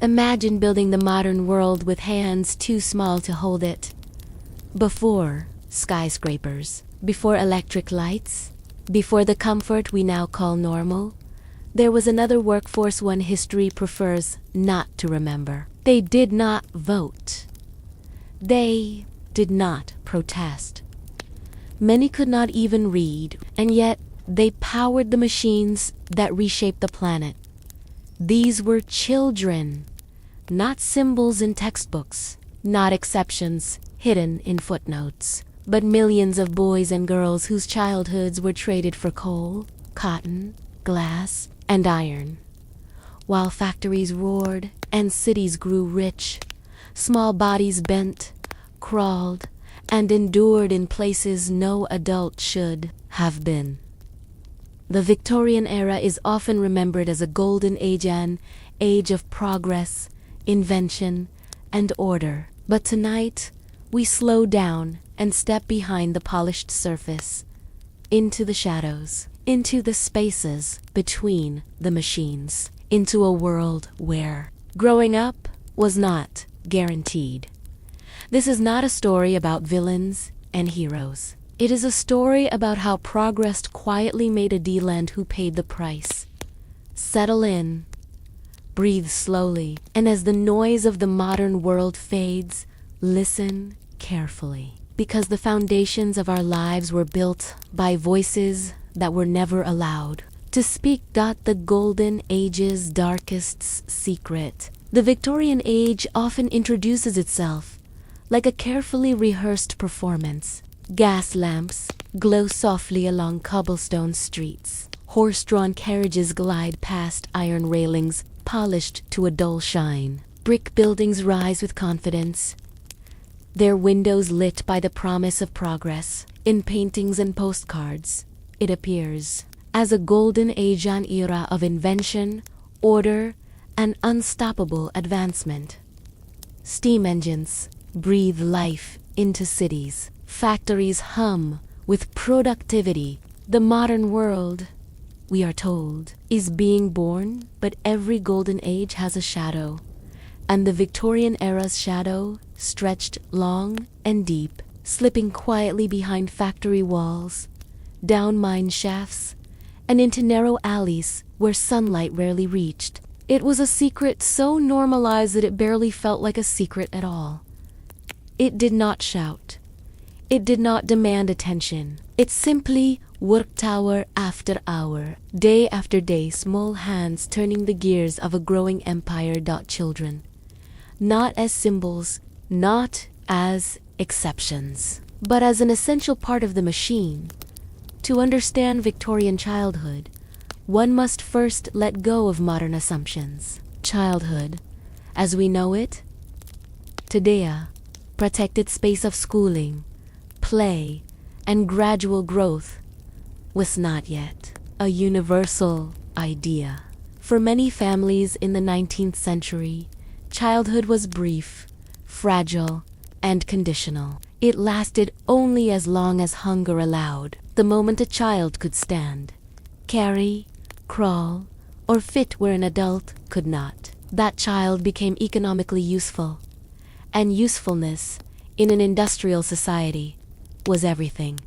Imagine building the modern world with hands too small to hold it. Before skyscrapers, before electric lights, before the comfort we now call normal, there was another workforce one history prefers not to remember. They did not vote. They did not protest. Many could not even read, and yet they powered the machines that reshaped the planet. These were children, not symbols in textbooks, not exceptions hidden in footnotes, but millions of boys and girls whose childhoods were traded for coal, cotton, glass, and iron. While factories roared and cities grew rich, small bodies bent, crawled, and endured in places no adult should have been. The Victorian era is often remembered as a golden age, an age of progress, invention, and order. But tonight, we slow down and step behind the polished surface, into the shadows, into the spaces between the machines, into a world where growing up was not guaranteed. This is not a story about villains and heroes. It is a story about how progress quietly made a D-land who paid the price. Settle in, breathe slowly, and as the noise of the modern world fades, listen carefully. Because the foundations of our lives were built by voices that were never allowed to speak. The Golden Age's darkest secret. The Victorian Age often introduces itself like a carefully rehearsed performance. Gas lamps glow softly along cobblestone streets. Horse-drawn carriages glide past iron railings polished to a dull shine. Brick buildings rise with confidence, their windows lit by the promise of progress. In paintings and postcards, it appears as a golden age, an era of invention, order, and unstoppable advancement. Steam engines breathe life into cities. Factories hum with productivity. The modern world, we are told, is being born, but every golden age has a shadow, and the Victorian era's shadow stretched long and deep, slipping quietly behind factory walls, down mine shafts, and into narrow alleys where sunlight rarely reached. It was a secret so normalized that it barely felt like a secret at all. It did not shout. It did not demand attention. It simply worked hour after hour, day after day, small hands turning the gears of a growing empire. Children, not as symbols, not as exceptions, but as an essential part of the machine. To understand Victorian childhood, one must first let go of modern assumptions. Childhood, as we know it today, a protected space of schooling, play, and gradual growth, was not yet a universal idea. For many families in the 19th century, childhood was brief, fragile, and conditional. It lasted only as long as hunger allowed. The moment a child could stand, carry, crawl, or fit where an adult could not, that child became economically useful. And usefulness, in an industrial society, was everything.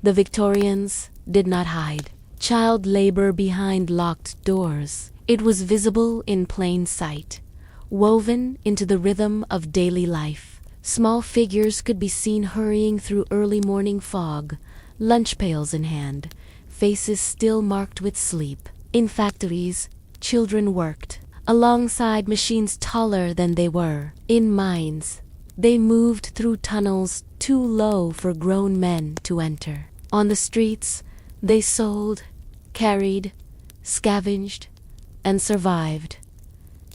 The Victorians did not hide child labor behind locked doors. It was visible in plain sight, woven into the rhythm of daily life. Small figures could be seen hurrying through early morning fog, lunch pails in hand, faces still marked with sleep. In factories, children worked alongside machines taller than they were. In mines, they moved through tunnels too low for grown men to enter. On the streets, they sold, carried, scavenged, and survived.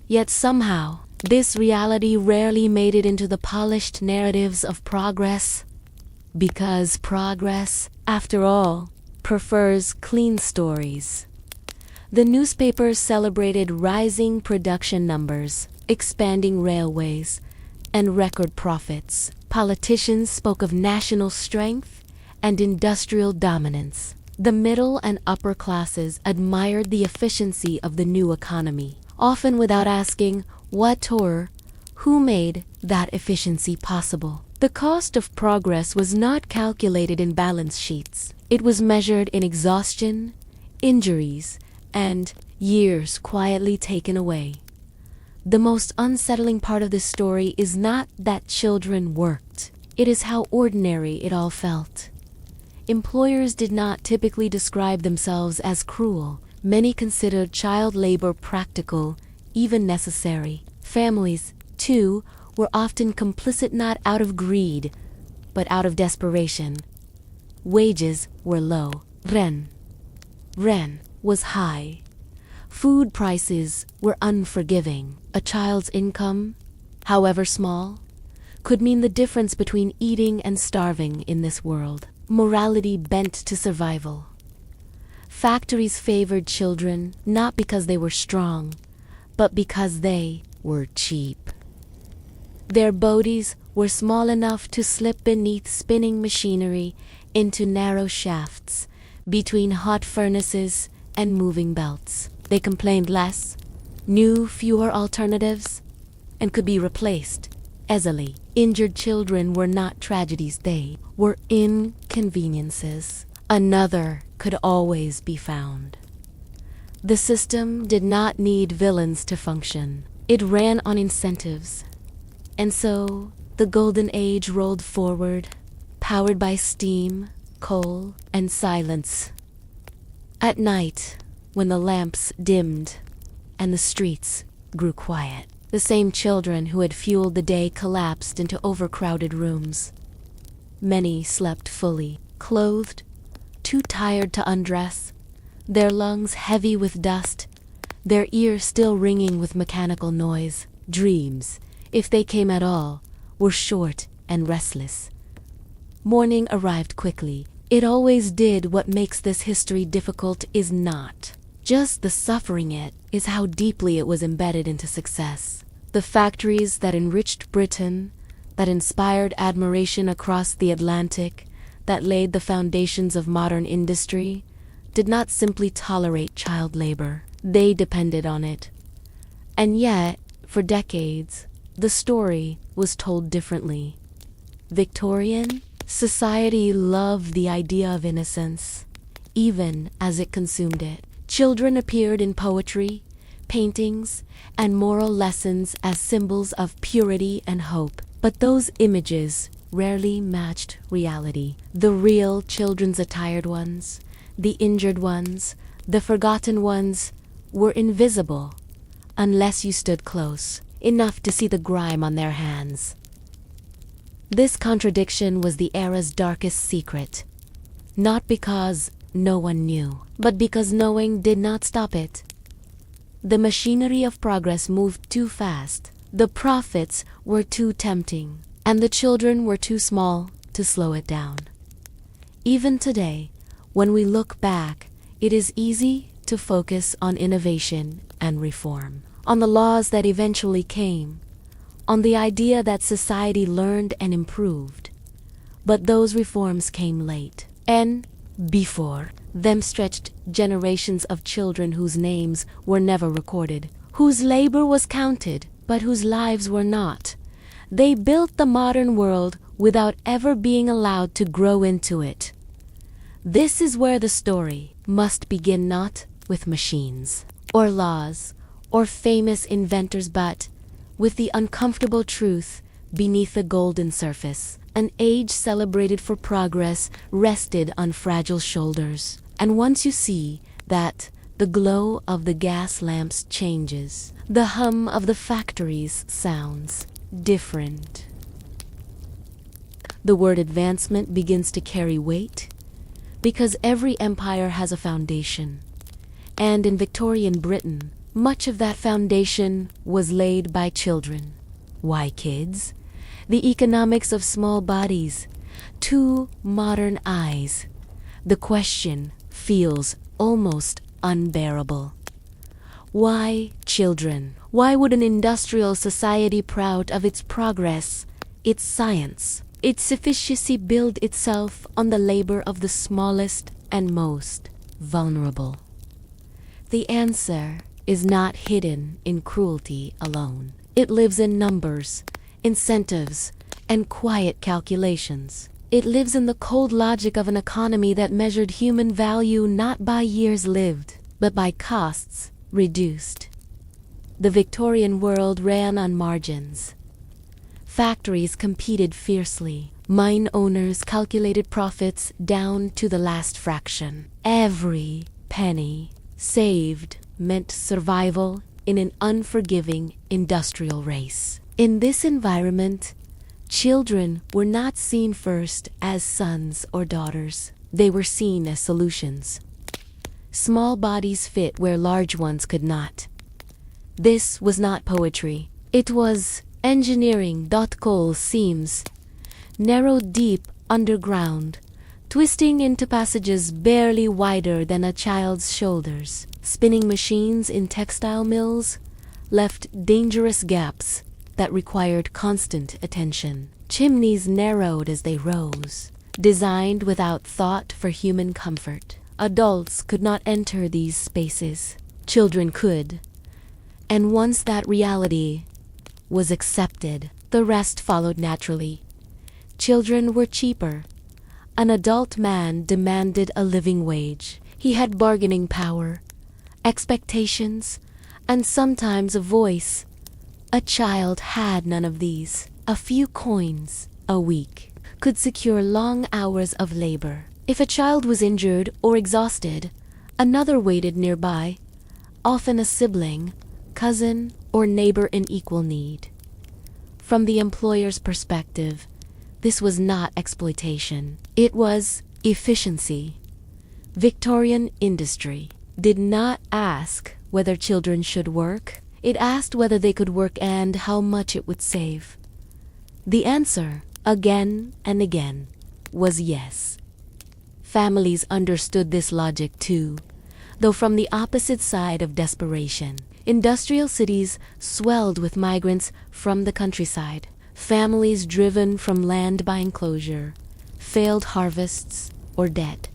Yet somehow, this reality rarely made it into the polished narratives of progress, because progress, after all, prefers clean stories. The newspapers celebrated rising production numbers, expanding railways, and record profits. Politicians spoke of national strength and industrial dominance. The middle and upper classes admired the efficiency of the new economy, often without asking What or who made that efficiency possible? The cost of progress was not calculated in balance sheets. It was measured in exhaustion, injuries, and years quietly taken away. The most unsettling part of this story is not that children worked. It is how ordinary it all felt. Employers did not typically describe themselves as cruel. Many considered child labor practical, even necessary. Families, too, were often complicit not out of greed, but out of desperation. Wages were low. Rent was high. Food prices were unforgiving. A child's income, however small, could mean the difference between eating and starving in this world. Morality bent to survival. Factories favored children not because they were strong, but because they were cheap. Their bodies were small enough to slip beneath spinning machinery into narrow shafts, between hot furnaces and moving belts. They complained less, knew fewer alternatives, and could be replaced easily. Injured children were not tragedies, they were inconveniences. Another could always be found. The system did not need villains to function. It ran on incentives. And so, the golden age rolled forward, powered by steam, coal, and silence. At night, when the lamps dimmed and the streets grew quiet, the same children who had fueled the day collapsed into overcrowded rooms. Many slept fully, clothed, too tired to undress, their lungs heavy with dust, their ears still ringing with mechanical noise. Dreams, if they came at all, were short and restless. Morning arrived quickly. It always did. What makes this history difficult is not just the suffering, it is how deeply it was embedded into success. The factories that enriched Britain, that inspired admiration across the Atlantic, that laid the foundations of modern industry, did not simply tolerate child labor. They depended on it. And yet, for decades, the story was told differently. Victorian society loved the idea of innocence, even as it consumed it. Children appeared in poetry, paintings, and moral lessons as symbols of purity and hope. But those images rarely matched reality. The real children's attired ones, the injured ones, the forgotten ones, were invisible unless you stood close enough to see the grime on their hands. This contradiction was the era's darkest secret, not because no one knew, but because knowing did not stop it. The machinery of progress moved too fast, the profits were too tempting, and the children were too small to slow it down. Even today, when we look back, it is easy to focus on innovation and reform, on the laws that eventually came, on the idea that society learned and improved. But those reforms came late, and before them stretched generations of children whose names were never recorded, whose labor was counted, but whose lives were not. They built the modern world without ever being allowed to grow into it. This is where the story must begin, not with machines, or laws, or famous inventors, but with the uncomfortable truth beneath the golden surface. An age celebrated for progress rested on fragile shoulders. And once you see that, the glow of the gas lamps changes. The hum of the factories sounds different. The word advancement begins to carry weight, because every empire has a foundation. And in Victorian Britain, much of that foundation was laid by children. Why kids? The economics of small bodies, two modern eyes. The question feels almost unbearable. Why children? Why would an industrial society proud of its progress, its science, its sufficiency build itself on the labor of the smallest and most vulnerable? The answer is not hidden in cruelty alone. It lives in numbers, incentives, and quiet calculations. It lives in the cold logic of an economy that measured human value not by years lived, but by costs reduced. The Victorian world ran on margins. Factories competed fiercely. Mine owners calculated profits down to the last fraction. Every penny saved meant survival in an unforgiving industrial race. In this environment, children were not seen first as sons or daughters. They were seen as solutions. Small bodies fit where large ones could not. This was not poetry. It was engineering. Coal seams narrowed deep underground, twisting into passages barely wider than a child's shoulders. Spinning machines in textile mills left dangerous gaps that required constant attention. Chimneys narrowed as they rose, designed without thought for human comfort. Adults could not enter these spaces. Children could. And once that reality was accepted, the rest followed naturally. Children were cheaper. An adult man demanded a living wage. He had bargaining power, expectations, and sometimes a voice. A child had none of these. A few coins a week could secure long hours of labor. If a child was injured or exhausted, another waited nearby, often a sibling, cousin, or neighbor in equal need. From the employer's perspective, this was not exploitation. It was efficiency. Victorian industry did not ask whether children should work. It asked whether they could work and how much it would save. The answer, again and again, was yes. Families understood this logic too, though from the opposite side of desperation. Industrial cities swelled with migrants from the countryside. Families driven from land by enclosure, failed harvests, or debt.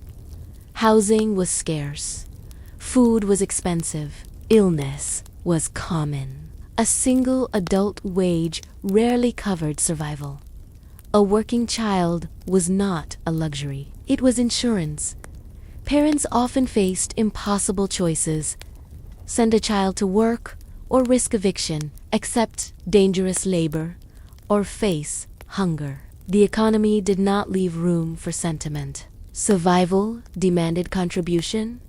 Housing was scarce. Food was expensive. Illness was common. A single adult wage rarely covered survival. A working child was not a luxury. It was insurance. Parents often faced impossible choices: send a child to work or risk eviction, accept dangerous labor, or face hunger. The economy did not leave room for sentiment. Survival demanded contribution,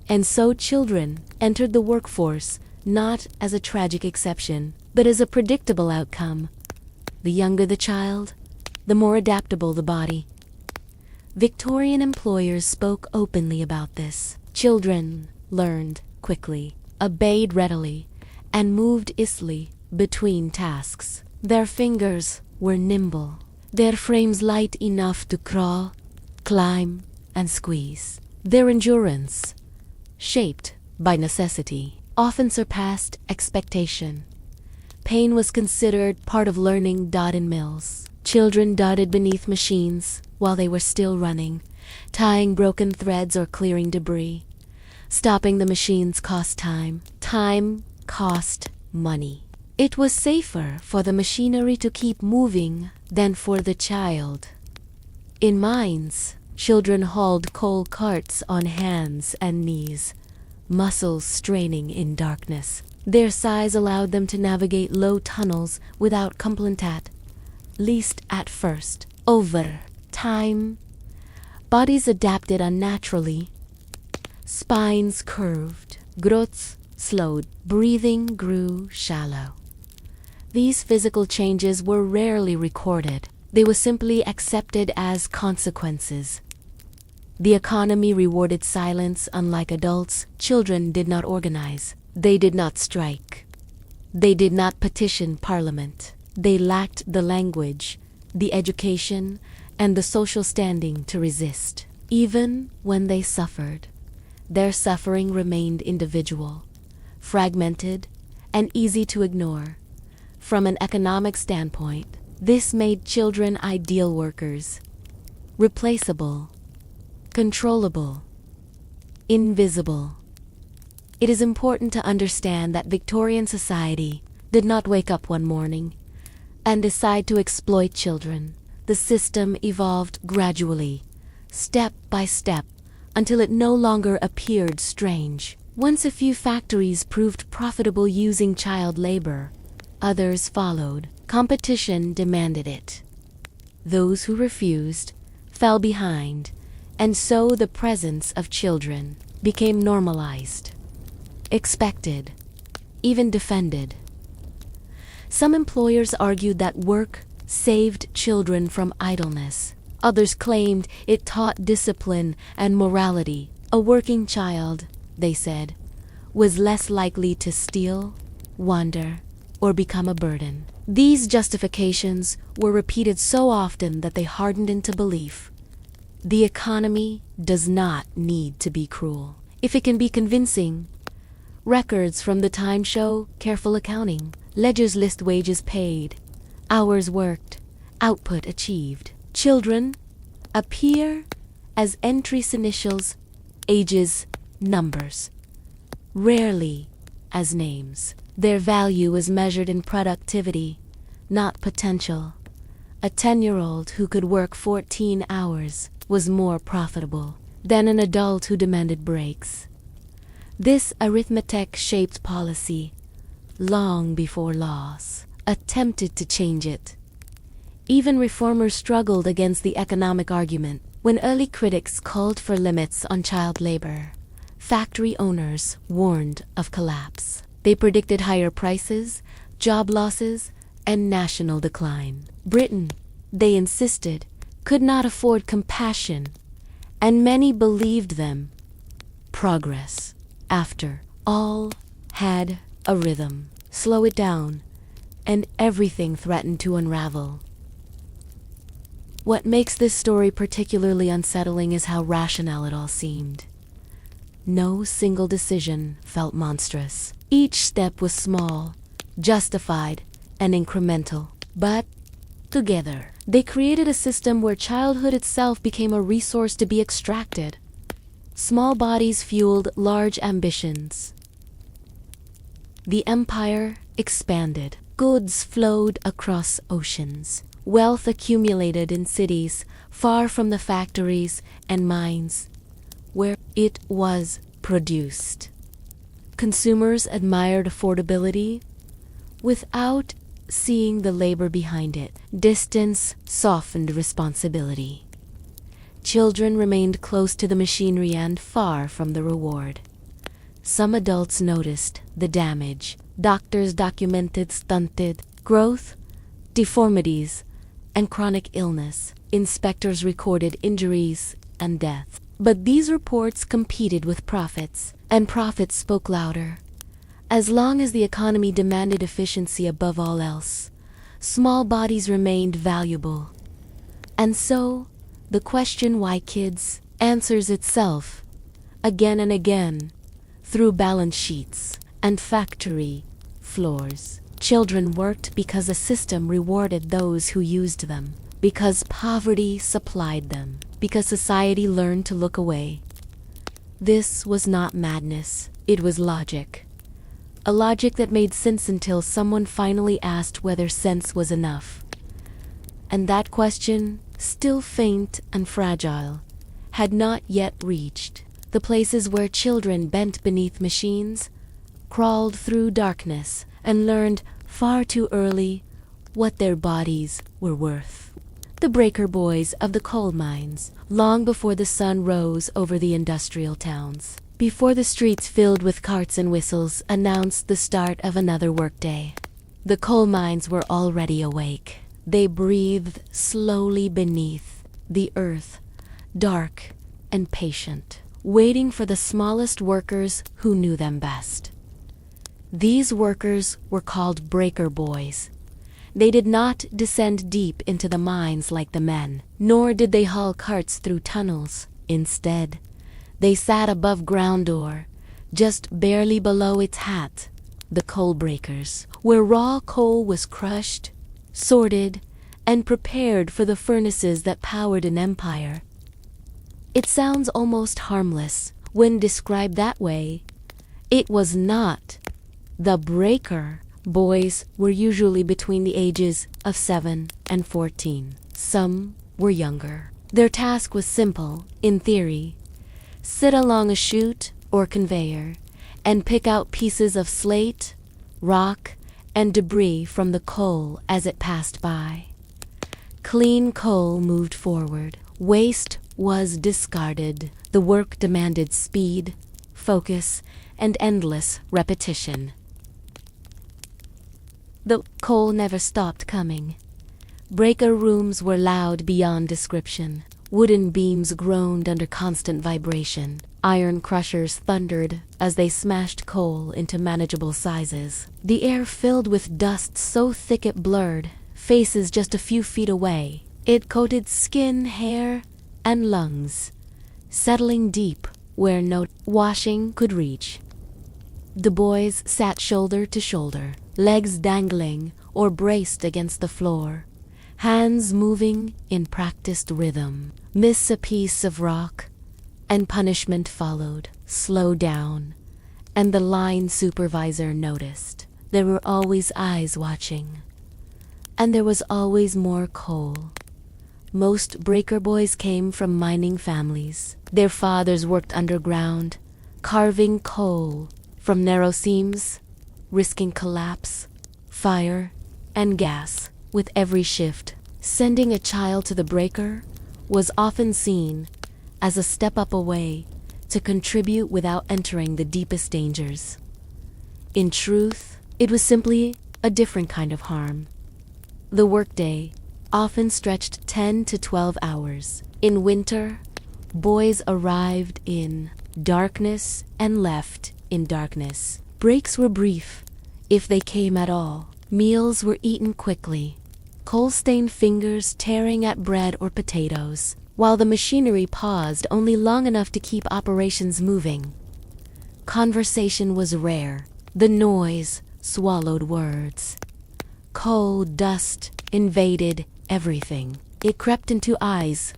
and so children entered the workforce not as a tragic exception, but as a predictable outcome. The younger the child, the more adaptable the body. Victorian employers spoke openly about this. Children learned quickly, obeyed readily, and moved easily between tasks. Their fingers were nimble, their frames light enough to crawl, climb, and squeeze. Their endurance, shaped by necessity, often surpassed expectation. Pain was considered part of learning. In mills, children dotted beneath machines while they were still running, tying broken threads or clearing debris. Stopping the machines cost time. Time cost money. It was safer for the machinery to keep moving than for the child. In mines, children hauled coal carts on hands and knees, muscles straining in darkness. Their size allowed them to navigate low tunnels without complaint, at least at first. Over time, bodies adapted unnaturally. Spines curved, growths slowed, breathing grew shallow. These physical changes were rarely recorded. They were simply accepted as consequences. The economy rewarded silence. Unlike adults, children did not organize. They did not strike. They did not petition parliament. They lacked the language, the education, and the social standing to resist. Even when they suffered, their suffering remained individual, fragmented, and easy to ignore. From an economic standpoint, this made children ideal workers: replaceable, controllable, invisible. It is important to understand that Victorian society did not wake up one morning and decide to exploit children. The system evolved gradually, step by step, until it no longer appeared strange. Once a few factories proved profitable using child labor, others followed. Competition demanded it. Those who refused fell behind, and so the presence of children became normalized, expected, even defended. Some employers argued that work saved children from idleness. Others claimed it taught discipline and morality. A working child, they said, was less likely to steal, wander, or become a burden. These justifications were repeated so often that they hardened into belief. The economy does not need to be cruel. If it can be convincing, records from the time show careful accounting. Ledgers list wages paid, hours worked, output achieved. Children appear as entries initials, ages, numbers, rarely as names. Their value is measured in productivity, not potential. A 10-year-old who could work 14 hours was more profitable than an adult who demanded breaks. This arithmetic shaped policy long before laws attempted to change it. Even reformers struggled against the economic argument. When early critics called for limits on child labor, factory owners warned of collapse. They predicted higher prices, job losses, and national decline. Britain, they insisted, could not afford compassion, and many believed them. Progress, after all, had a rhythm. Slow it down, and everything threatened to unravel. What makes this story particularly unsettling is how rational it all seemed. No single decision felt monstrous. Each step was small, justified, and incremental. But together, they created a system where childhood itself became a resource to be extracted. Small bodies fueled large ambitions. The empire expanded. Goods flowed across oceans. Wealth accumulated in cities far from the factories and mines where it was produced. Consumers admired affordability without seeing the labor behind it. Distance softened responsibility. Children remained close to the machinery and far from the reward. Some adults noticed the damage. Doctors documented stunted growth, deformities, and chronic illness. Inspectors recorded injuries and death. But these reports competed with profits, and profits spoke louder. As long as the economy demanded efficiency above all else, small bodies remained valuable. And so, the question why kids answers itself again and again through balance sheets and factory floors. Children worked because the system rewarded those who used them, because poverty supplied them, because society learned to look away. This was not madness, it was logic. A logic that made sense until someone finally asked whether sense was enough. And that question, still faint and fragile, had not yet reached the places where children bent beneath machines, crawled through darkness, and learned far too early what their bodies were worth. The breaker boys of the coal mines, long before the sun rose over the industrial towns, before the streets filled with carts and whistles announced the start of another workday. The coal mines were already awake. They breathed slowly beneath the earth, dark and patient, waiting for the smallest workers who knew them best. These workers were called breaker boys. They did not descend deep into the mines like the men, nor did they haul carts through tunnels. Instead, they sat above ground door, just barely below its hat, the coal breakers, where raw coal was crushed, sorted, and prepared for the furnaces that powered an empire. It sounds almost harmless when described that way. It was not the breaker, Boys were usually between the ages of 7 and 14. Some were younger. Their task was simple, in theory. Sit along a chute or conveyor and pick out pieces of slate, rock, and debris from the coal as it passed by. Clean coal moved forward. Waste was discarded. The work demanded speed, focus, and endless repetition. The coal never stopped coming. Breaker rooms were loud beyond description. Wooden beams groaned under constant vibration. Iron crushers thundered as they smashed coal into manageable sizes. The air filled with dust so thick it blurred faces just a few feet away. It coated skin, hair, and lungs, settling deep where no washing could reach. The boys sat shoulder to shoulder, legs dangling or braced against the floor, hands moving in practiced rhythm. Miss a piece of rock, and punishment followed. Slow down, and the line supervisor noticed. There were always eyes watching, and there was always more coal. Most breaker boys came from mining families. Their fathers worked underground, carving coal from narrow seams, risking collapse, fire, and gas with every shift. Sending a child to the breaker was often seen as a step up away to contribute without entering the deepest dangers. In truth, it was simply a different kind of harm. The workday often stretched 10 to 12 hours. In winter, boys arrived in darkness and left in darkness. Breaks were brief, if they came at all. Meals were eaten quickly, coal-stained fingers tearing at bread or potatoes, while the machinery paused only long enough to keep operations moving. Conversation was rare. The noise swallowed words. Coal dust invaded everything. It crept into eyes,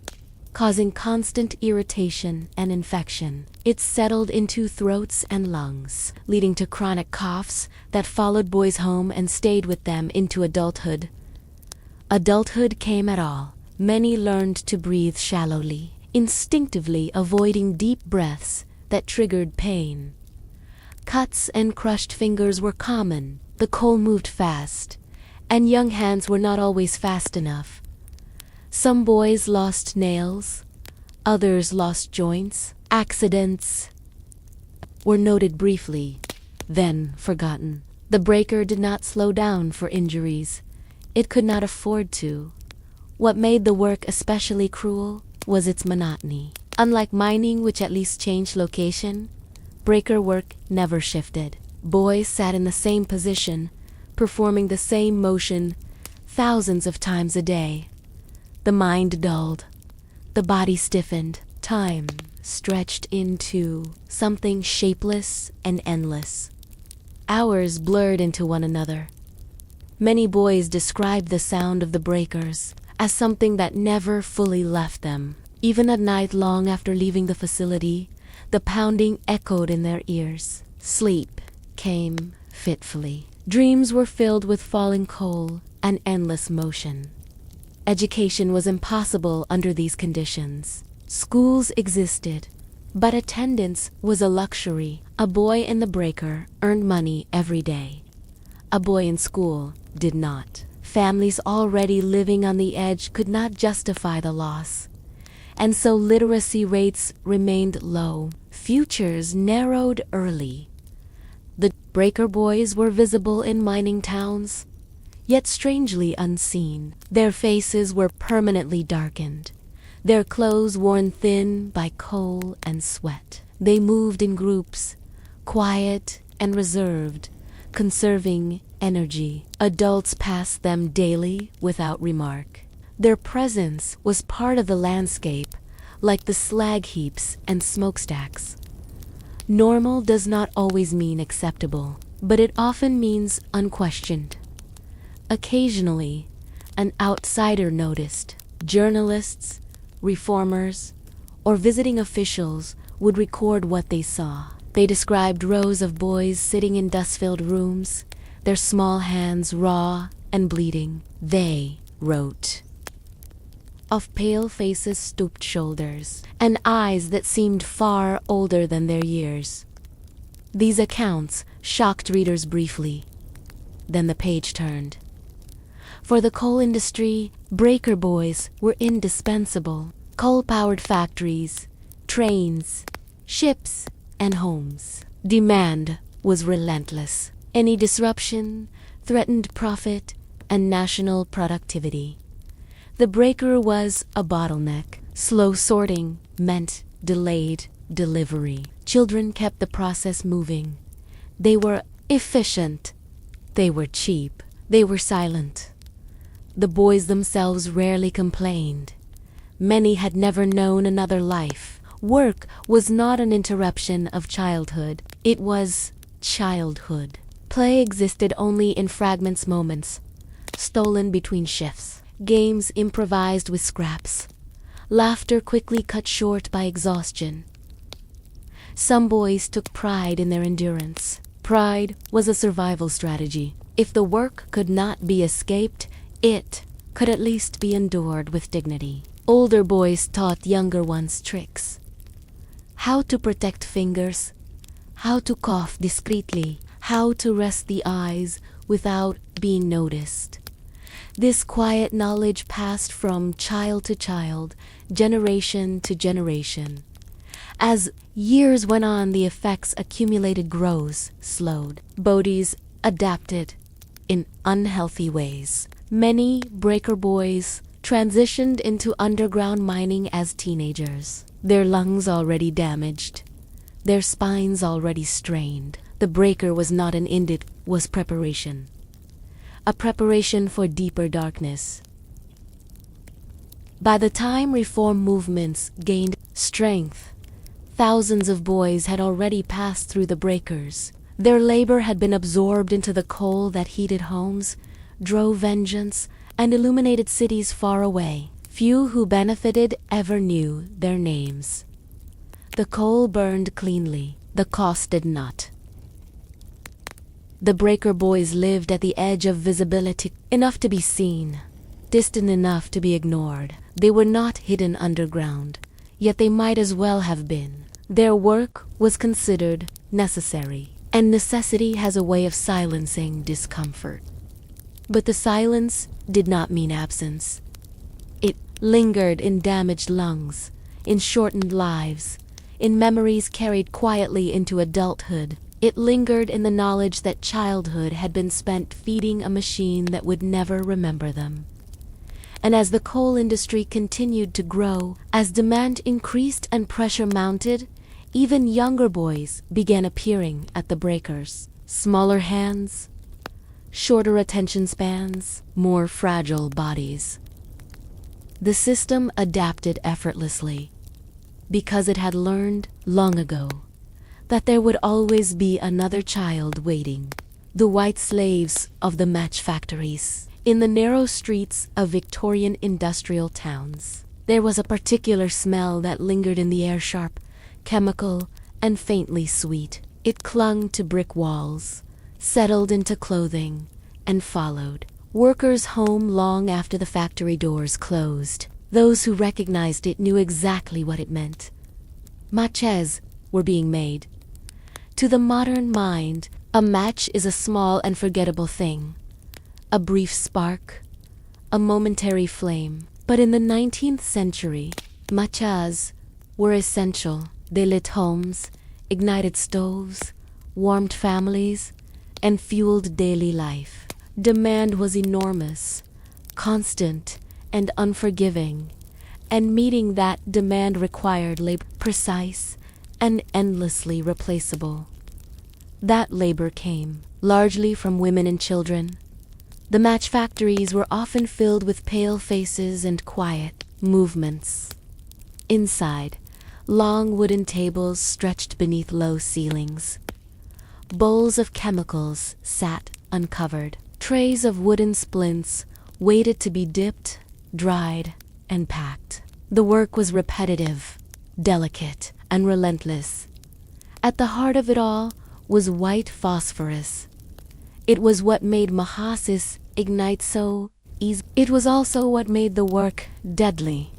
causing constant irritation and infection. It settled into throats and lungs, leading to chronic coughs that followed boys home and stayed with them into adulthood. Adulthood came at all. Many learned to breathe shallowly, instinctively avoiding deep breaths that triggered pain. Cuts and crushed fingers were common. The coal moved fast, and young hands were not always fast enough. Some boys lost nails, others lost joints. Accidents were noted briefly, then forgotten. The breaker did not slow down for injuries. It could not afford to. What made the work especially cruel was its monotony. Unlike mining, which at least changed location, breaker work never shifted. Boys sat in the same position, performing the same motion thousands of times a day. The mind dulled, the body stiffened, time stretched into something shapeless and endless. Hours blurred into one another. Many boys described the sound of the breakers as something that never fully left them. Even at night, long after leaving the facility, the pounding echoed in their ears. Sleep came fitfully. Dreams were filled with falling coal and endless motion. Education was impossible under these conditions. Schools existed, but attendance was a luxury. A boy in the breaker earned money every day. A boy in school did not. Families already living on the edge could not justify the loss, and so literacy rates remained low. Futures narrowed early. The breaker boys were visible in mining towns, yet strangely unseen. Their faces were permanently darkened, their clothes worn thin by coal and sweat. They moved in groups, quiet and reserved, conserving energy. Adults passed them daily without remark. Their presence was part of the landscape, like the slag heaps and smokestacks. Normal does not always mean acceptable, but it often means unquestioned. Occasionally, an outsider noticed. Journalists, reformers, or visiting officials would record what they saw. They described rows of boys sitting in dust-filled rooms, their small hands raw and bleeding. They wrote. Of pale faces, stooped shoulders, and eyes that seemed far older than their years. These accounts shocked readers briefly. Then the page turned. For the coal industry, breaker boys were indispensable. Coal-powered factories, trains, ships, and homes. Demand was relentless. Any disruption threatened profit and national productivity. The breaker was a bottleneck. Slow sorting meant delayed delivery. Children kept the process moving. They were efficient. They were cheap. They were silent. The boys themselves rarely complained. Many had never known another life. Work was not an interruption of childhood. It was childhood. Play existed only in fragments, moments, stolen between shifts. Games improvised with scraps. Laughter quickly cut short by exhaustion. Some boys took pride in their endurance. Pride was a survival strategy. If the work could not be escaped, it could at least be endured with dignity. Older boys taught younger ones tricks. How to protect fingers, how to cough discreetly, how to rest the eyes without being noticed. This quiet knowledge passed from child to child, generation to generation. As years went on, the effects accumulated, grows, slowed. Bodies adapted in unhealthy ways. Many breaker boys transitioned into underground mining as teenagers. Their lungs already damaged, their spines already strained. The breaker was not an end, it was preparation. A preparation for deeper darkness. By the time reform movements gained strength, thousands of boys had already passed through the breakers. Their labor had been absorbed into the coal that heated homes, drove vengeance, and illuminated cities far away. Few who benefited ever knew their names. The coal burned cleanly, the cost did not. The breaker boys lived at the edge of visibility, enough to be seen, distant enough to be ignored. They were not hidden underground, yet they might as well have been. Their work was considered necessary, and necessity has a way of silencing discomfort. But the silence did not mean absence. It lingered in damaged lungs, in shortened lives, in memories carried quietly into adulthood. It lingered in the knowledge that childhood had been spent feeding a machine that would never remember them. And as the coal industry continued to grow, as demand increased and pressure mounted, even younger boys began appearing at the breakers. Smaller hands, shorter attention spans, more fragile bodies. The system adapted effortlessly because it had learned long ago that there would always be another child waiting. The white slaves of the match factories. In the narrow streets of Victorian industrial towns, there was a particular smell that lingered in the air, sharp, chemical, and faintly sweet. It clung to brick walls, settled into clothing, and followed workers home long after the factory doors closed. Those who recognized it knew exactly what it meant. Matches were being made. To the modern mind, a match is a small and forgettable thing, a brief spark, a momentary flame. But in the 19th century, matches were essential. They lit homes, ignited stoves, warmed families, and fueled daily life. Demand was enormous, constant, and unforgiving, and meeting that demand required labor precise and endlessly replaceable. That labor came largely from women and children. The match factories were often filled with pale faces and quiet movements. Inside, long wooden tables stretched beneath low ceilings. Bowls of chemicals sat uncovered. Trays of wooden splints waited to be dipped, dried, and packed. The work was repetitive, delicate, and relentless. At the heart of it all was white phosphorus. It was what made molasses ignite so easy. It was also what made the work deadly.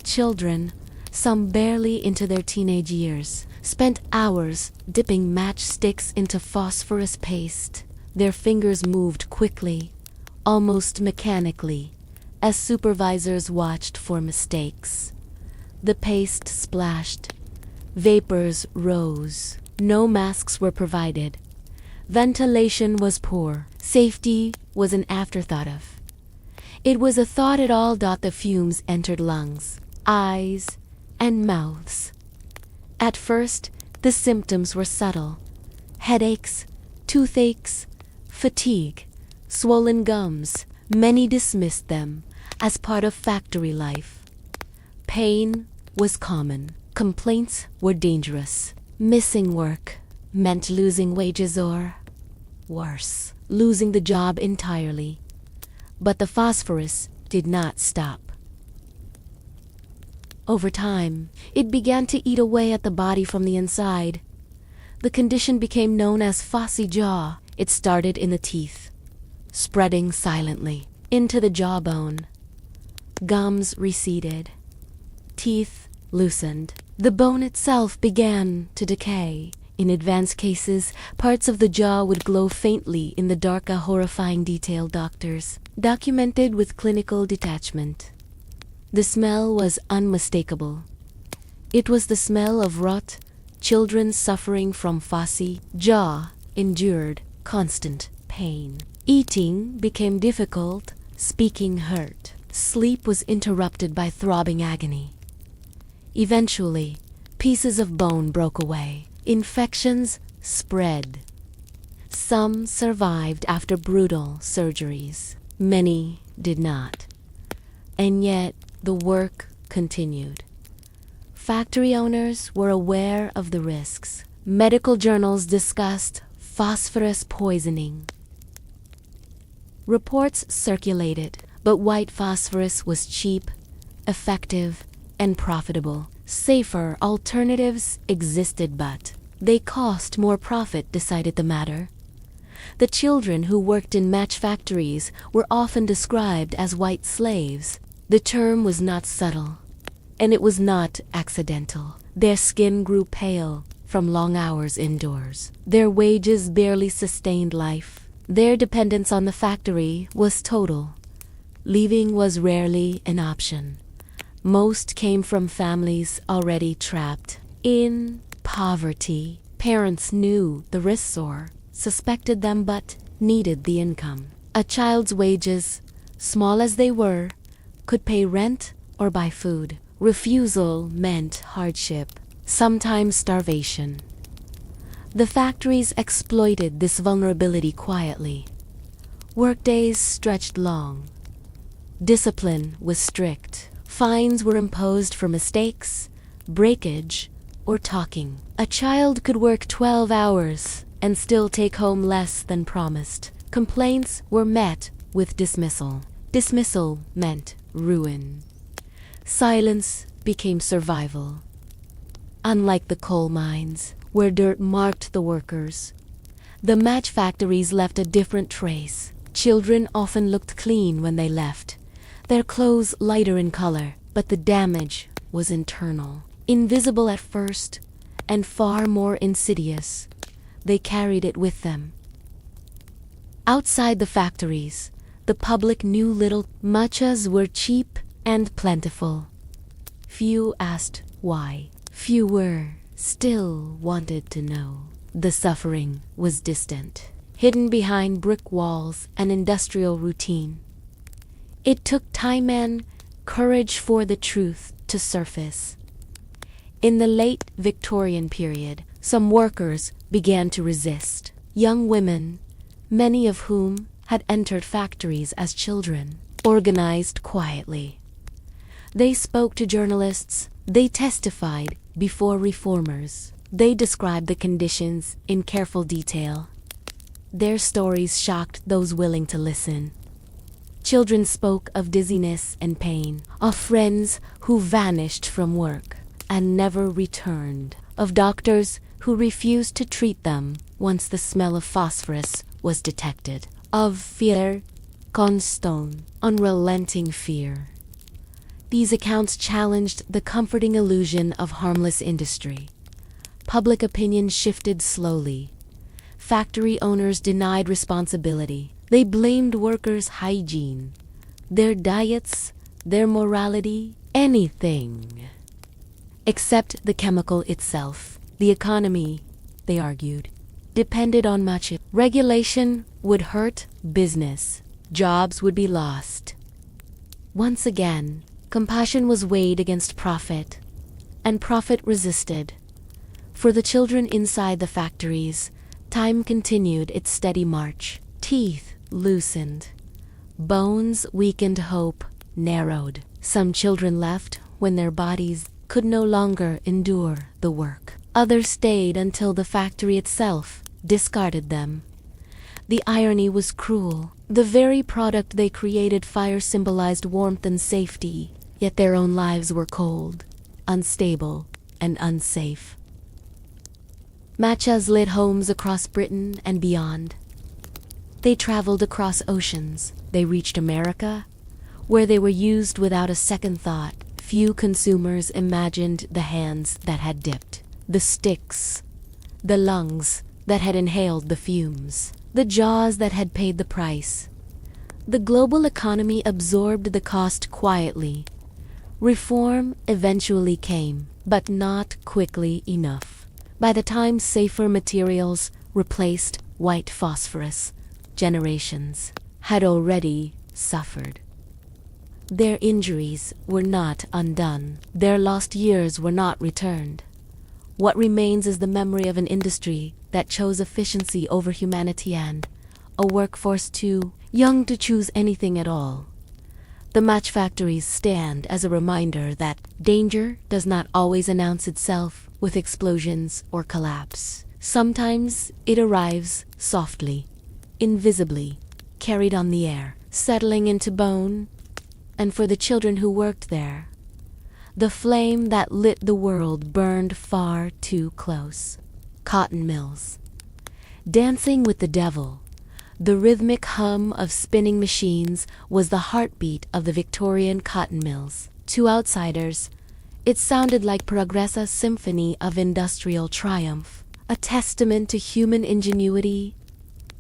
Children, some barely into their teenage years, spent hours dipping matchsticks into phosphorus paste. Their fingers moved quickly, almost mechanically, as supervisors watched for mistakes. The paste splashed. Vapors rose. No masks were provided. Ventilation was poor. Safety was an afterthought of. It was a thought at all. The fumes entered lungs, eyes, and mouths. At first, the symptoms were subtle. Headaches, toothaches, fatigue, swollen gums. Many dismissed them as part of factory life. Pain was common. Complaints were dangerous. Missing work meant losing wages or, worse, losing the job entirely. But the phosphorus did not stop. Over time, it began to eat away at the body from the inside. The condition became known as phossy jaw. It started in the teeth, spreading silently into the jawbone. Gums receded. Teeth loosened. The bone itself began to decay. In advanced cases, parts of the jaw would glow faintly in the dark, a horrifying detail doctors documented with clinical detachment. The smell was unmistakable. It was the smell of rot. Children suffering from phossy jaw endured constant pain. Eating became difficult. Speaking hurt. Sleep was interrupted by throbbing agony. Eventually, pieces of bone broke away. Infections spread. Some survived after brutal surgeries. Many did not. And yet, the work continued. Factory owners were aware of the risks. Medical journals discussed phosphorus poisoning. Reports circulated, but white phosphorus was cheap, effective, and profitable. Safer alternatives existed, but they cost more. Profit decided the matter. The children who worked in match factories were often described as white slaves. The term was not subtle, and it was not accidental. Their skin grew pale from long hours indoors. Their wages barely sustained life. Their dependence on the factory was total. Leaving was rarely an option. Most came from families already trapped in poverty. Parents knew the risks or suspected them but needed the income. A child's wages, small as they were, could pay rent or buy food. Refusal meant hardship, sometimes starvation. The factories exploited this vulnerability quietly. Workdays stretched long. Discipline was strict. Fines were imposed for mistakes, breakage, or talking. A child could work 12 hours and still take home less than promised. Complaints were met with dismissal. Dismissal meant ruin. Silence became survival. Unlike the coal mines, where dirt marked the workers, the match factories left a different trace. Children often looked clean when they left, their clothes lighter in color, but the damage was internal. Invisible at first, and far more insidious. They carried it with them. Outside the factories, the public knew little. Matchas were cheap and plentiful. Few asked why. Fewer still wanted to know. The suffering was distant, hidden behind brick walls and industrial routine. It took time and courage for the truth to surface. In the late Victorian period, some workers began to resist. Young women, many of whom had entered factories as children, organized quietly. They spoke to journalists. They testified before reformers. They described the conditions in careful detail. Their stories shocked those willing to listen. Children spoke of dizziness and pain, of friends who vanished from work and never returned, of doctors who refused to treat them once the smell of phosphorus was detected, of fear, constant, unrelenting fear. These accounts challenged the comforting illusion of harmless industry. Public opinion shifted slowly. Factory owners denied responsibility. They blamed workers' hygiene, their diets, their morality, anything except the chemical itself. The economy, they argued, depended on much. Regulation would hurt business. Jobs would be lost. Once again, compassion was weighed against profit, and profit resisted. For the children inside the factories, time continued its steady march. Teeth loosened. Bones weakened, hope narrowed. Some children left when their bodies could no longer endure the work. Others stayed until the factory itself discarded them. The irony was cruel. The very product they created, fire, symbolized warmth and safety, yet their own lives were cold, unstable, and unsafe. Matches lit homes across Britain and beyond. They traveled across oceans. They reached America, where they were used without a second thought. Few consumers imagined the hands that had dipped, the sticks, the lungs that had inhaled the fumes, the jaws that had paid the price. The global economy absorbed the cost quietly. Reform eventually came, but not quickly enough. By the time safer materials replaced white phosphorus, generations had already suffered. Their injuries were not undone. Their lost years were not returned. What remains is the memory of an industry that chose efficiency over humanity and a workforce too young to choose anything at all. The match factories stand as a reminder that danger does not always announce itself with explosions or collapse. Sometimes it arrives softly, invisibly, carried on the air, settling into bone. And for the children who worked there, the flame that lit the world burned far too close. Cotton mills. Dancing with the devil, the rhythmic hum of spinning machines was the heartbeat of the Victorian cotton mills. To outsiders, it sounded like Progressa's symphony of industrial triumph, a testament to human ingenuity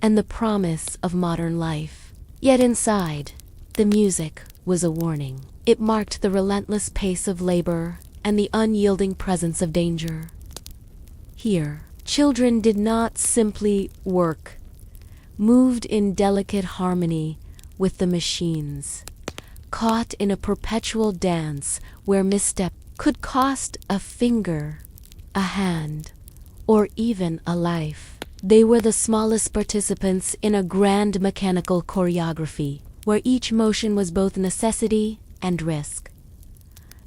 and the promise of modern life. Yet inside, the music was a warning. It marked the relentless pace of labor and the unyielding presence of danger. Here, children did not simply work, moved in delicate harmony with the machines, caught in a perpetual dance where misstep could cost a finger, a hand, or even a life. They were the smallest participants in a grand mechanical choreography, where each motion was both necessity and risk.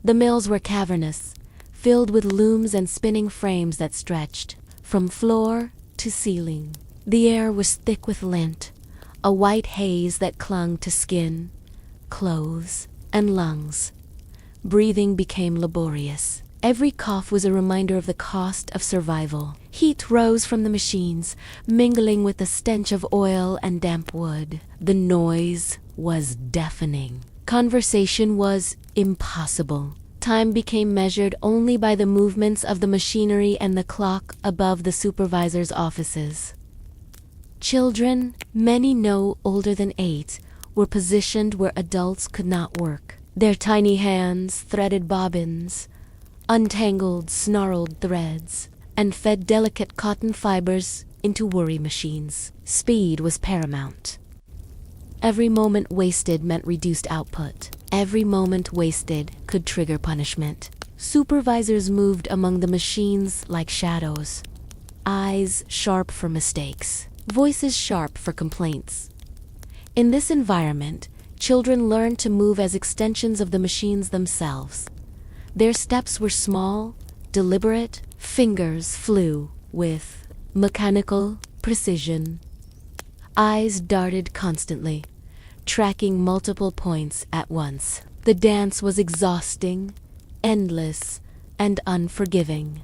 The mills were cavernous, filled with looms and spinning frames that stretched from floor to ceiling. The air was thick with lint, a white haze that clung to skin, clothes, and lungs. Breathing became laborious. Every cough was a reminder of the cost of survival. Heat rose from the machines, mingling with the stench of oil and damp wood. The noise was deafening. Conversation was impossible. Time became measured only by the movements of the machinery and the clock above the supervisor's offices. Children, many no older than 8, were positioned where adults could not work. Their tiny hands threaded bobbins, untangled snarled threads, and fed delicate cotton fibers into worry machines. Speed was paramount. Every moment wasted meant reduced output. Every moment wasted could trigger punishment. Supervisors moved among the machines like shadows, eyes sharp for mistakes, voices sharp for complaints. In this environment, children learned to move as extensions of the machines themselves. Their steps were small, deliberate, fingers flew with mechanical precision. Eyes darted constantly, tracking multiple points at once. The dance was exhausting, endless, and unforgiving.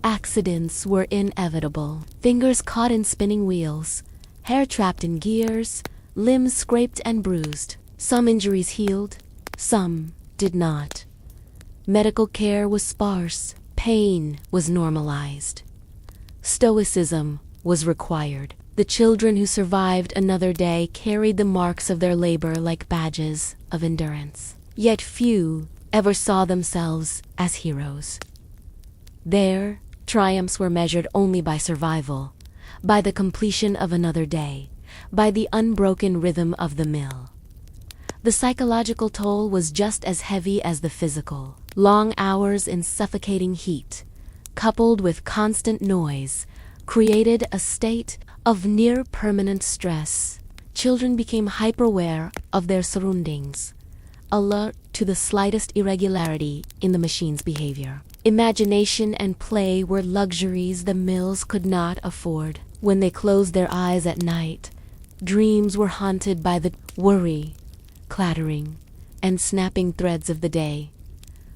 Accidents were inevitable. Fingers caught in spinning wheels, hair trapped in gears, limbs scraped and bruised. Some injuries healed, some did not. Medical care was sparse, pain was normalized. Stoicism was required. The children who survived another day carried the marks of their labor like badges of endurance. Yet few ever saw themselves as heroes. Their triumphs were measured only by survival, by the completion of another day, by the unbroken rhythm of the mill. The psychological toll was just as heavy as the physical. Long hours in suffocating heat, coupled with constant noise, created a state of near-permanent stress. Children became hyper-aware of their surroundings, alert to the slightest irregularity in the machine's behavior. Imagination and play were luxuries the mills could not afford. When they closed their eyes at night, dreams were haunted by the worry, clattering, and snapping threads of the day.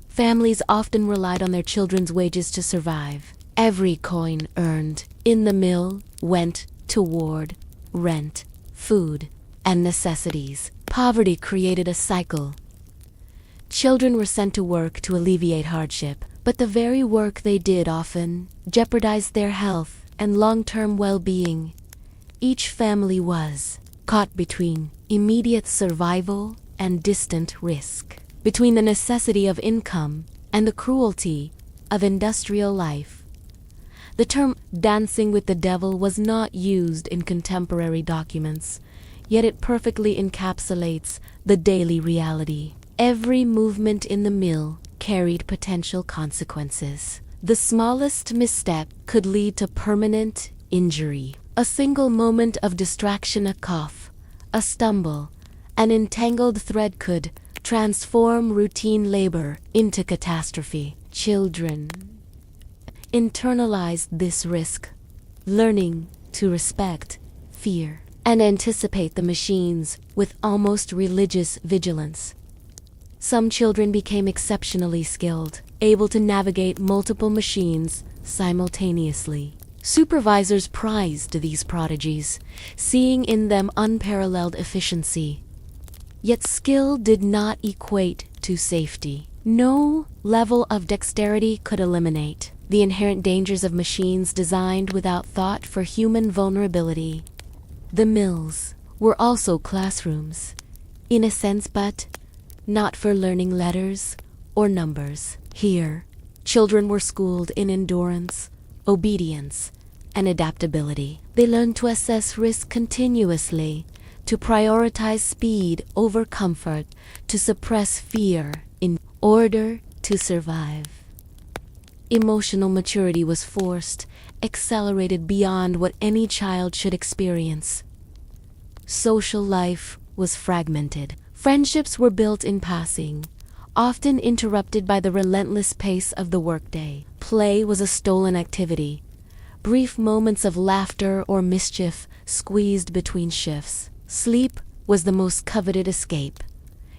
Families often relied on their children's wages to survive. Every coin earned in the mill went toward rent, food, and necessities. Poverty created a cycle. Children were sent to work to alleviate hardship, but the very work they did often jeopardized their health and long-term well-being. Each family was caught between immediate survival and distant risk, between the necessity of income and the cruelty of industrial life. The term dancing with the devil was not used in contemporary documents, yet it perfectly encapsulates the daily reality. Every movement in the mill carried potential consequences. The smallest misstep could lead to permanent injury. A single moment of distraction, a cough, a stumble, an entangled thread could transform routine labor into catastrophe. Children internalized this risk, learning to respect, fear, and anticipate the machines with almost religious vigilance. Some children became exceptionally skilled, able to navigate multiple machines simultaneously. Supervisors prized these prodigies, seeing in them unparalleled efficiency. Yet skill did not equate to safety. No level of dexterity could eliminate the inherent dangers of machines designed without thought for human vulnerability. The mills were also classrooms, in a sense, but not for learning letters or numbers. Here, children were schooled in endurance, obedience, and adaptability. They learned to assess risk continuously, to prioritize speed over comfort, to suppress fear in order to survive. Emotional maturity was forced, accelerated beyond what any child should experience. Social life was fragmented. Friendships were built in passing, often interrupted by the relentless pace of the workday. Play was a stolen activity. Brief moments of laughter or mischief squeezed between shifts. Sleep was the most coveted escape,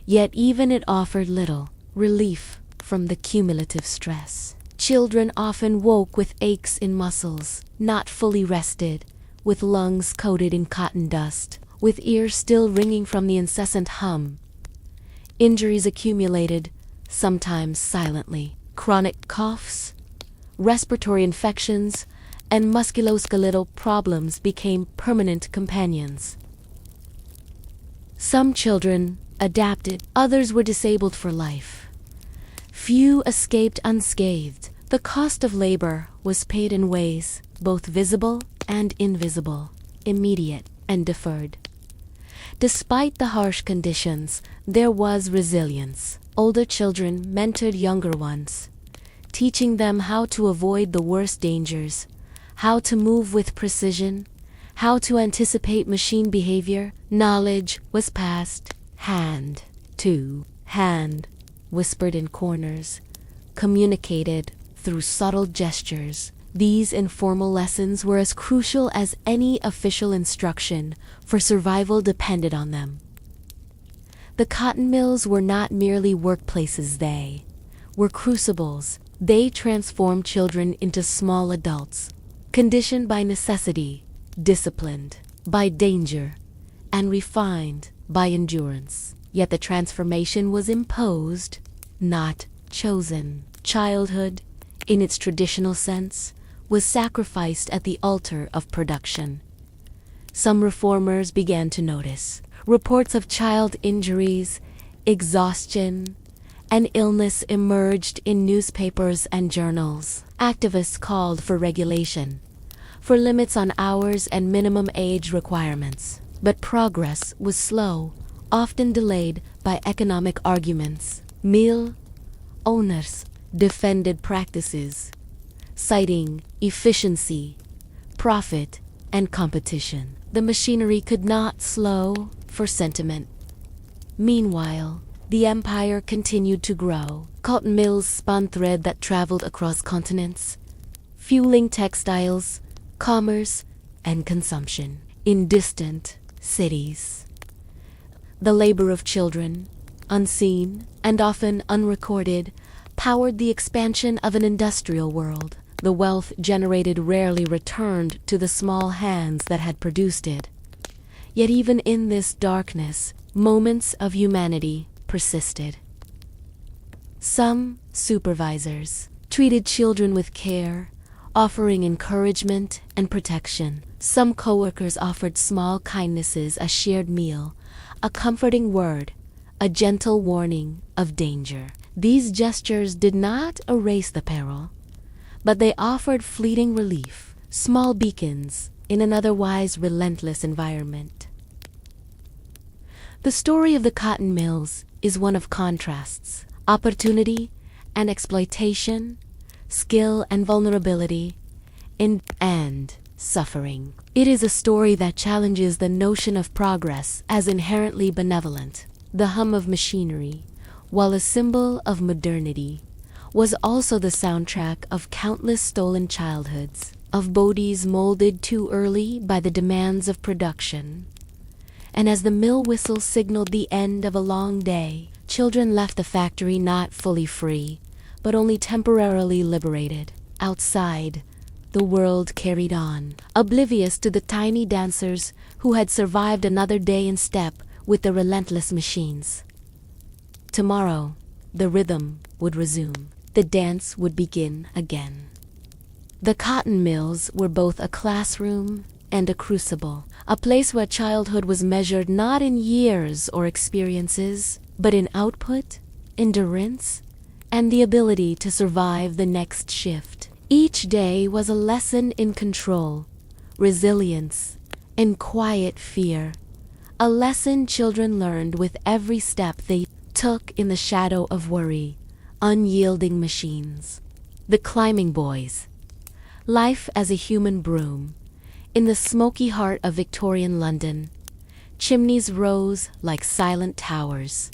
yet even it offered little relief from the cumulative stress. Children often woke with aches in muscles, not fully rested, with lungs coated in cotton dust, with ears still ringing from the incessant hum. Injuries accumulated, sometimes silently. Chronic coughs, respiratory infections, and musculoskeletal problems became permanent companions. Some children adapted, others were disabled for life. Few escaped unscathed. The cost of labor was paid in ways both visible and invisible, immediate and deferred. Despite the harsh conditions, there was resilience. Older children mentored younger ones, teaching them how to avoid the worst dangers, how to move with precision, how to anticipate machine behavior. Knowledge was passed hand to hand, whispered in corners, communicated through subtle gestures. These informal lessons were as crucial as any official instruction, for survival depended on them. The cotton mills were not merely workplaces, they were crucibles. They transformed children into small adults, conditioned by necessity, disciplined by danger and refined by endurance. Yet the transformation was imposed, not chosen. Childhood, in its traditional sense, was sacrificed at the altar of production. Some reformers began to notice reports of child injuries, exhaustion, and illness emerged in newspapers and journals. Activists called for regulation, for limits on hours and minimum age requirements. But progress was slow, often delayed by economic arguments. Mill owners defended practices, citing efficiency, profit, and competition. The machinery could not slow for sentiment. Meanwhile, the empire continued to grow. Cotton mills spun thread that traveled across continents, fueling textiles, commerce, and consumption in distant cities. The labor of children, unseen and often unrecorded, powered the expansion of an industrial world. The wealth generated rarely returned to the small hands that had produced it. Yet even in this darkness, moments of humanity persisted. Some supervisors treated children with care, offering encouragement and protection. Some coworkers offered small kindnesses, a shared meal, a comforting word, a gentle warning of danger. These gestures did not erase the peril, but they offered fleeting relief, small beacons in an otherwise relentless environment. The story of the cotton mills is one of contrasts, opportunity and exploitation, skill and vulnerability, and suffering. It is a story that challenges the notion of progress as inherently benevolent. The hum of machinery, while a symbol of modernity, was also the soundtrack of countless stolen childhoods, of bodies molded too early by the demands of production. And as the mill whistle signaled the end of a long day, children left the factory not fully free, but only temporarily liberated. Outside, the world carried on, oblivious to the tiny dancers who had survived another day in step with the relentless machines. Tomorrow, the rhythm would resume. The dance would begin again. The cotton mills were both a classroom and a crucible, a place where childhood was measured not in years or experiences, but in output, endurance, and the ability to survive the next shift. Each day was a lesson in control, resilience, and quiet fear, a lesson children learned with every step they took in the shadow of worry, unyielding machines. The climbing boys. Life as a human broom. In the smoky heart of Victorian London, chimneys rose like silent towers,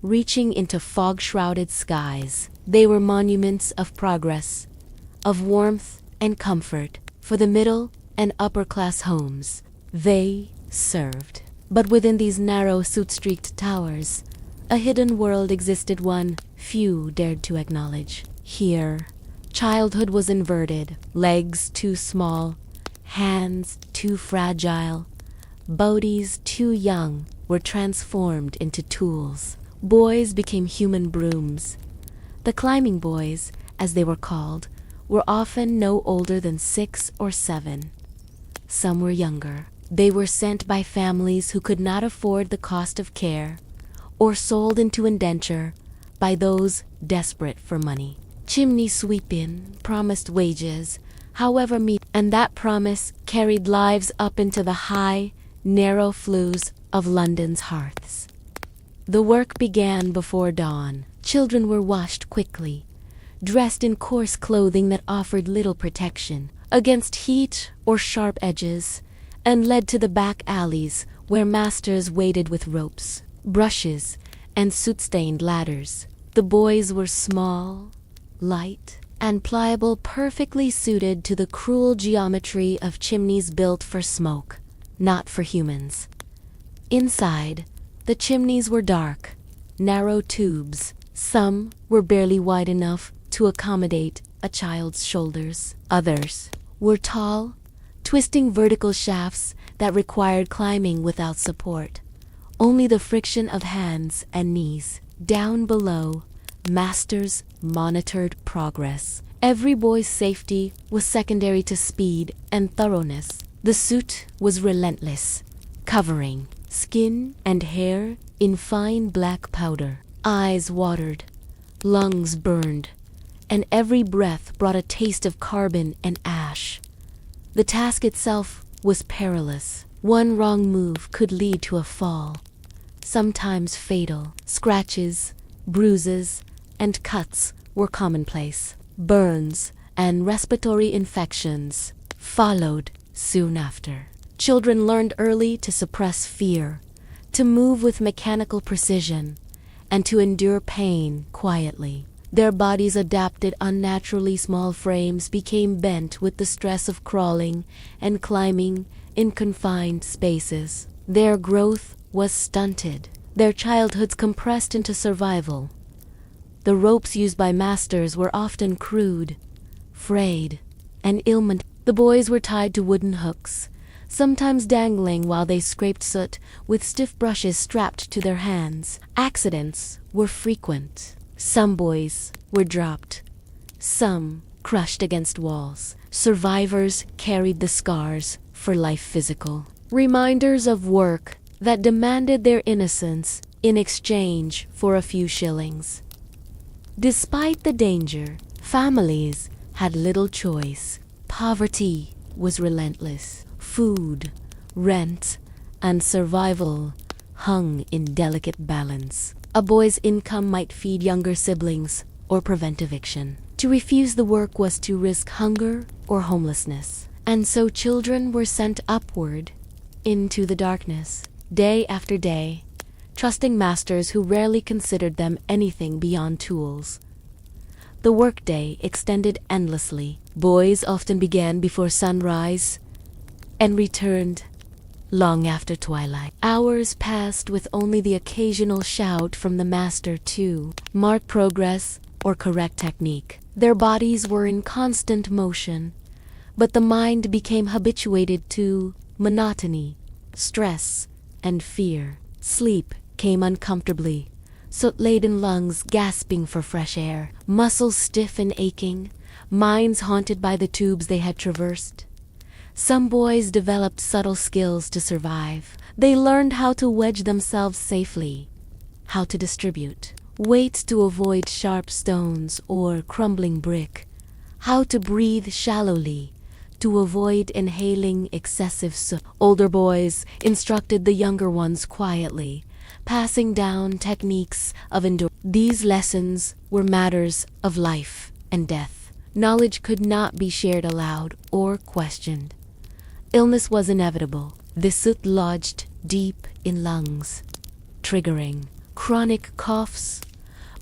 reaching into fog-shrouded skies. They were monuments of progress, of warmth and comfort for the middle and upper-class homes they served. But within these narrow soot-streaked towers, a hidden world existed, one few dared to acknowledge. Here, childhood was inverted, legs too small, hands too fragile, bodies too young were transformed into tools. Boys became human brooms. The climbing boys, as they were called, were often no older than 6 or 7. Some were younger. They were sent by families who could not afford the cost of care, or sold into indenture by those desperate for money. Chimney sweeping promised wages, however meager, and that promise carried lives up into the high, narrow flues of London's hearths. The work began before dawn. Children were washed quickly, dressed in coarse clothing that offered little protection against heat or sharp edges, and led to the back alleys where masters waited with ropes, brushes, and soot-stained ladders. The boys were small, light, and pliable, perfectly suited to the cruel geometry of chimneys built for smoke, not for humans. Inside, the chimneys were dark, narrow tubes. Some were barely wide enough to accommodate a child's shoulders. Others were tall, twisting vertical shafts that required climbing without support. Only the friction of hands and knees. Down below, masters monitored progress. Every boy's safety was secondary to speed and thoroughness. The suit was relentless, covering skin and hair in fine black powder. Eyes watered, lungs burned, and every breath brought a taste of carbon and ash. The task itself was perilous. One wrong move could lead to a fall, sometimes fatal. Scratches, bruises, and cuts were commonplace. Burns and respiratory infections followed soon after. Children learned early to suppress fear, to move with mechanical precision, and to endure pain quietly. Their bodies adapted unnaturally. Small frames became bent with the stress of crawling and climbing in confined spaces. Their growth was stunted, their childhoods compressed into survival. The ropes used by masters were often crude, frayed, and ill-maintained. The boys were tied to wooden hooks, sometimes dangling while they scraped soot with stiff brushes strapped to their hands. Accidents were frequent. Some boys were dropped, some crushed against walls. Survivors carried the scars for life. Physical reminders of work that demanded their innocence in exchange for a few shillings. Despite the danger, families had little choice. Poverty was relentless. Food, rent, and survival hung in delicate balance. A boy's income might feed younger siblings or prevent eviction. To refuse the work was to risk hunger or homelessness. And so children were sent upward into the darkness, day after day, trusting masters who rarely considered them anything beyond tools. The workday extended endlessly. Boys often began before sunrise and returned long after twilight. Hours passed with only the occasional shout from the master to mark progress or correct technique. Their bodies were in constant motion, but the mind became habituated to monotony, stress, and fear. Sleep came uncomfortably, soot-laden lungs gasping for fresh air, muscles stiff and aching, minds haunted by the tubes they had traversed. Some boys developed subtle skills to survive. They learned how to wedge themselves safely, how to distribute weights to avoid sharp stones or crumbling brick, how to breathe shallowly to avoid inhaling excessive soot. Older boys instructed the younger ones quietly, passing down techniques of endurance. These lessons were matters of life and death. Knowledge could not be shared aloud or questioned. Illness was inevitable. The soot lodged deep in lungs, triggering chronic coughs,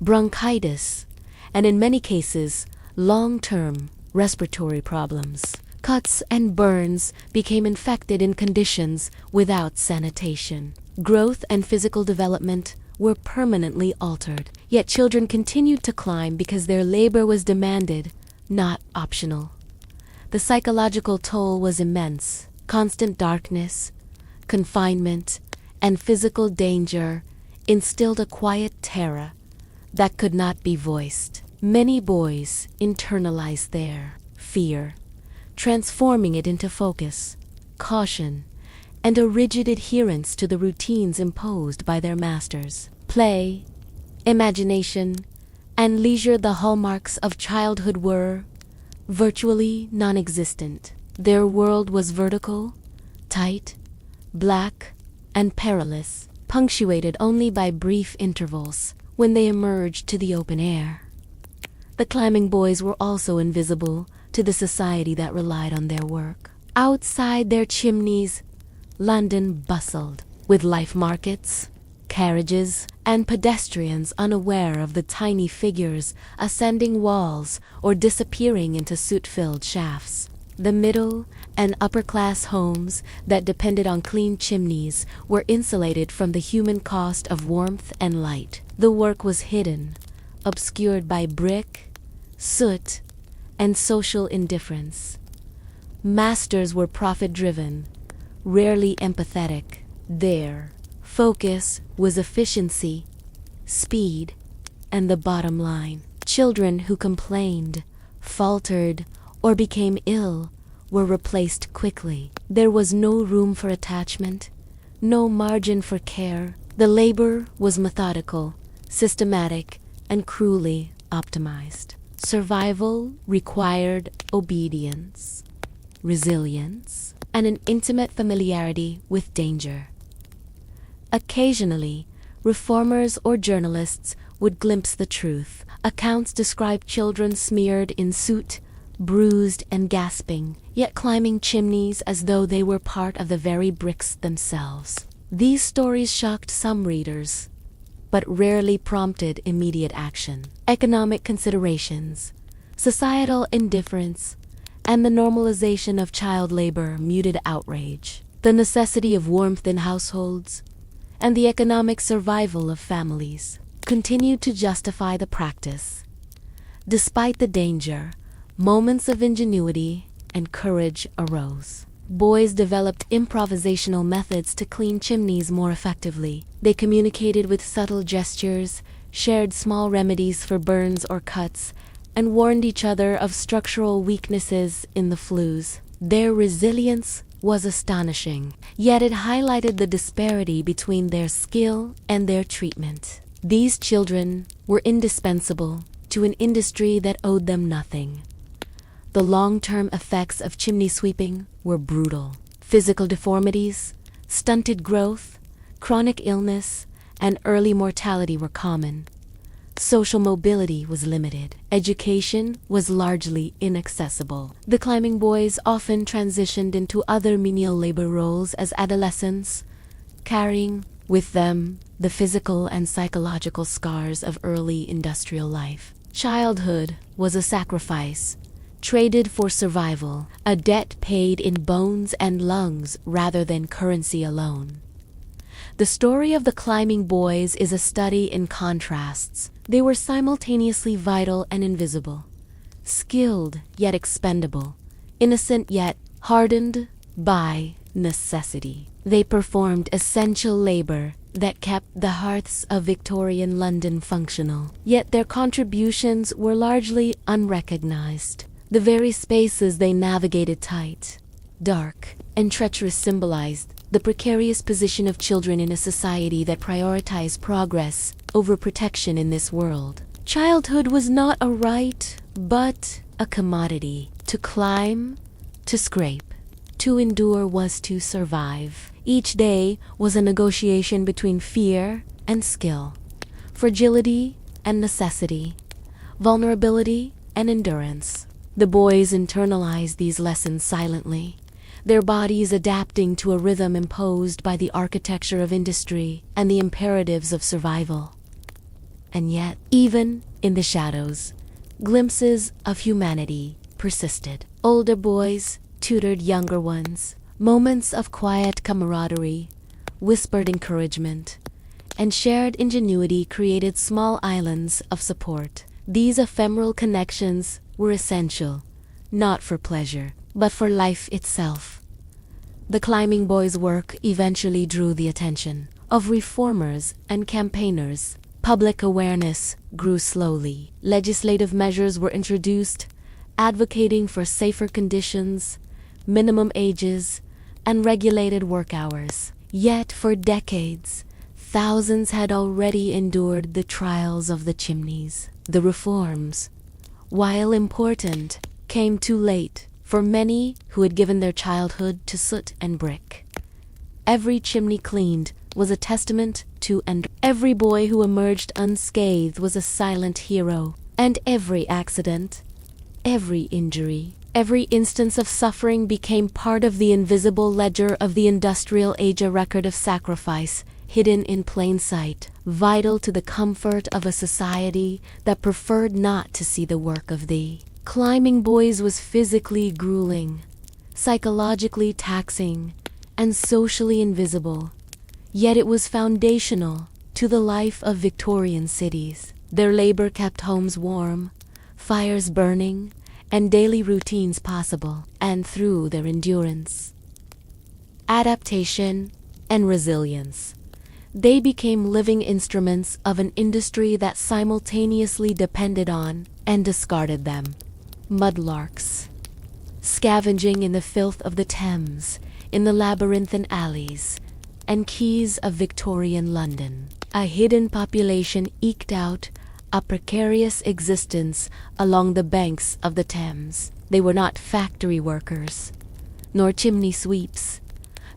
bronchitis, and in many cases, long-term respiratory problems. Cuts and burns became infected in conditions without sanitation. Growth and physical development were permanently altered. Yet children continued to climb because their labor was demanded, not optional. The psychological toll was immense. Constant darkness, confinement, and physical danger instilled a quiet terror that could not be voiced. Many boys internalized their fear, transforming it into focus, caution, and a rigid adherence to the routines imposed by their masters. Play, imagination, and leisure, the hallmarks of childhood, were virtually non-existent. Their world was vertical, tight, black, and perilous, punctuated only by brief intervals when they emerged to the open air. The climbing boys were also invisible to the society that relied on their work. Outside their chimneys, London bustled with life markets, carriages, and pedestrians unaware of the tiny figures ascending walls or disappearing into soot-filled shafts. The middle and upper-class homes that depended on clean chimneys were insulated from the human cost of warmth and light. The work was hidden, obscured by brick, soot, and social indifference. Masters were profit-driven, rarely empathetic. Their focus was efficiency, speed, and the bottom line. Children who complained, faltered, or became ill were replaced quickly. There was no room for attachment, no margin for care. The labor was methodical, systematic, and cruelly optimized. Survival required obedience, resilience, and an intimate familiarity with danger. Occasionally, reformers or journalists would glimpse the truth. Accounts describe children smeared in soot, bruised and gasping, yet climbing chimneys as though they were part of the very bricks themselves. These stories shocked some readers, but rarely prompted immediate action. Economic considerations, societal indifference, and the normalization of child labor muted outrage. The necessity of warmth in households and the economic survival of families continued to justify the practice. Despite the danger, moments of ingenuity and courage arose. Boys developed improvisational methods to clean chimneys more effectively. They communicated with subtle gestures, shared small remedies for burns or cuts, and warned each other of structural weaknesses in the flues. Their resilience was astonishing, yet it highlighted the disparity between their skill and their treatment. These children were indispensable to an industry that owed them nothing. The long-term effects of chimney sweeping were brutal. Physical deformities, stunted growth, chronic illness, and early mortality were common. Social mobility was limited. Education was largely inaccessible. The climbing boys often transitioned into other menial labor roles as adolescents, carrying with them the physical and psychological scars of early industrial life. Childhood was a sacrifice, traded for survival, a debt paid in bones and lungs rather than currency alone. The story of the climbing boys is a study in contrasts. They were simultaneously vital and invisible, skilled yet expendable, innocent yet hardened by necessity. They performed essential labor that kept the hearths of Victorian London functional, yet their contributions were largely unrecognized. The very spaces they navigated, tight, dark, and treacherous, symbolized the precarious position of children in a society that prioritized progress over protection in this world. Childhood was not a right, but a commodity. To climb, to scrape, to endure was to survive. Each day was a negotiation between fear and skill, fragility and necessity, vulnerability and endurance. The boys internalized these lessons silently, their bodies adapting to a rhythm imposed by the architecture of industry and the imperatives of survival. And yet, even in the shadows, glimpses of humanity persisted. Older boys tutored younger ones, moments of quiet camaraderie, whispered encouragement, and shared ingenuity created small islands of support. These ephemeral connections were essential, not for pleasure, but for life itself. The climbing boys' work eventually drew the attention of reformers and campaigners. Public awareness grew slowly. Legislative measures were introduced, advocating for safer conditions, minimum ages, and regulated work hours. Yet for decades, thousands had already endured the trials of the chimneys. The reforms, while important, came too late for many who had given their childhood to soot and brick. Every chimney cleaned was a testament to, and every boy who emerged unscathed was a silent hero. And every accident, every injury, every instance of suffering became part of the invisible ledger of the industrial age, a record of sacrifice hidden in plain sight, vital to the comfort of a society that preferred not to see the work of the climbing boys was physically grueling, psychologically taxing, and socially invisible. Yet it was foundational to the life of Victorian cities. Their labor kept homes warm, fires burning, and daily routines possible. And through their endurance, adaptation, and resilience. They became living instruments of an industry that simultaneously depended on and discarded them. Mudlarks, scavenging in the filth of the Thames, in the labyrinthine alleys and quays of Victorian London. A hidden population eked out a precarious existence along the banks of the Thames. They were not factory workers, nor chimney sweeps,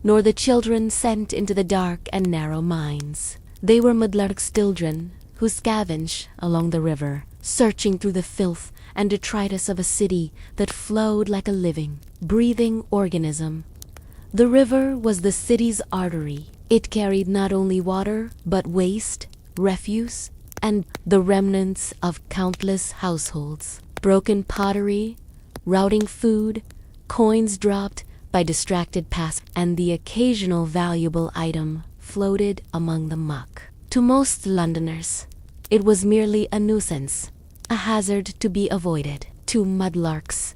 nor the children sent into the dark and narrow mines. They were mudlarks' children who scavenged along the river, searching through the filth and detritus of a city that flowed like a living, breathing organism. The river was the city's artery. It carried not only water, but waste, refuse, and the remnants of countless households. Broken pottery, routing food, coins dropped by distracted passers, and the occasional valuable item floated among the muck. To most Londoners, it was merely a nuisance, a hazard to be avoided. To mudlarks,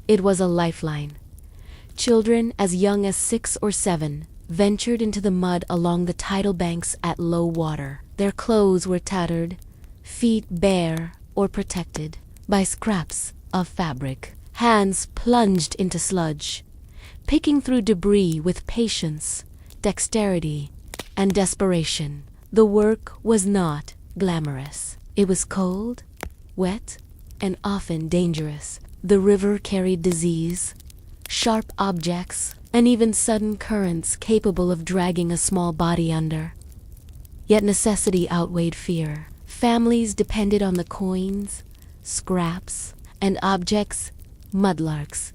it was a lifeline. Children as young as 6 or 7 ventured into the mud along the tidal banks at low water. Their clothes were tattered, feet bare or protected by scraps of fabric. Hands plunged into sludge, picking through debris with patience, dexterity, and desperation. The work was not glamorous. It was cold, wet, and often dangerous. The river carried disease, sharp objects, and even sudden currents capable of dragging a small body under. Yet necessity outweighed fear. Families depended on the coins, scraps, and objects mudlarks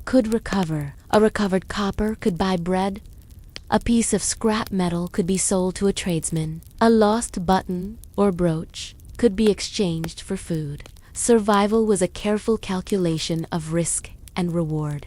could recover. A recovered copper could buy bread. A piece of scrap metal could be sold to a tradesman. A lost button or brooch could be exchanged for food. Survival was a careful calculation of risk and reward.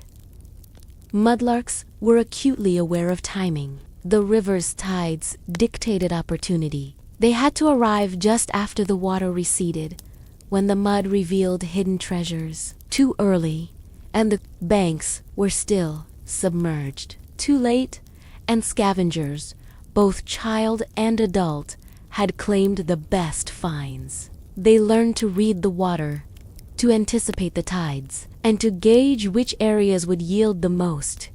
Mudlarks were acutely aware of timing. The river's tides dictated opportunity. They had to arrive just after the water receded, when the mud revealed hidden treasures. Too early, and the banks were still submerged. Too late, and scavengers, both child and adult, had claimed the best finds. They learned to read the water, to anticipate the tides, and to gauge which areas would yield the most.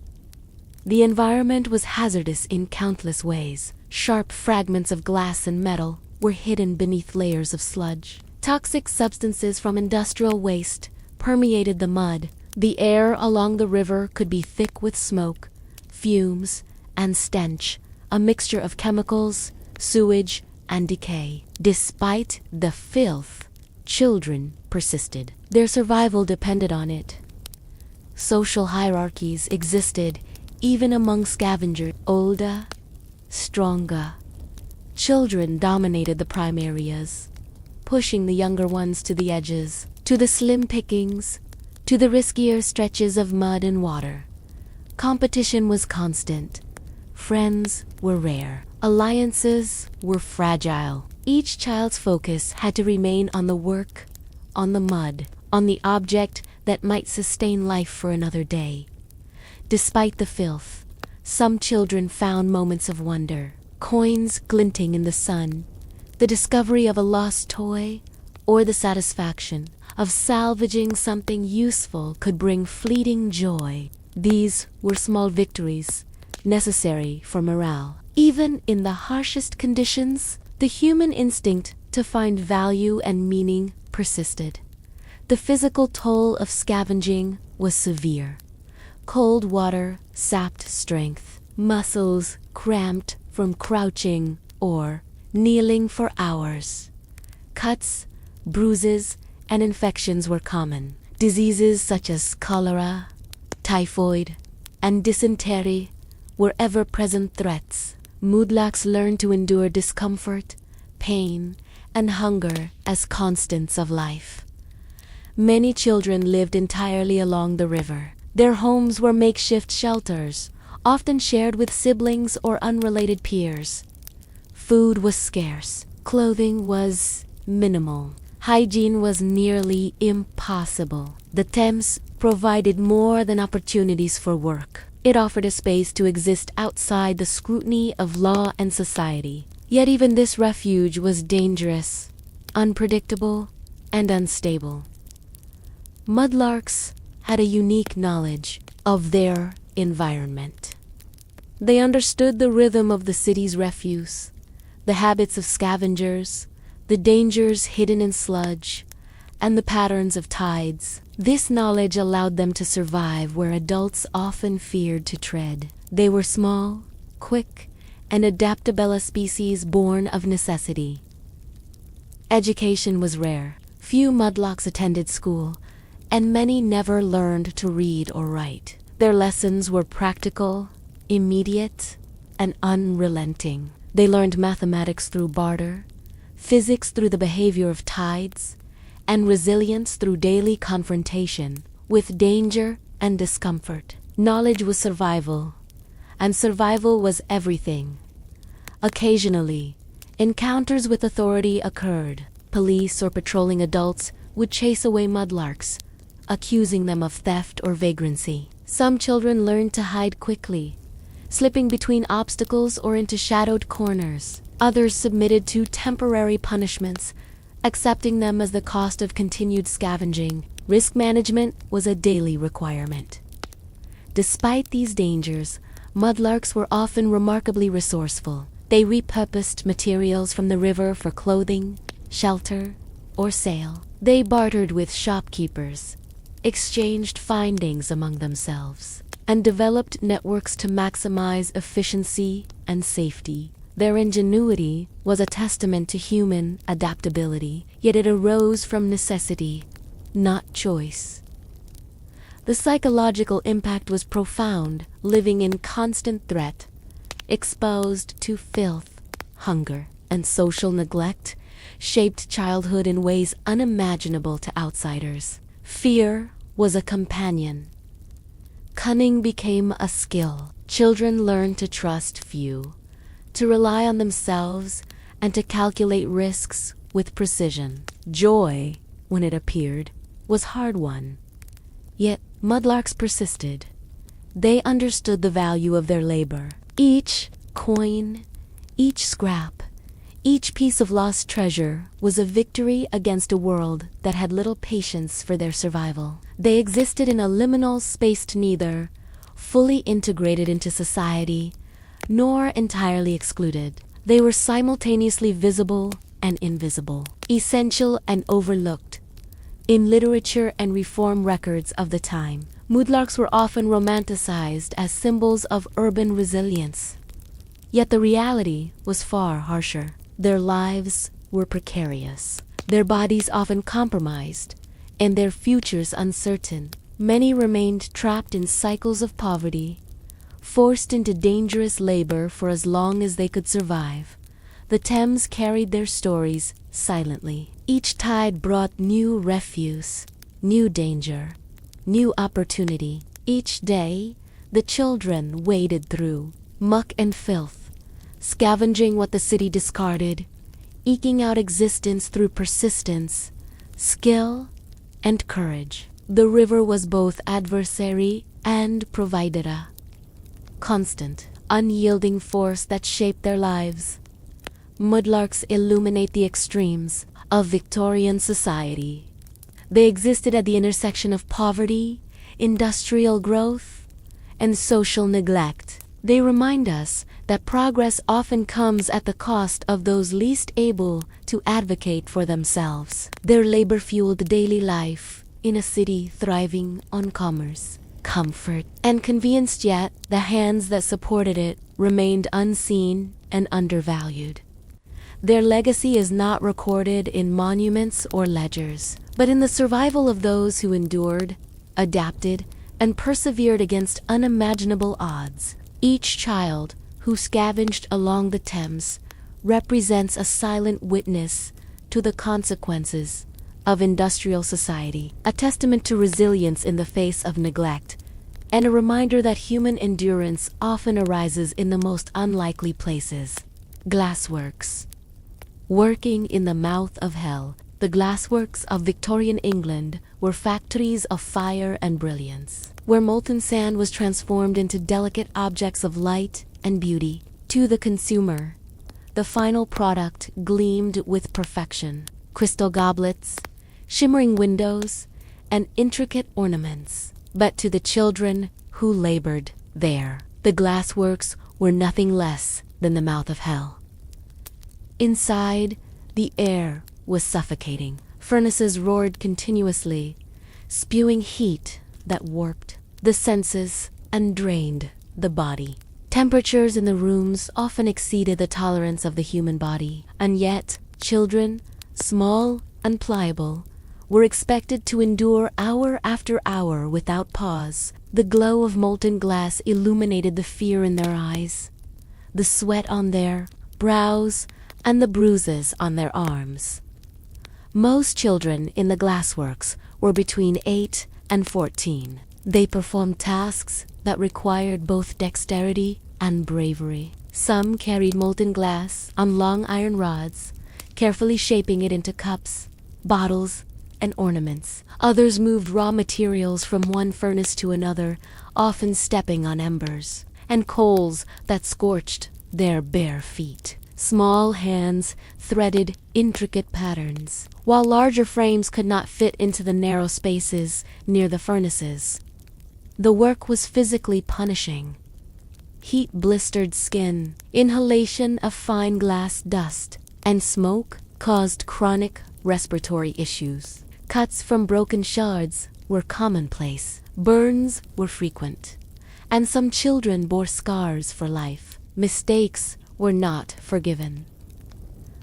The environment was hazardous in countless ways. Sharp fragments of glass and metal were hidden beneath layers of sludge. Toxic substances from industrial waste permeated the mud. The air along the river could be thick with smoke, fumes, and stench, a mixture of chemicals, sewage, and decay. Despite the filth, children persisted. Their survival depended on it. Social hierarchies existed even among scavengers. Older, stronger. Children dominated the prime areas, pushing the younger ones to the edges, to the slim pickings, to the riskier stretches of mud and water. Competition was constant. Friends were rare. Alliances were fragile. Each child's focus had to remain on the work, on the mud, on the object that might sustain life for another day. Despite the filth, some children found moments of wonder, coins glinting in the sun, the discovery of a lost toy, or the satisfaction of salvaging something useful could bring fleeting joy. These were small victories, necessary for morale. Even in the harshest conditions, the human instinct to find value and meaning persisted. The physical toll of scavenging was severe. Cold water sapped strength, muscles cramped from crouching or kneeling for hours. Cuts, bruises, and infections were common. Diseases such as cholera, typhoid, and dysentery were ever-present threats. Mudlarks learned to endure discomfort, pain, and hunger as constants of life. Many children lived entirely along the river. Their homes were makeshift shelters, often shared with siblings or unrelated peers. Food was scarce. Clothing was minimal. Hygiene was nearly impossible. The Thames provided more than opportunities for work. It offered a space to exist outside the scrutiny of law and society. Yet even this refuge was dangerous, unpredictable, and unstable. Mudlarks had a unique knowledge of their environment. They understood the rhythm of the city's refuse, the habits of scavengers, the dangers hidden in sludge, and the patterns of tides. This knowledge allowed them to survive where adults often feared to tread. They were small, quick, and adaptable, a species born of necessity. Education was rare. Few mudlarks attended school, and many never learned to read or write. Their lessons were practical, immediate, and unrelenting. They learned mathematics through barter, physics through the behavior of tides, and resilience through daily confrontation with danger and discomfort. Knowledge was survival, and survival was everything. Occasionally, encounters with authority occurred. Police or patrolling adults would chase away mudlarks, accusing them of theft or vagrancy. Some children learned to hide quickly, slipping between obstacles or into shadowed corners. Others submitted to temporary punishments, accepting them as the cost of continued scavenging. Risk management was a daily requirement. Despite these dangers, mudlarks were often remarkably resourceful. They repurposed materials from the river for clothing, shelter, or sale. They bartered with shopkeepers, exchanged findings among themselves, and developed networks to maximize efficiency and safety. Their ingenuity was a testament to human adaptability, yet it arose from necessity, not choice. The psychological impact was profound. Living in constant threat, exposed to filth, hunger, and social neglect, shaped childhood in ways unimaginable to outsiders. Fear was a companion. Cunning became a skill. Children learned to trust few, to rely on themselves, and to calculate risks with precision. Joy, when it appeared, was hard-won. Yet mudlarks persisted. They understood the value of their labor. Each coin, each scrap, each piece of lost treasure was a victory against a world that had little patience for their survival. They existed in a liminal space, neither fully integrated into society nor entirely excluded. They were simultaneously visible and invisible, essential and overlooked. In literature and reform records of the time, mudlarks were often romanticized as symbols of urban resilience. Yet the reality was far harsher. Their lives were precarious, their bodies often compromised, and their futures uncertain. Many remained trapped in cycles of poverty, forced into dangerous labor for as long as they could survive. The Thames carried their stories silently. Each tide brought new refuse, new danger, new opportunity. Each day, the children waded through muck and filth, scavenging what the city discarded, eking out existence through persistence, skill, and courage. The river was both adversary and provider, constant, unyielding force that shaped their lives. Mudlarks illuminate the extremes of Victorian society. They existed at the intersection of poverty, industrial growth, and social neglect. They remind us that progress often comes at the cost of those least able to advocate for themselves. Their labor fueled daily life in a city thriving on commerce, comfort, and convenience, yet the hands that supported it remained unseen and undervalued. Their legacy is not recorded in monuments or ledgers, but in the survival of those who endured, adapted, and persevered against unimaginable odds. Each child who scavenged along the Thames represents a silent witness to the consequences of industrial society, a testament to resilience in the face of neglect, and a reminder that human endurance often arises in the most unlikely places. Glassworks. Working in the mouth of hell, The glassworks of Victorian England were factories of fire and brilliance, where molten sand was transformed into delicate objects of light and beauty. To the consumer, the final product gleamed with perfection: crystal goblets, shimmering windows, and intricate ornaments. But to the children who labored there, the glassworks were nothing less than the mouth of hell. Inside, the air was suffocating. Furnaces roared continuously, spewing heat that warped the senses and drained the body. Temperatures in the rooms often exceeded the tolerance of the human body, and yet children, small and pliable, were expected to endure hour after hour without pause. The glow of molten glass illuminated the fear in their eyes, the sweat on their brows, and the bruises on their arms. Most children in the glassworks were between 8 and 14. They performed tasks that required both dexterity and bravery. Some carried molten glass on long iron rods, carefully shaping it into cups, bottles, and ornaments. Others moved raw materials from one furnace to another, often stepping on embers and coals that scorched their bare feet. Small hands threaded intricate patterns, while larger frames could not fit into the narrow spaces near the furnaces. The work was physically punishing. Heat blistered skin, inhalation of fine glass dust, and smoke caused chronic respiratory issues. Cuts from broken shards were commonplace. Burns were frequent, and some children bore scars for life. Mistakes were not forgiven.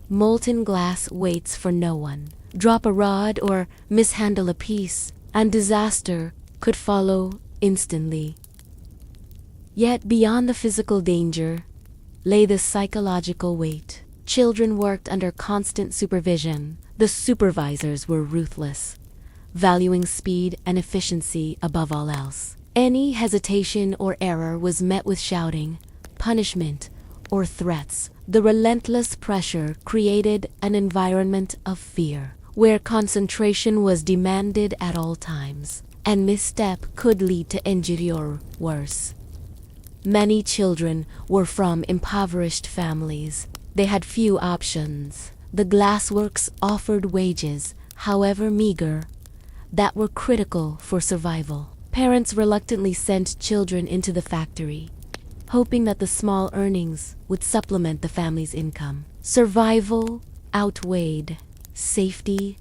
Molten glass waits for no one. Drop a rod or mishandle a piece, and disaster could follow instantly. Yet beyond the physical danger lay the psychological weight. Children worked under constant supervision. The supervisors were ruthless, valuing speed and efficiency above all else. Any hesitation or error was met with shouting, punishment, or threats. The relentless pressure created an environment of fear, where concentration was demanded at all times, and misstep could lead to injury or worse. Many children were from impoverished families. They had few options. The glassworks offered wages, however meager, that were critical for survival. Parents reluctantly sent children into the factory, hoping that the small earnings would supplement the family's income. Survival outweighed safety,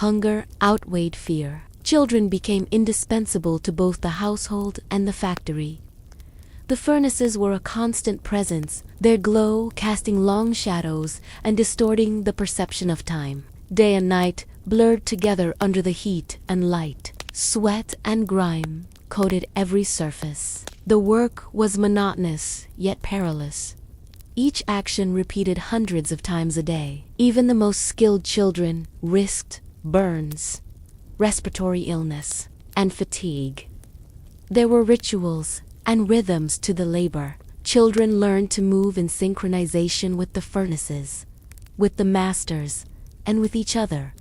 hunger outweighed fear. Children became indispensable to both the household and the factory. The furnaces were a constant presence, their glow casting long shadows and distorting the perception of time. Day and night blurred together under the heat and light. Sweat and grime coated every surface. The work was monotonous, yet perilous. Each action repeated hundreds of times a day. Even the most skilled children risked burns, respiratory illness, and fatigue. There were rituals and rhythms to the labor. Children learned to move in synchronization with the furnaces, with the masters, and with each other.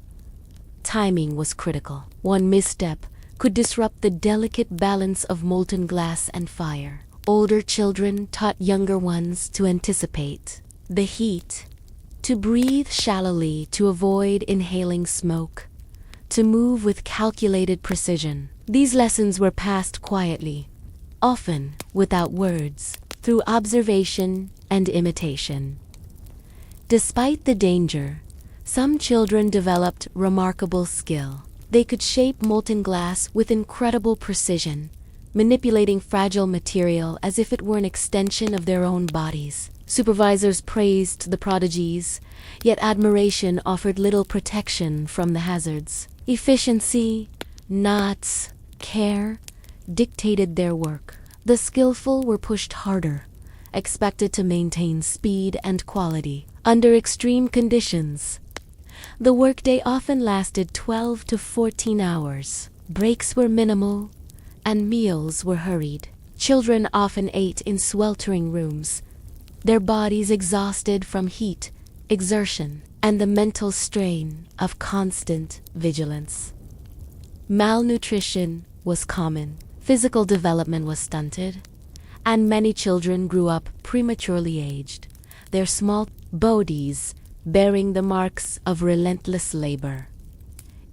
Timing was critical. One misstep could disrupt the delicate balance of molten glass and fire. Older children taught younger ones to anticipate the heat, to breathe shallowly to avoid inhaling smoke, to move with calculated precision. These lessons were passed quietly, often without words, through observation and imitation. Despite the danger, some children developed remarkable skill. They could shape molten glass with incredible precision, manipulating fragile material as if it were an extension of their own bodies. Supervisors praised the prodigies, yet admiration offered little protection from the hazards. Efficiency, not care, dictated their work. The skillful were pushed harder, expected to maintain speed and quality. Under extreme conditions, the workday often lasted 12 to 14 hours. Breaks were minimal, and meals were hurried. Children often ate in sweltering rooms, their bodies exhausted from heat, exertion, and the mental strain of constant vigilance. Malnutrition was common, physical development was stunted, and many children grew up prematurely aged, their small bodies bearing the marks of relentless labor.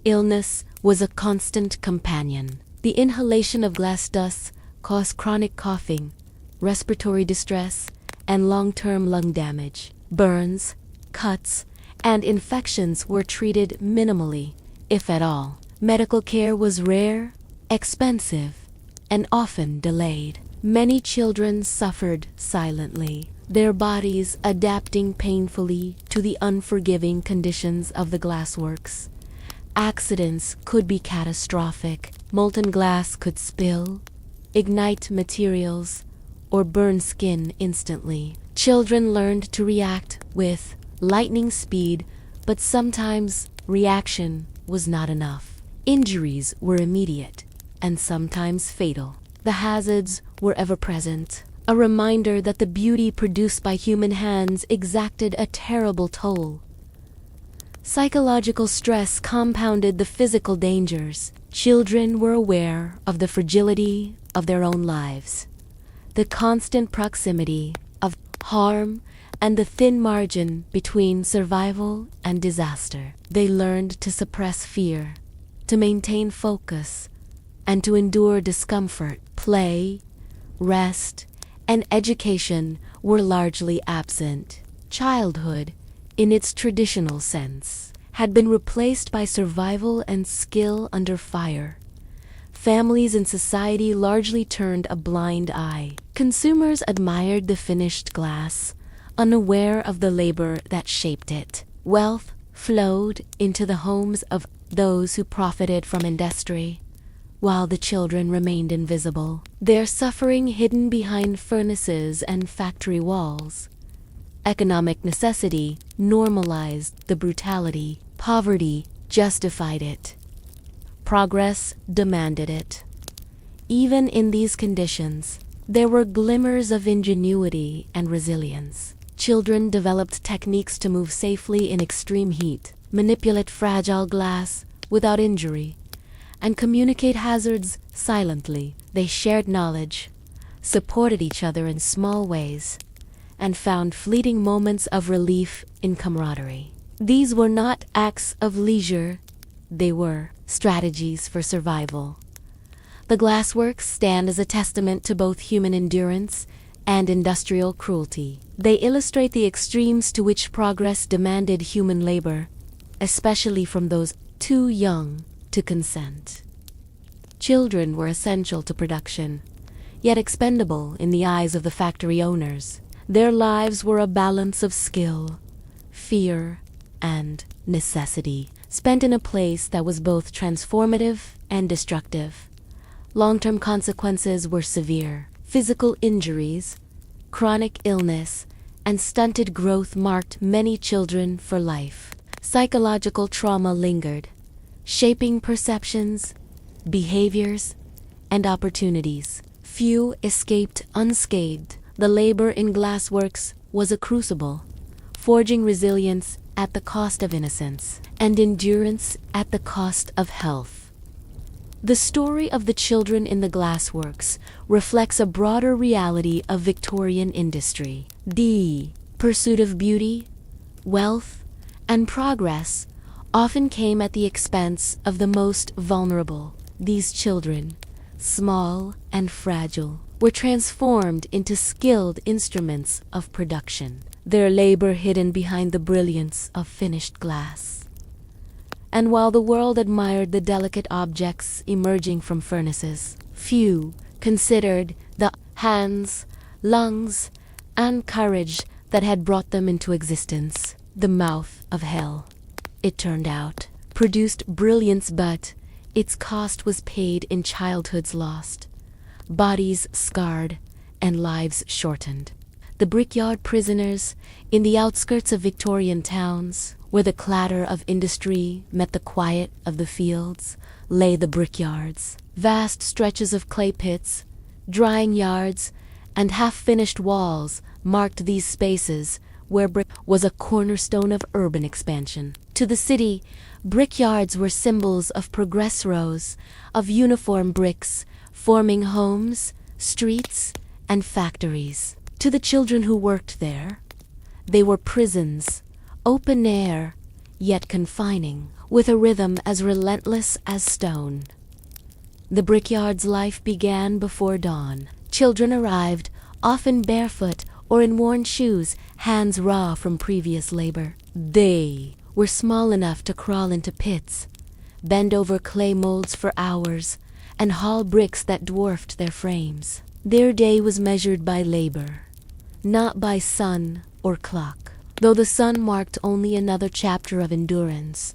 Illness was a constant companion. The inhalation of glass dust caused chronic coughing, respiratory distress, and long-term lung damage. Burns, cuts, and infections were treated minimally, if at all. Medical care was rare, expensive, and often delayed. Many children suffered silently, their bodies adapting painfully to the unforgiving conditions of the glassworks. Accidents could be catastrophic. Molten glass could spill, ignite materials, or burn skin instantly. Children learned to react with lightning speed, but sometimes reaction was not enough. Injuries were immediate and sometimes fatal. The hazards were ever present, a reminder that the beauty produced by human hands exacted a terrible toll. Psychological stress compounded the physical dangers. Children were aware of the fragility of their own lives, the constant proximity of harm, and the thin margin between survival and disaster. They learned to suppress fear, to maintain focus, and to endure discomfort. Play, rest, and education were largely absent. Childhood, in its traditional sense, had been replaced by survival and skill under fire. Families and society largely turned a blind eye. Consumers admired the finished glass, unaware of the labor that shaped it. Wealth flowed into the homes of those who profited from industry, while the children remained invisible, their suffering hidden behind furnaces and factory walls. Economic necessity normalized the brutality. Poverty justified it. Progress demanded it. Even in these conditions, there were glimmers of ingenuity and resilience. Children developed techniques to move safely in extreme heat, manipulate fragile glass without injury, and communicate hazards silently. They shared knowledge, supported each other in small ways, and found fleeting moments of relief in camaraderie. These were not acts of leisure, they were strategies for survival. The glassworks stand as a testament to both human endurance and industrial cruelty. They illustrate the extremes to which progress demanded human labor, especially from those too young to consent. Children were essential to production, yet expendable in the eyes of the factory owners. Their lives were a balance of skill, fear, and necessity, spent in a place that was both transformative and destructive. Long-term consequences were severe. Physical injuries, chronic illness, and stunted growth marked many children for life. Psychological trauma lingered, shaping perceptions, behaviors, and opportunities. Few escaped unscathed. The labor in glassworks was a crucible, forging resilience at the cost of innocence, and endurance at the cost of health. The story of the children in the glassworks reflects a broader reality of Victorian industry. The pursuit of beauty, wealth, and progress often came at the expense of the most vulnerable. These children, small and fragile, were transformed into skilled instruments of production, their labor hidden behind the brilliance of finished glass. And while the world admired the delicate objects emerging from furnaces, few considered the hands, lungs, and courage that had brought them into existence. The mouth of hell, it turned out, produced brilliance, but its cost was paid in childhoods lost, bodies scarred, and lives shortened. The brickyard prisoners in the outskirts of Victorian towns, where the clatter of industry met the quiet of the fields, lay the brickyards. Vast stretches of clay pits, drying yards, and half-finished walls marked these spaces where brick was a cornerstone of urban expansion. To the city, brickyards were symbols of progress rows, of uniform bricks, forming homes, streets, and factories. To the children who worked there, they were prisons, open air, yet confining, with a rhythm as relentless as stone. The brickyard's life began before dawn. Children arrived, often barefoot or in worn shoes, hands raw from previous labor. They were small enough to crawl into pits, bend over clay molds for hours, and haul bricks that dwarfed their frames. Their day was measured by labor, not by sun or clock. Though the sun marked only another chapter of endurance,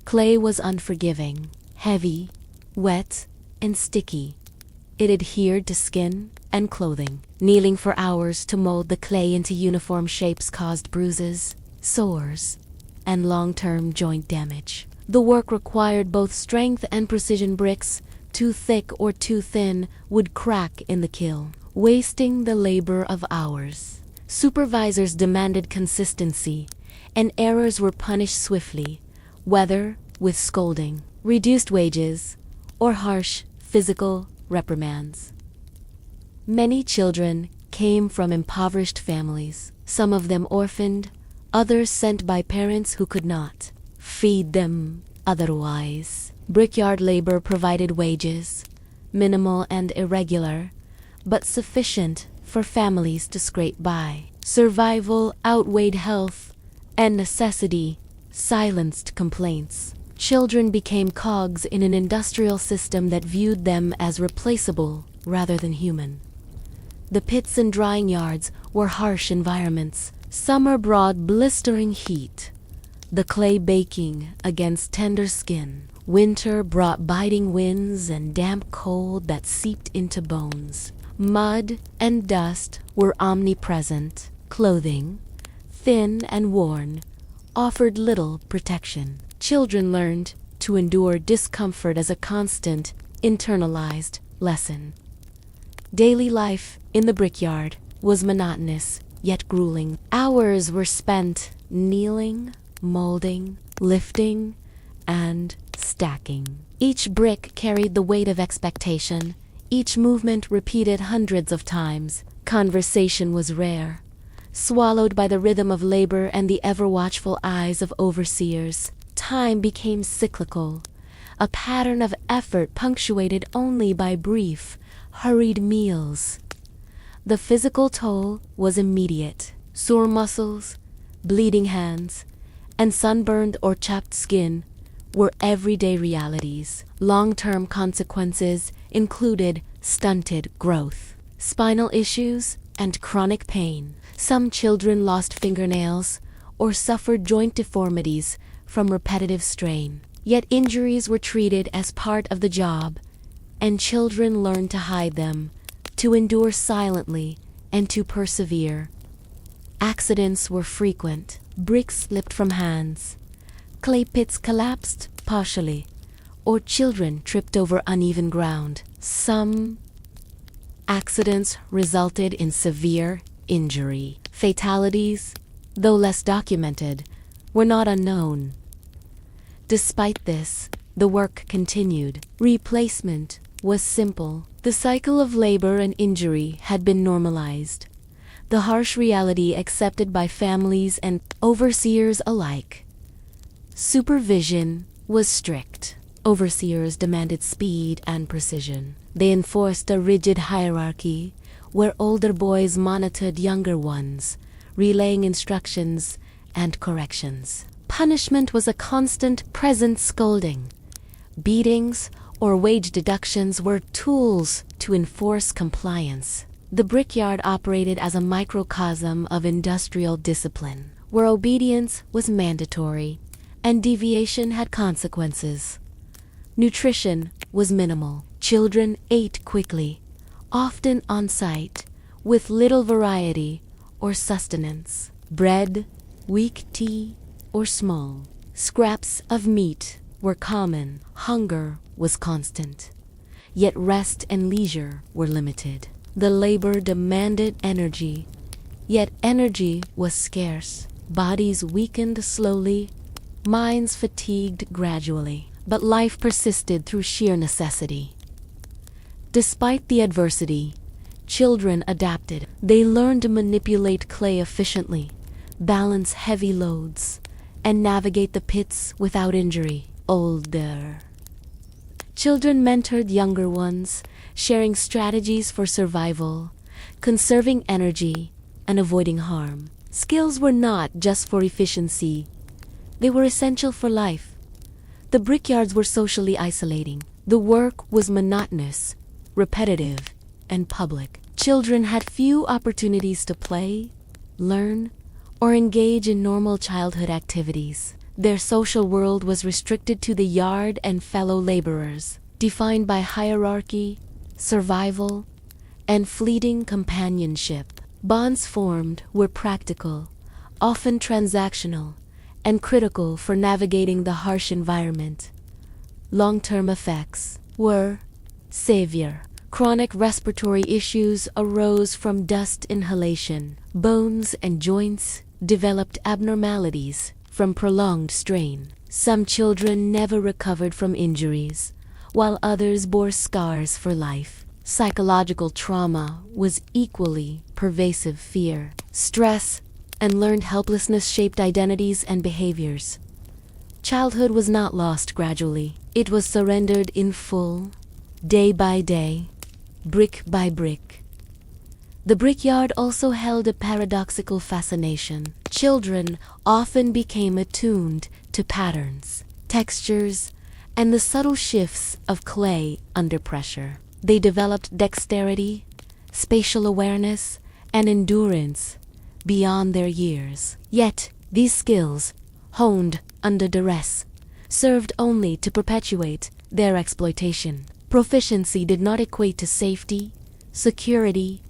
clay was unforgiving, heavy, wet, and sticky. It adhered to skin and clothing. Kneeling for hours to mold the clay into uniform shapes caused bruises, sores, and long-term joint damage. The work required both strength and precision. Bricks, too thick or too thin, would crack in the kiln, wasting the labor of hours. Supervisors demanded consistency, and errors were punished swiftly, whether with scolding, reduced wages, or harsh physical reprimands. Many children came from impoverished families, some of them orphaned, others sent by parents who could not feed them otherwise. Brickyard labor provided wages, minimal and irregular, but sufficient for families to scrape by. Survival outweighed health, and necessity silenced complaints. Children became cogs in an industrial system that viewed them as replaceable rather than human. The pits and drying yards were harsh environments. Summer brought blistering heat, the clay baking against tender skin. Winter brought biting winds and damp cold that seeped into bones. Mud and dust were omnipresent. Clothing, thin and worn, offered little protection. Children learned to endure discomfort as a constant, internalized lesson. Daily life in the brickyard was monotonous, yet grueling. Hours were spent kneeling, molding, lifting, and stacking. Each brick carried the weight of expectation, each movement repeated hundreds of times. Conversation was rare, swallowed by the rhythm of labor and the ever-watchful eyes of overseers. Time became cyclical, a pattern of effort punctuated only by brief, hurried meals. The physical toll was immediate. Sore muscles, bleeding hands, and sunburned or chapped skin were everyday realities. Long-term consequences included stunted growth, spinal issues, and chronic pain. Some children lost fingernails or suffered joint deformities from repetitive strain. Yet injuries were treated as part of the job, and children learned to hide them, to endure silently, and to persevere. Accidents were frequent. Bricks slipped from hands, clay pits collapsed partially, or children tripped over uneven ground. Some accidents resulted in severe injury. Fatalities, though less documented, were not unknown. Despite this, the work continued. Replacement was simple. The cycle of labor and injury had been normalized, the harsh reality accepted by families and overseers alike. Supervision was strict. Overseers demanded speed and precision. They enforced a rigid hierarchy where older boys monitored younger ones, relaying instructions and corrections. Punishment was a constant, present scolding. Beatings or wage deductions were tools to enforce compliance. The brickyard operated as a microcosm of industrial discipline, where obedience was mandatory and deviation had consequences. Nutrition was minimal. Children ate quickly, often on site, with little variety or sustenance. Bread, weak tea, or small scraps of meat were common. Hunger was constant, yet rest and leisure were limited. The labor demanded energy, Yet energy was scarce. Bodies weakened slowly, minds fatigued gradually. But life persisted through sheer necessity. Despite the adversity, children adapted. They learned to manipulate clay efficiently, balance heavy loads, and navigate the pits without injury. Older children mentored younger ones, sharing strategies for survival, conserving energy, and avoiding harm. Skills were not just for efficiency, they were essential for life. The brickyards were socially isolating. The work was monotonous, repetitive, and public. Children had few opportunities to play, learn, or engage in normal childhood activities. Their social world was restricted to the yard and fellow laborers, defined by hierarchy, survival, and fleeting companionship. Bonds formed were practical, often transactional, and critical for navigating the harsh environment. Long-term effects were severe. Chronic respiratory issues arose from dust inhalation. Bones and joints developed abnormalities from prolonged strain. Some children never recovered from injuries, while others bore scars for life. Psychological trauma was equally pervasive. Fear, stress, and learned helplessness shaped identities and behaviors. Childhood was not lost gradually. It was surrendered in full, day by day, brick by brick. The brickyard also held a paradoxical fascination. Children often became attuned to patterns, textures, and the subtle shifts of clay under pressure. They developed dexterity, spatial awareness, and endurance beyond their years. Yet, these skills, honed under duress, served only to perpetuate their exploitation. Proficiency did not equate to safety, security,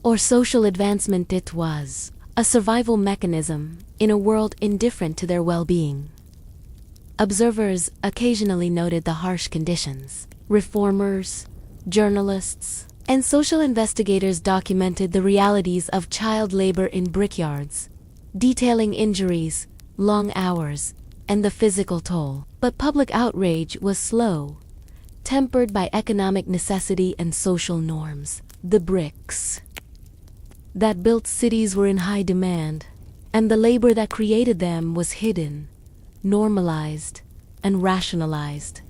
or social advancement. It was a survival mechanism in a world indifferent to their well-being. Observers occasionally noted the harsh conditions. Reformers, journalists, and social investigators documented the realities of child labor in brickyards, detailing injuries, long hours, and the physical toll. But public outrage was slow, tempered by economic necessity and social norms. The bricks that built cities were in high demand, and the labor that created them was hidden, normalized, and rationalized.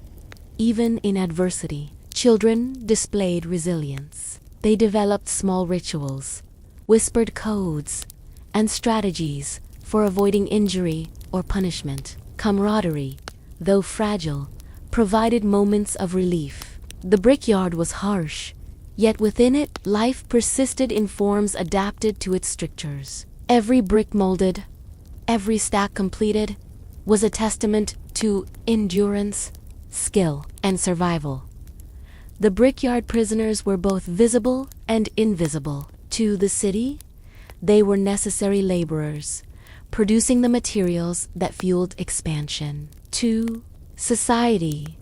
Even in adversity, children displayed resilience. They developed small rituals, whispered codes, and strategies for avoiding injury or punishment. Camaraderie, though fragile, provided moments of relief. The brickyard was harsh, yet within it, life persisted in forms adapted to its strictures. Every brick molded, every stack completed, was a testament to endurance, skill, and survival. The brickyard prisoners were both visible and invisible. To the city, they were necessary laborers, producing the materials that fueled expansion. To society,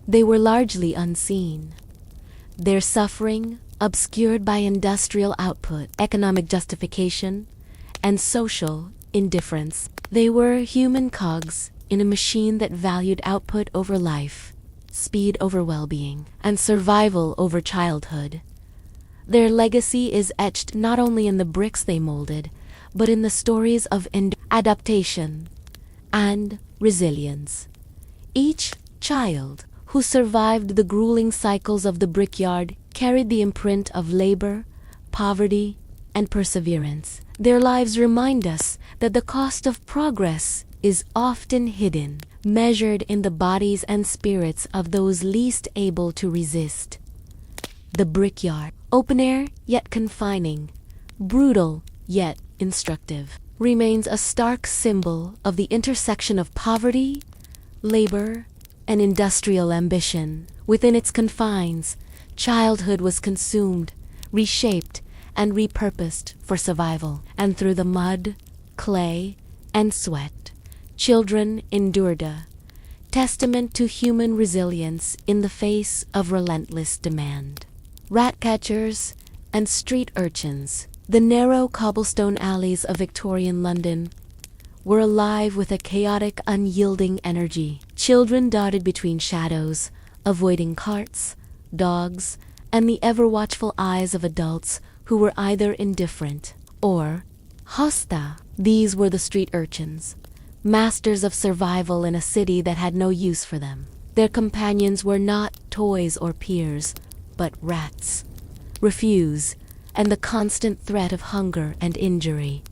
they were largely unseen, their suffering obscured by industrial output, economic justification, and social indifference. They were human cogs in a machine that valued output over life, speed over well-being, and survival over childhood. Their legacy is etched not only in the bricks they molded, but in the stories of adaptation and resilience. Each child who survived the grueling cycles of the brickyard carried the imprint of labor, poverty, and perseverance. Their lives remind us that the cost of progress is often hidden, measured in the bodies and spirits of those least able to resist. The brickyard, open air yet confining, brutal yet instructive, remains a stark symbol of the intersection of poverty, labor, and industrial ambition. Within its confines, childhood was consumed, reshaped, and repurposed for survival. And through the mud, clay, and sweat, children endured a testament to human resilience in the face of relentless demand. Rat catchers and street urchins The narrow cobblestone alleys of Victorian London were alive with a chaotic, unyielding energy. Children darted between shadows, avoiding carts, dogs, and the ever-watchful eyes of adults who were either indifferent or hostile. These were the street urchins, masters of survival in a city that had no use for them. Their companions were not toys or peers, but rats, refuse, and the constant threat of hunger and injury.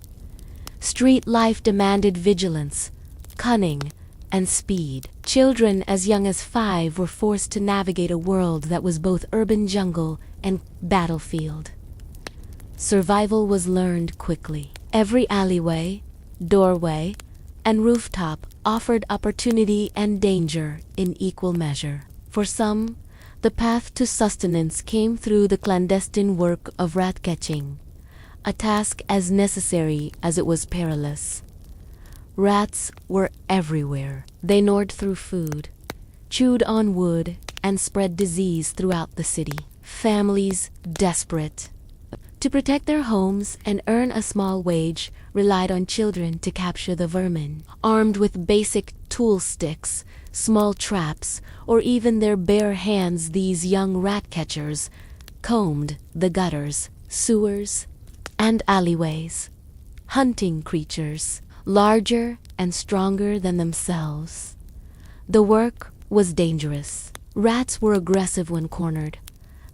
Street life demanded vigilance, cunning, and speed. Children as young as 5 were forced to navigate a world that was both urban jungle and battlefield. Survival was learned quickly. Every alleyway, doorway, and rooftop offered opportunity and danger in equal measure. For some, the path to sustenance came through the clandestine work of rat-catching, a task as necessary as it was perilous. Rats were everywhere. They gnawed through food, chewed on wood, and spread disease throughout the city. Families, desperate to protect their homes and earn a small wage, relied on children to capture the vermin. Armed with basic tool sticks, small traps, or even their bare hands, these young rat catchers combed the gutters, sewers, and alleyways, hunting creatures larger and stronger than themselves. The work was dangerous. Rats were aggressive when cornered,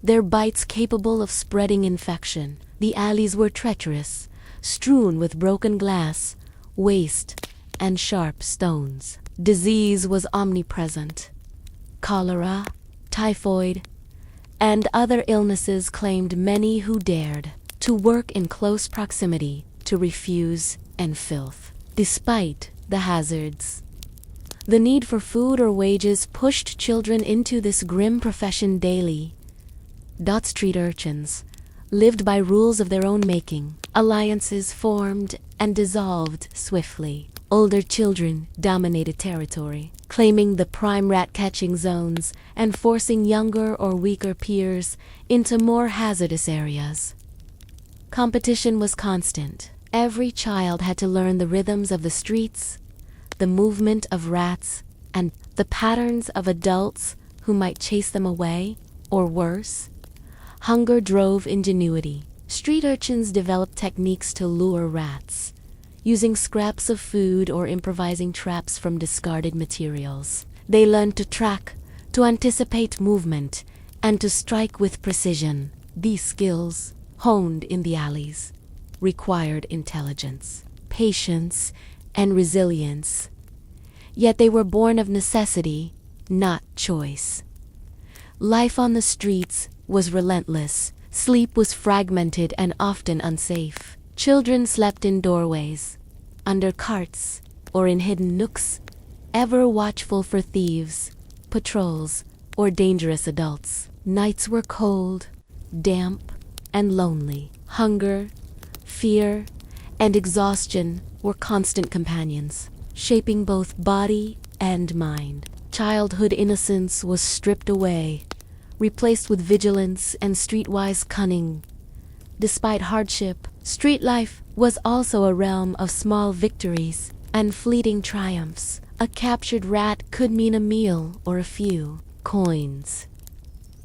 their bites capable of spreading infection. The alleys were treacherous, strewn with broken glass, waste, and sharp stones. Disease was omnipresent. Cholera, typhoid, and other illnesses claimed many who dared to work in close proximity to refuse and filth. Despite the hazards, the need for food or wages pushed children into this grim profession daily. Street urchins lived by rules of their own making. Alliances formed and dissolved swiftly. Older children dominated territory, claiming the prime rat-catching zones and forcing younger or weaker peers into more hazardous areas. Competition was constant. Every child had to learn the rhythms of the streets, the movement of rats, and the patterns of adults who might chase them away, or worse. Hunger drove ingenuity. Street urchins developed techniques to lure rats, using scraps of food or improvising traps from discarded materials. They learned to track, to anticipate movement, and to strike with precision. These skills, honed in the alleys, required intelligence, patience, and resilience. Yet they were born of necessity, not choice. Life on the streets was relentless. Sleep was fragmented and often unsafe. Children slept in doorways, under carts, or in hidden nooks, ever watchful for thieves, patrols, or dangerous adults. Nights were cold, damp, and lonely. Hunger, fear, and exhaustion were constant companions, shaping both body and mind. Childhood innocence was stripped away, replaced with vigilance and streetwise cunning. Despite hardship, street life was also a realm of small victories and fleeting triumphs. A captured rat could mean a meal or a few coins.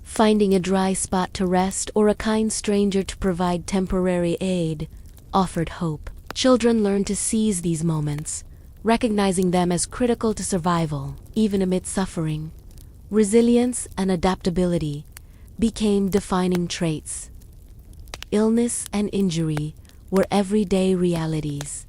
Finding a dry spot to rest or a kind stranger to provide temporary aid offered hope. Children learned to seize these moments, recognizing them as critical to survival. Even amid suffering, resilience and adaptability became defining traits. Illness and injury were everyday realities.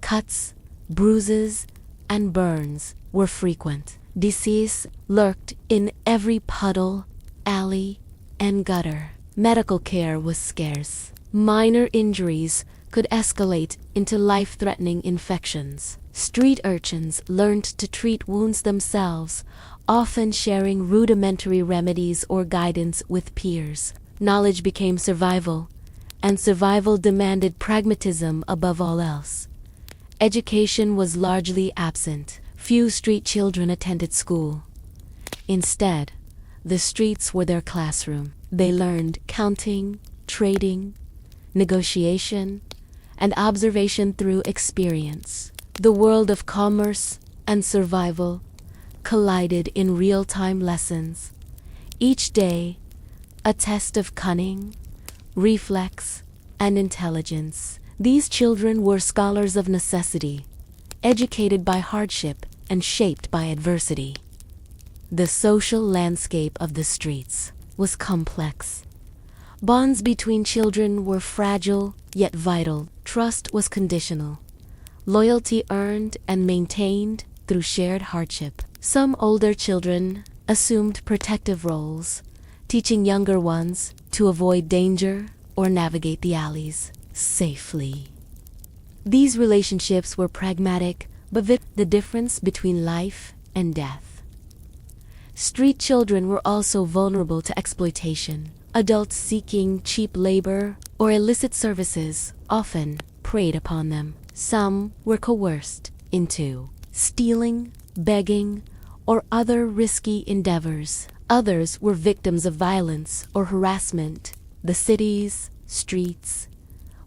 Cuts, bruises, and burns were frequent. Disease lurked in every puddle, alley, and gutter. Medical care was scarce. Minor injuries could escalate into life-threatening infections. Street urchins learned to treat wounds themselves, often sharing rudimentary remedies or guidance with peers. Knowledge became survival, and survival demanded pragmatism above all else. Education was largely absent. Few street children attended school. Instead, the streets were their classroom. They learned counting, trading, negotiation, and observation through experience. The world of commerce and survival collided in real-time lessons. Each day, a test of cunning, reflex, and intelligence. These children were scholars of necessity, educated by hardship and shaped by adversity. The social landscape of the streets was complex. Bonds between children were fragile yet vital. Trust was conditional. Loyalty earned and maintained through shared hardship. Some older children assumed protective roles, teaching younger ones to avoid danger or navigate the alleys safely. These relationships were pragmatic, but the difference between life and death. Street children were also vulnerable to exploitation. Adults seeking cheap labor or illicit services often preyed upon them. Some were coerced into stealing, begging, or other risky endeavors. Others were victims of violence or harassment. The cities, streets,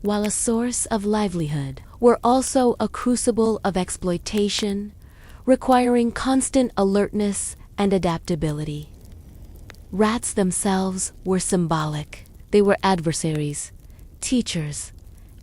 while a source of livelihood, were also a crucible of exploitation, requiring constant alertness and adaptability. Rats themselves were symbolic. They were adversaries, teachers,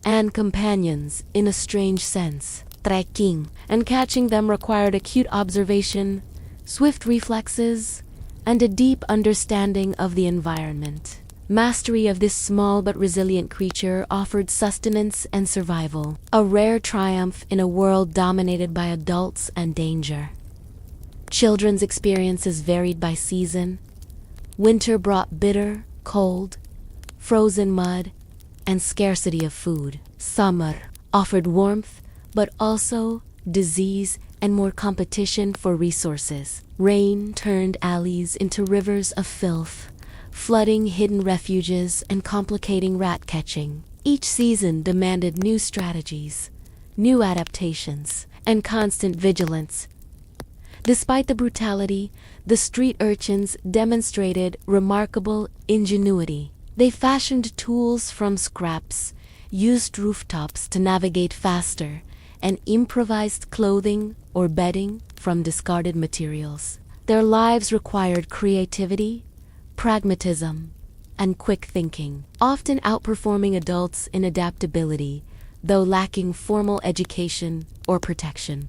and companions in a strange sense. Tracking and catching them required acute observation, swift reflexes, and a deep understanding of the environment. Mastery of this small but resilient creature offered sustenance and survival, a rare triumph in a world dominated by adults and danger. Children's experiences varied by season. Winter brought bitter, cold, frozen mud, and scarcity of food. Summer offered warmth, but also disease and more competition for resources. Rain turned alleys into rivers of filth, flooding hidden refuges and complicating rat catching. Each season demanded new strategies, new adaptations, and constant vigilance. Despite the brutality, the street urchins demonstrated remarkable ingenuity. They fashioned tools from scraps, used rooftops to navigate faster, and improvised clothing or bedding from discarded materials. Their lives required creativity, pragmatism, and quick thinking, often outperforming adults in adaptability, though lacking formal education or protection.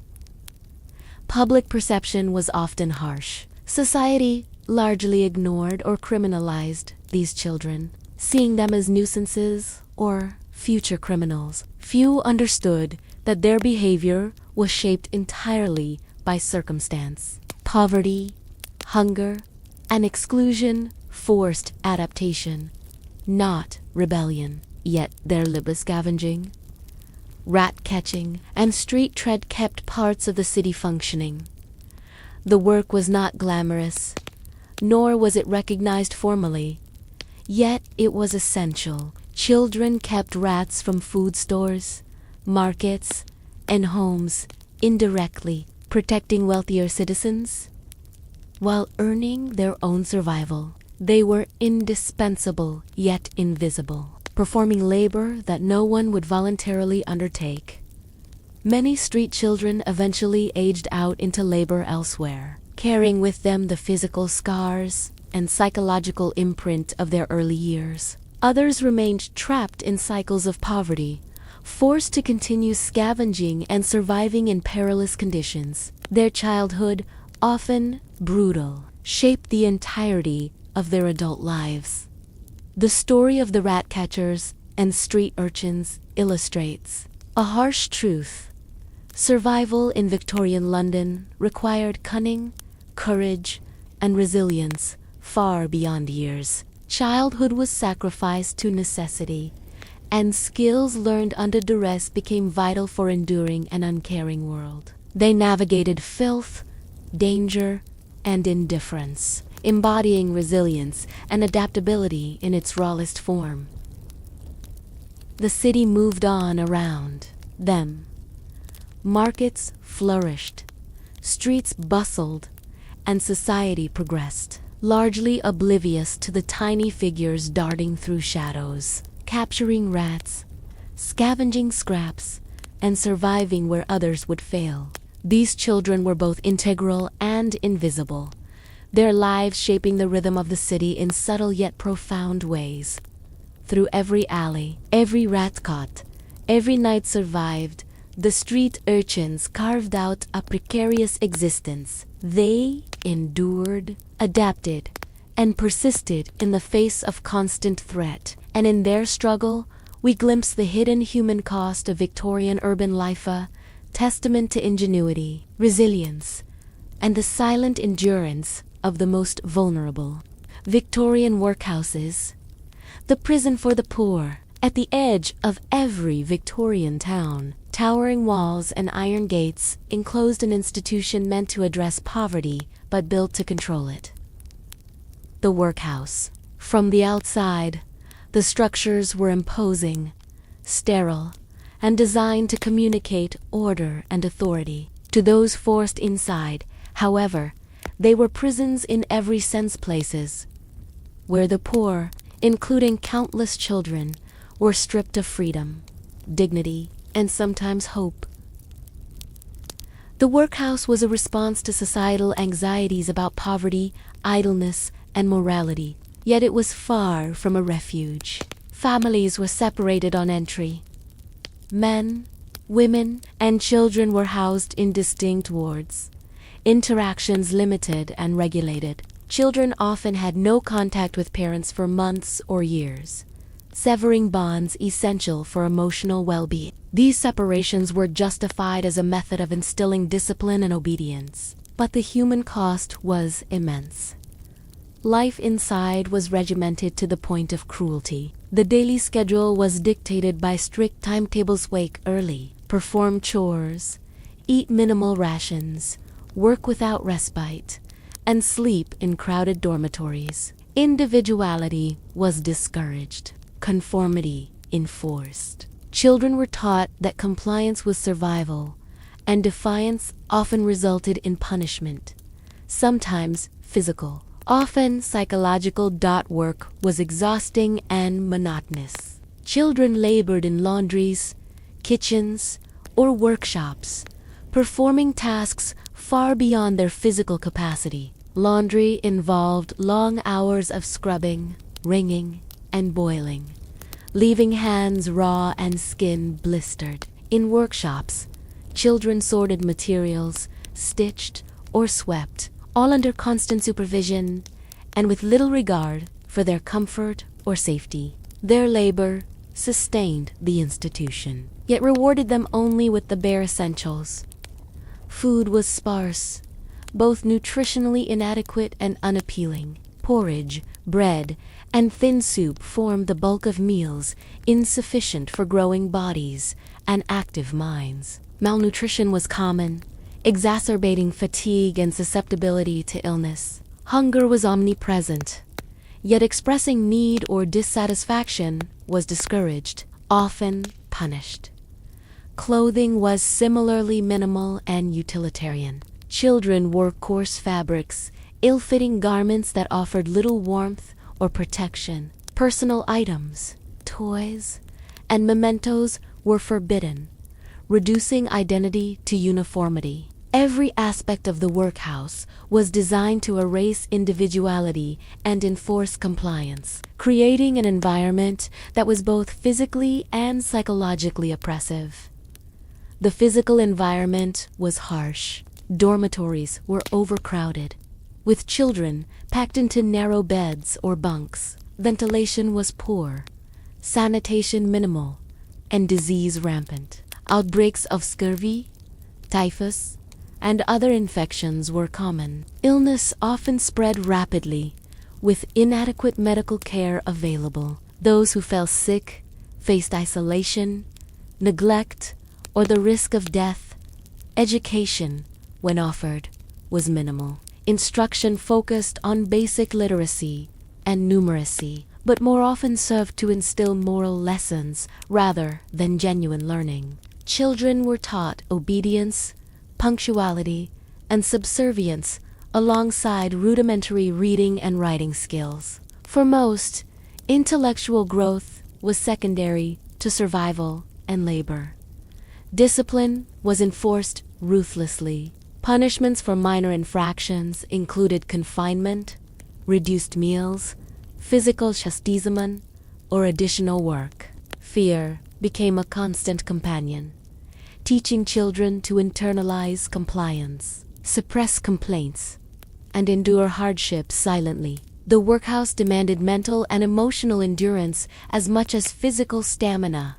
Public perception was often harsh. Society largely ignored or criminalized these children, seeing them as nuisances or future criminals. Few understood that their behavior was shaped entirely by circumstance. Poverty, hunger, and exclusion forced adaptation, not rebellion. Yet their libel scavenging, rat catching, and street tread kept parts of the city functioning. The work was not glamorous, nor was it recognized formally, yet it was essential. Children kept rats from food stores, markets, and homes indirectly, protecting wealthier citizens while earning their own survival. They were indispensable yet invisible, performing labor that no one would voluntarily undertake. Many street children eventually aged out into labor elsewhere, carrying with them the physical scars and psychological imprint of their early years. Others remained trapped in cycles of poverty, forced to continue scavenging and surviving in perilous conditions. Their childhood, often brutal, shaped the entirety of their adult lives. The story of the rat catchers and street urchins illustrates a harsh truth. Survival in Victorian London required cunning, courage, and resilience far beyond years. Childhood was sacrificed to necessity, and skills learned under duress became vital for enduring an uncaring world. They navigated filth, danger, and indifference, embodying resilience and adaptability in its rawest form. The city moved on around them. Markets flourished, streets bustled, and society progressed, largely oblivious to the tiny figures darting through shadows. capturing rats, scavenging scraps, and surviving where others would fail. These children were both integral and invisible, their lives shaping the rhythm of the city in subtle yet profound ways. Through every alley, every rat caught, every night survived, the street urchins carved out a precarious existence. They endured, adapted, and persisted in the face of constant threat. And in their struggle, we glimpse the hidden human cost of Victorian urban life, a testament to ingenuity, resilience, and the silent endurance of the most vulnerable. Victorian workhouses, the prison for the poor, at the edge of every Victorian town. Towering walls and iron gates enclosed an institution meant to address poverty but built to control it. The workhouse. From the outside, the structures were imposing, sterile, and designed to communicate order and authority. To those forced inside, however, they were prisons in every sense, places where the poor, including countless children, were stripped of freedom, dignity, and sometimes hope. The workhouse was a response to societal anxieties about poverty, idleness, and morality, yet it was far from a refuge. Families were separated on entry. Men, women, and children were housed in distinct wards. Interactions limited and regulated. Children often had no contact with parents for months or years, severing bonds essential for emotional well-being. These separations were justified as a method of instilling discipline and obedience, but the human cost was immense. Life inside was regimented to the point of cruelty. The daily schedule was dictated by strict timetables: wake early, perform chores, eat minimal rations, work without respite, and sleep in crowded dormitories. Individuality was discouraged, conformity enforced. Children were taught that compliance was survival, and defiance often resulted in punishment, sometimes physical. Often psychological. Work was exhausting and monotonous. Children labored in laundries, kitchens, or workshops, performing tasks far beyond their physical capacity. Laundry involved long hours of scrubbing, wringing, and boiling, leaving hands raw and skin blistered. In workshops, children sorted materials, stitched, or swept, all under constant supervision and with little regard for their comfort or safety. Their labor sustained the institution, yet rewarded them only with the bare essentials. Food was sparse, both nutritionally inadequate and unappealing. Porridge, bread, and thin soup formed the bulk of meals, insufficient for growing bodies and active minds. Malnutrition was common, exacerbating fatigue and susceptibility to illness. Hunger was omnipresent, yet expressing need or dissatisfaction was discouraged, often punished. Clothing was similarly minimal and utilitarian. Children wore coarse fabrics, ill-fitting garments that offered little warmth or protection. Personal items, toys, and mementos were forbidden, reducing identity to uniformity. Every aspect of the workhouse was designed to erase individuality and enforce compliance, creating an environment that was both physically and psychologically oppressive. The physical environment was harsh. Dormitories were overcrowded, with children packed into narrow beds or bunks. Ventilation was poor, sanitation minimal, and disease rampant. Outbreaks of scurvy, typhus, and other infections were common. Illness often spread rapidly, with inadequate medical care available. Those who fell sick faced isolation, neglect, or the risk of death. Education, when offered, was minimal. Instruction focused on basic literacy and numeracy, but more often served to instill moral lessons rather than genuine learning. Children were taught obedience, punctuality, and subservience alongside rudimentary reading and writing skills. For most, intellectual growth was secondary to survival and labor. Discipline was enforced ruthlessly. Punishments for minor infractions included confinement, reduced meals, physical chastisement, or additional work. Fear became a constant companion, teaching children to internalize compliance, suppress complaints, and endure hardship silently. The workhouse demanded mental and emotional endurance as much as physical stamina.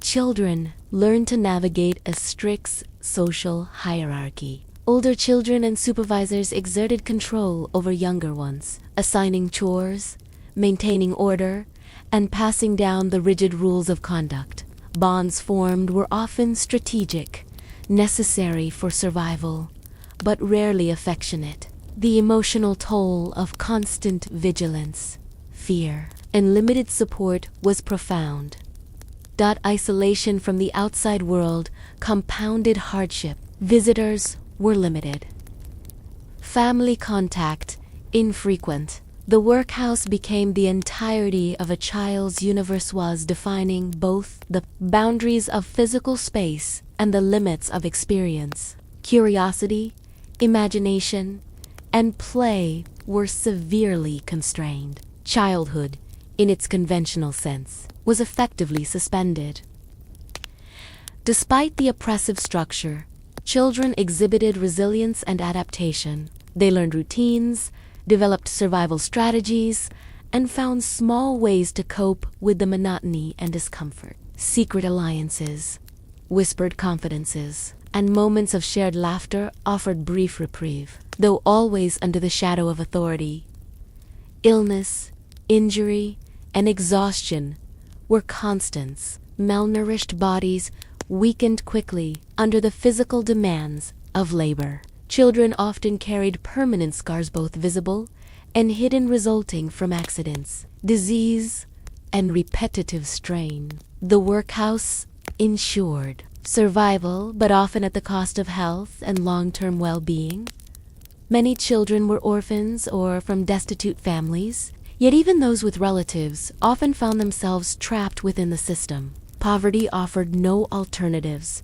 Children learned to navigate a strict social hierarchy. Older children and supervisors exerted control over younger ones, assigning chores, maintaining order, and passing down the rigid rules of conduct. Bonds formed were often strategic, necessary for survival, but rarely affectionate. The emotional toll of constant vigilance, fear, and limited support was profound. Isolation from the outside world compounded hardship. Visitors were limited. Family contact infrequent. The workhouse became the entirety of a child's universe, was defining both the boundaries of physical space and the limits of experience. Curiosity, imagination, and play were severely constrained. Childhood, in its conventional sense, was effectively suspended. Despite the oppressive structure, children exhibited resilience and adaptation. They learned routines, developed survival strategies, and found small ways to cope with the monotony and discomfort. Secret alliances, whispered confidences, and moments of shared laughter offered brief reprieve, though always under the shadow of authority. Illness, injury, and exhaustion were constants. Malnourished bodies weakened quickly under the physical demands of labor. Children often carried permanent scars, both visible and hidden, resulting from accidents, disease, and repetitive strain. The workhouse ensured survival, but often at the cost of health and long-term well-being. Many children were orphans or from destitute families, yet even those with relatives often found themselves trapped within the system. Poverty offered no alternatives,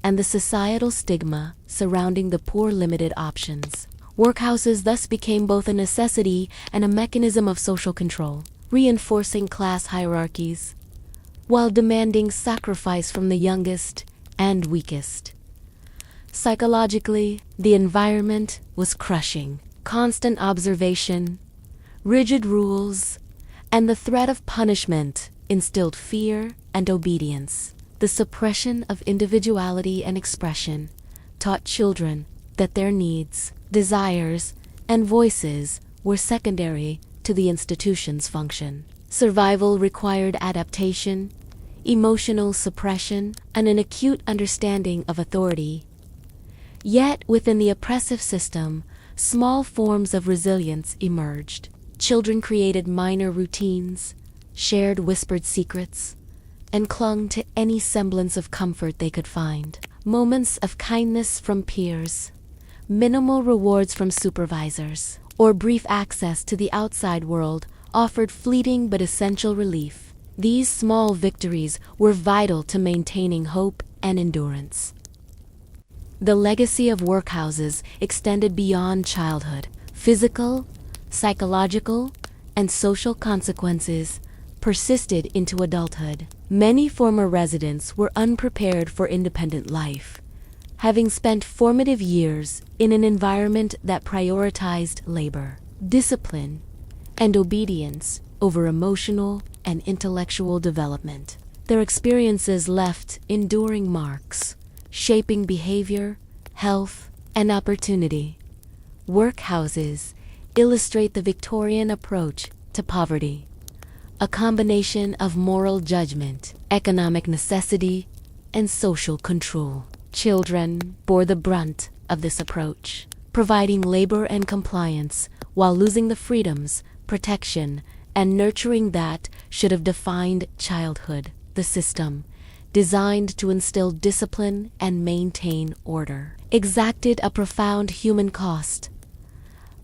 and the societal stigma surrounding the poor limited options. Workhouses thus became both a necessity and a mechanism of social control, reinforcing class hierarchies, while demanding sacrifice from the youngest and weakest. Psychologically, the environment was crushing. Constant observation, rigid rules, and the threat of punishment instilled fear and obedience. The suppression of individuality and expression taught children that their needs, desires, and voices were secondary to the institution's function. Survival required adaptation, emotional suppression, and an acute understanding of authority. Yet, within the oppressive system, small forms of resilience emerged. Children created minor routines, shared whispered secrets, and clung to any semblance of comfort they could find. Moments of kindness from peers, minimal rewards from supervisors, or brief access to the outside world offered fleeting but essential relief. These small victories were vital to maintaining hope and endurance. The legacy of workhouses extended beyond childhood. Physical, psychological, and social consequences persisted into adulthood. Many former residents were unprepared for independent life, having spent formative years in an environment that prioritized labor, discipline, and obedience over emotional and intellectual development. Their experiences left enduring marks, shaping behavior, health, and opportunity. Workhouses illustrate the Victorian approach to poverty, a combination of moral judgment, economic necessity, and social control. Children bore the brunt of this approach, providing labor and compliance while losing the freedoms, protection, and nurturing that should have defined childhood. The system, designed to instill discipline and maintain order, exacted a profound human cost.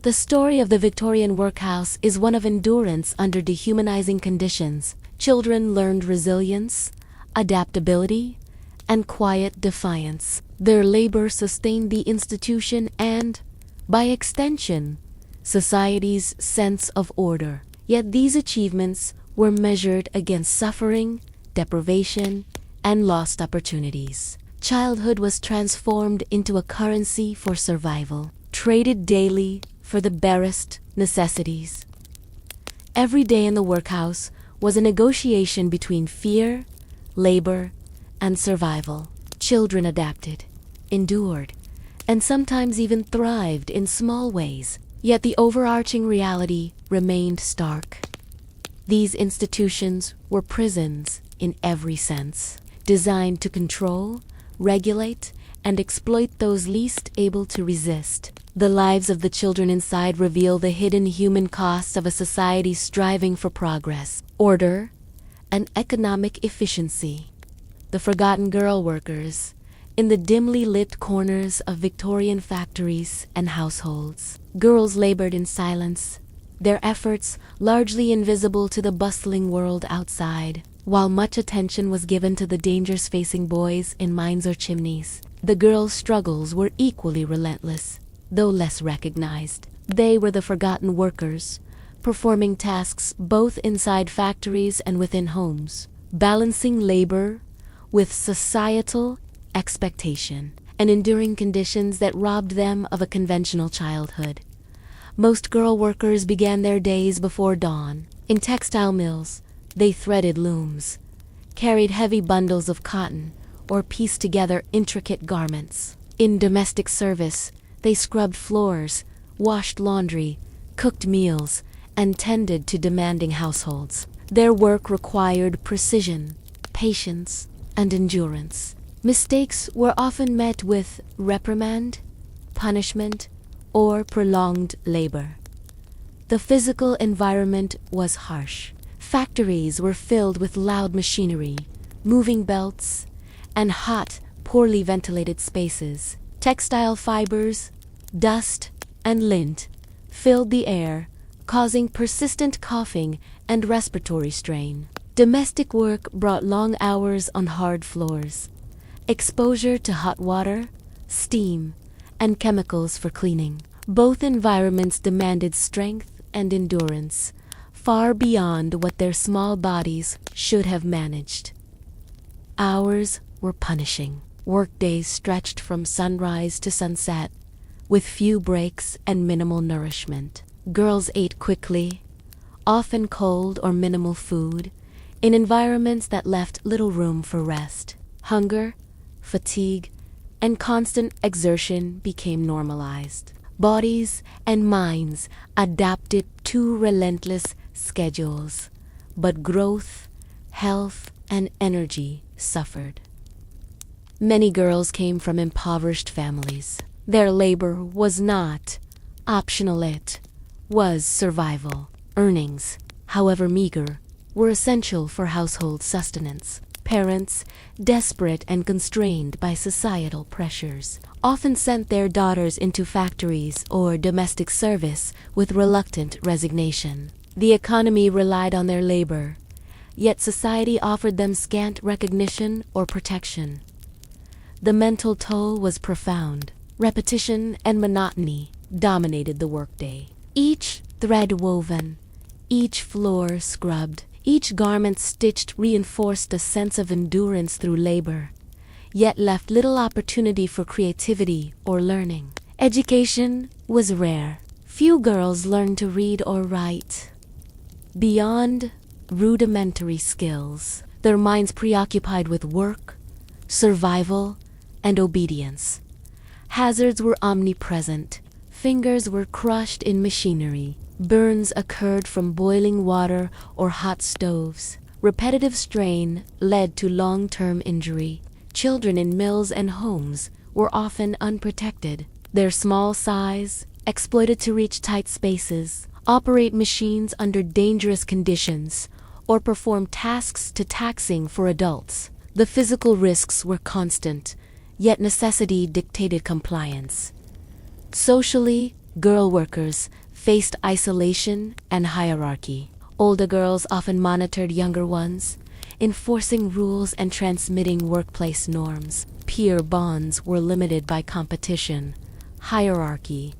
The story of the Victorian workhouse is one of endurance under dehumanizing conditions, Children learned resilience, adaptability, and quiet defiance. Their labor sustained the institution and, by extension, society's sense of order. Yet these achievements were measured against suffering, deprivation, and lost opportunities. Childhood was transformed into a currency for survival, traded daily for the barest necessities. Every day in the workhouse was a negotiation between fear, labor, and survival. Children adapted, endured, and sometimes even thrived in small ways. Yet the overarching reality remained stark. These institutions were prisons in every sense, designed to control, regulate, and exploit those least able to resist. The lives of the children inside reveal the hidden human costs of a society striving for progress, order, and economic efficiency. The forgotten girl workers, in the dimly lit corners of Victorian factories and households. Girls labored in silence, their efforts largely invisible to the bustling world outside. While much attention was given to the dangers facing boys in mines or chimneys, the girls' struggles were equally relentless, though less recognized. They were the forgotten workers, performing tasks both inside factories and within homes, balancing labor with societal expectation and enduring conditions that robbed them of a conventional childhood. Most girl workers began their days before dawn. In textile mills, they threaded looms, carried heavy bundles of cotton, or pieced together intricate garments. In domestic service, they scrubbed floors, washed laundry, cooked meals, and tended to demanding households. Their work required precision, patience, and endurance. Mistakes were often met with reprimand, punishment, or prolonged labor. The physical environment was harsh. Factories were filled with loud machinery, moving belts, and hot, poorly ventilated spaces. Textile fibers, dust, and lint filled the air, causing persistent coughing and respiratory strain. Domestic work brought long hours on hard floors, exposure to hot water, steam, and chemicals for cleaning. Both environments demanded strength and endurance, far beyond what their small bodies should have managed. Hours were punishing. Workdays stretched from sunrise to sunset, with few breaks and minimal nourishment. Girls ate quickly, often cold or minimal food, in environments that left little room for rest. Hunger, fatigue, and constant exertion became normalized. Bodies and minds adapted to relentless schedules, but growth, health, and energy suffered. Many girls came from impoverished families. Their labor was not optional, it was survival. Earnings, however meager, were essential for household sustenance. Parents, desperate and constrained by societal pressures, often sent their daughters into factories or domestic service with reluctant resignation. The economy relied on their labor, yet society offered them scant recognition or protection. The mental toll was profound. Repetition and monotony dominated the workday. Each thread woven, each floor scrubbed, each garment stitched reinforced a sense of endurance through labor, yet left little opportunity for creativity or learning. Education was rare. Few girls learned to read or write. Beyond rudimentary skills, their minds preoccupied with work, survival, and obedience. Hazards were omnipresent. Fingers were crushed in machinery. Burns occurred from boiling water or hot stoves. Repetitive strain led to long-term injury. Children in mills and homes were often unprotected. Their small size, exploited to reach tight spaces, operate machines under dangerous conditions, or perform tasks too taxing for adults. The physical risks were constant, yet necessity dictated compliance. Socially, girl workers faced isolation and hierarchy. Older girls often monitored younger ones, enforcing rules and transmitting workplace norms. Peer bonds were limited by competition, hierarchy,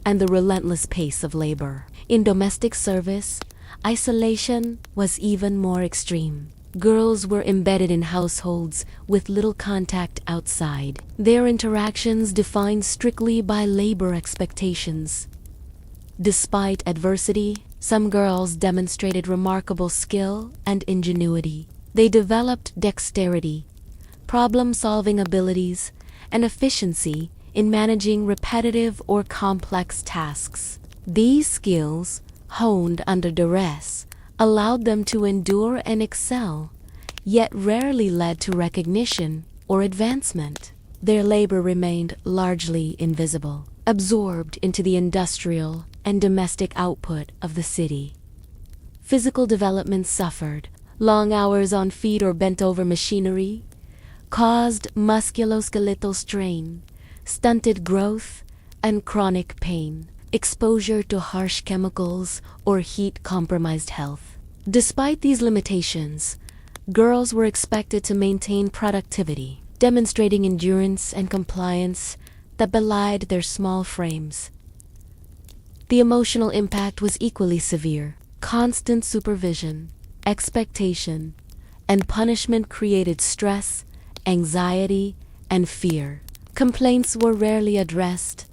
and the relentless pace of labor. In domestic service, isolation was even more extreme. Girls were embedded in households with little contact outside, their interactions defined strictly by labor expectations. Despite adversity, some girls demonstrated remarkable skill and ingenuity. They developed dexterity, problem-solving abilities, and efficiency in managing repetitive or complex tasks. These skills, honed under duress, allowed them to endure and excel, yet rarely led to recognition or advancement. Their labor remained largely invisible, absorbed into the industrial and domestic output of the city. Physical development suffered. Long hours on feet or bent over machinery caused musculoskeletal strain, stunted growth, and chronic pain. Exposure to harsh chemicals or heat compromised health. Despite these limitations, girls were expected to maintain productivity, demonstrating endurance and compliance that belied their small frames. The emotional impact was equally severe. Constant supervision, expectation, and punishment created stress, anxiety, and fear. Complaints were rarely addressed.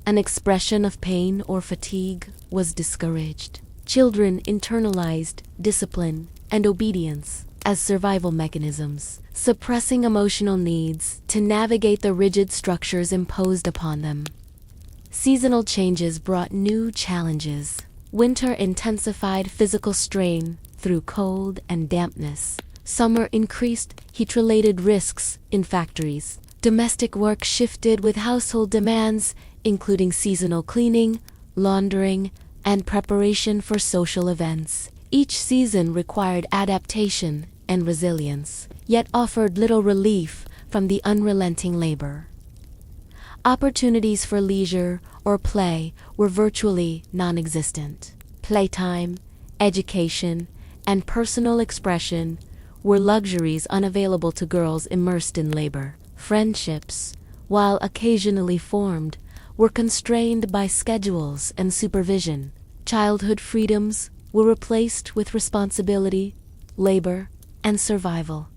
An expression of pain or fatigue was discouraged. Children internalized discipline and obedience as survival mechanisms, suppressing emotional needs to navigate the rigid structures imposed upon them. Seasonal changes brought new challenges. Winter intensified physical strain through cold and dampness. Summer increased heat-related risks in factories. Domestic work shifted with household demands, including seasonal cleaning, laundering, and preparation for social events. Each season required adaptation and resilience, yet offered little relief from the unrelenting labor. Opportunities for leisure or play were virtually non-existent. Playtime, education, and personal expression were luxuries unavailable to girls immersed in labor. Friendships, while occasionally formed, were constrained by schedules and supervision. Childhood freedoms were replaced with responsibility, labor, and survival.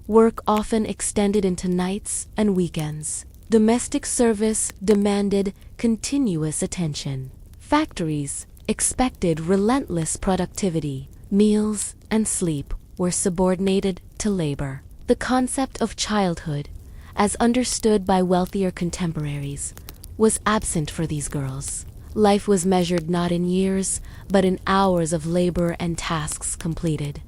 Work often extended into nights and weekends. Domestic service demanded continuous attention. Factories expected relentless productivity. Meals and sleep were subordinated to labor. The concept of childhood, as understood by wealthier contemporaries, was absent for these girls. Life was measured not in years, but in hours of labor and tasks completed.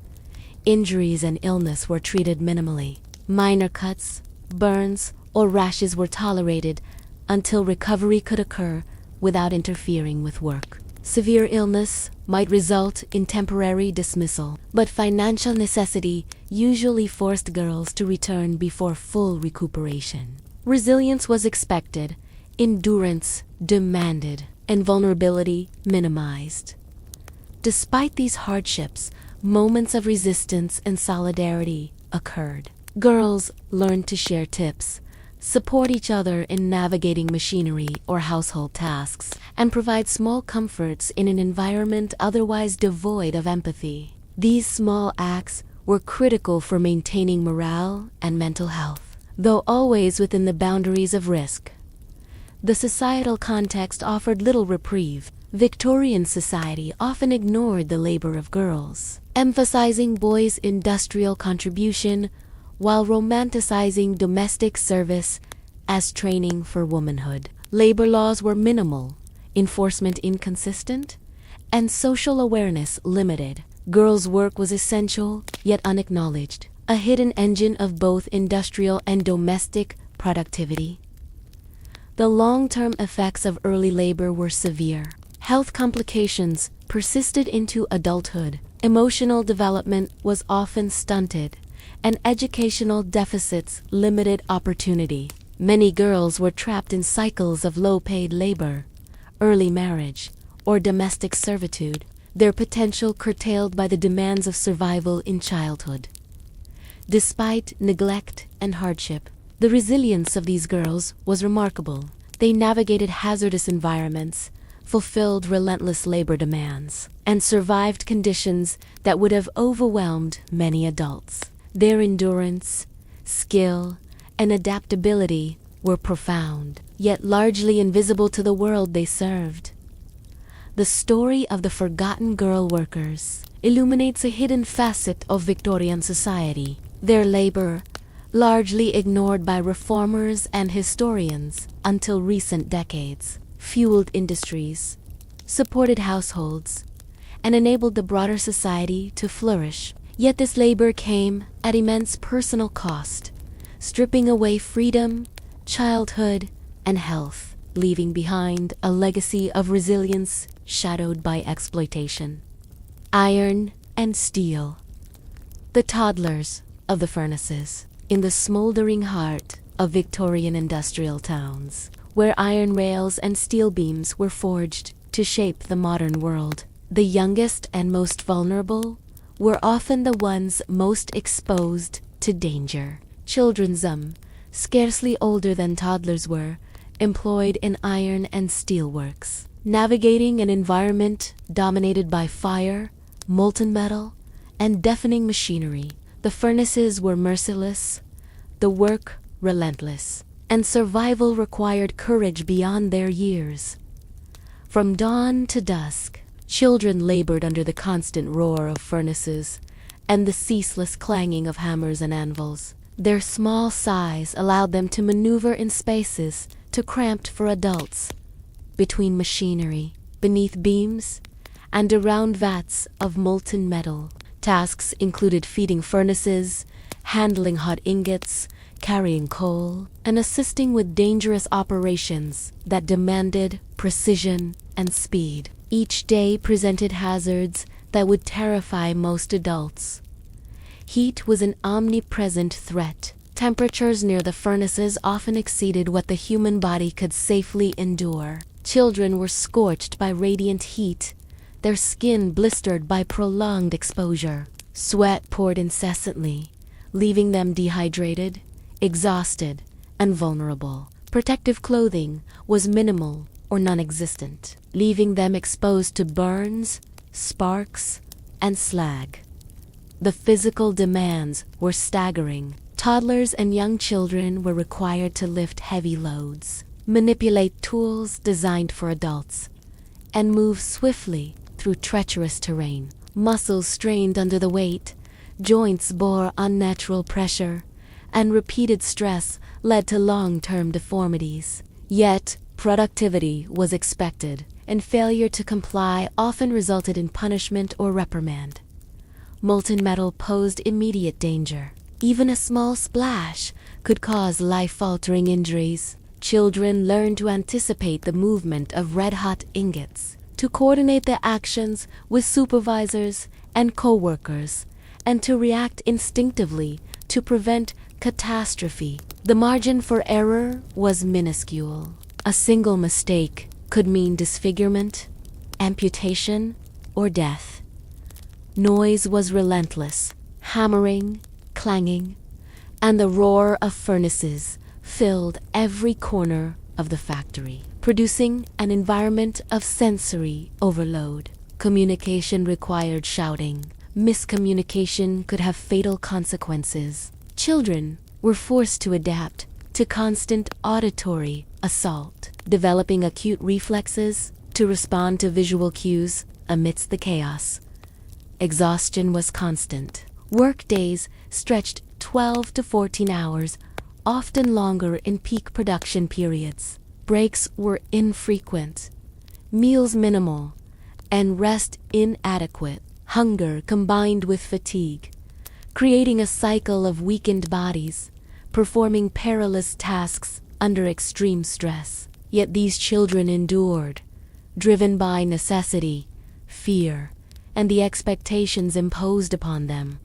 Injuries and illness were treated minimally. Minor cuts, burns, or rashes were tolerated until recovery could occur without interfering with work. Severe illness might result in temporary dismissal, but financial necessity usually forced girls to return before full recuperation. Resilience was expected, endurance demanded, and vulnerability minimized. Despite these hardships, moments of resistance and solidarity occurred. Girls learned to share tips, support each other in navigating machinery or household tasks, and provide small comforts in an environment otherwise devoid of empathy. These small acts were critical for maintaining morale and mental health, though always within the boundaries of risk. The societal context offered little reprieve. Victorian society often ignored the labor of girls, emphasizing boys' industrial contribution while romanticizing domestic service as training for womanhood. Labor laws were minimal, enforcement inconsistent, and social awareness limited. Girls' work was essential, yet unacknowledged, a hidden engine of both industrial and domestic productivity. The long-term effects of early labor were severe. Health complications persisted into adulthood. Emotional development was often stunted, and educational deficits limited opportunity. Many girls were trapped in cycles of low-paid labor, early marriage, or domestic servitude. their potential curtailed by the demands of survival in childhood. Despite neglect and hardship, the resilience of these girls was remarkable. They navigated hazardous environments, fulfilled relentless labor demands, and survived conditions that would have overwhelmed many adults. Their endurance, skill, and adaptability were profound, yet largely invisible to the world they served. The story of the forgotten girl workers illuminates a hidden facet of Victorian society. Their labor, largely ignored by reformers and historians until recent decades, fueled industries, supported households, and enabled the broader society to flourish. Yet this labor came at immense personal cost, stripping away freedom, childhood, and health, leaving behind a legacy of resilience shadowed by exploitation. Iron and steel. The toddlers of the furnaces, in the smoldering heart of Victorian industrial towns, where iron rails and steel beams were forged to shape the modern world. The youngest and most vulnerable were often the ones most exposed to danger. Children, scarcely older than toddlers were, employed in iron and steel works, navigating an environment dominated by fire, molten metal, and deafening machinery. The furnaces were merciless, the work relentless, and survival required courage beyond their years. From dawn to dusk, children labored under the constant roar of furnaces and the ceaseless clanging of hammers and anvils. Their small size allowed them to maneuver in spaces too cramped for adults, between machinery, beneath beams, and around vats of molten metal. Tasks included feeding furnaces, handling hot ingots, carrying coal, and assisting with dangerous operations that demanded precision and speed. Each day presented hazards that would terrify most adults. Heat was an omnipresent threat. Temperatures near the furnaces often exceeded what the human body could safely endure. Children were scorched by radiant heat, their skin blistered by prolonged exposure. Sweat poured incessantly, leaving them dehydrated, exhausted, and vulnerable. Protective clothing was minimal or non-existent, leaving them exposed to burns, sparks, and slag. The physical demands were staggering. Toddlers and young children were required to lift heavy loads, manipulate tools designed for adults, and move swiftly through treacherous terrain. Muscles strained under the weight, joints bore unnatural pressure, and repeated stress led to long-term deformities. Yet, productivity was expected, and failure to comply often resulted in punishment or reprimand. Molten metal posed immediate danger. Even a small splash could cause life-altering injuries. Children learned to anticipate the movement of red-hot ingots, to coordinate their actions with supervisors and co-workers, and to react instinctively to prevent catastrophe. The margin for error was minuscule. A single mistake could mean disfigurement, amputation, or death. Noise was relentless, hammering, clanging, and the roar of furnaces filled every corner of the factory, producing an environment of sensory overload. Communication required shouting. Miscommunication could have fatal consequences. Children were forced to adapt to constant auditory assault, developing acute reflexes to respond to visual cues amidst the chaos. Exhaustion was constant. Work days stretched 12 to 14 hours, often longer in peak production periods. Breaks were infrequent, meals minimal, and rest inadequate. Hunger combined with fatigue, creating a cycle of weakened bodies, performing perilous tasks under extreme stress. Yet these children endured, driven by necessity, fear, and the expectations imposed upon them.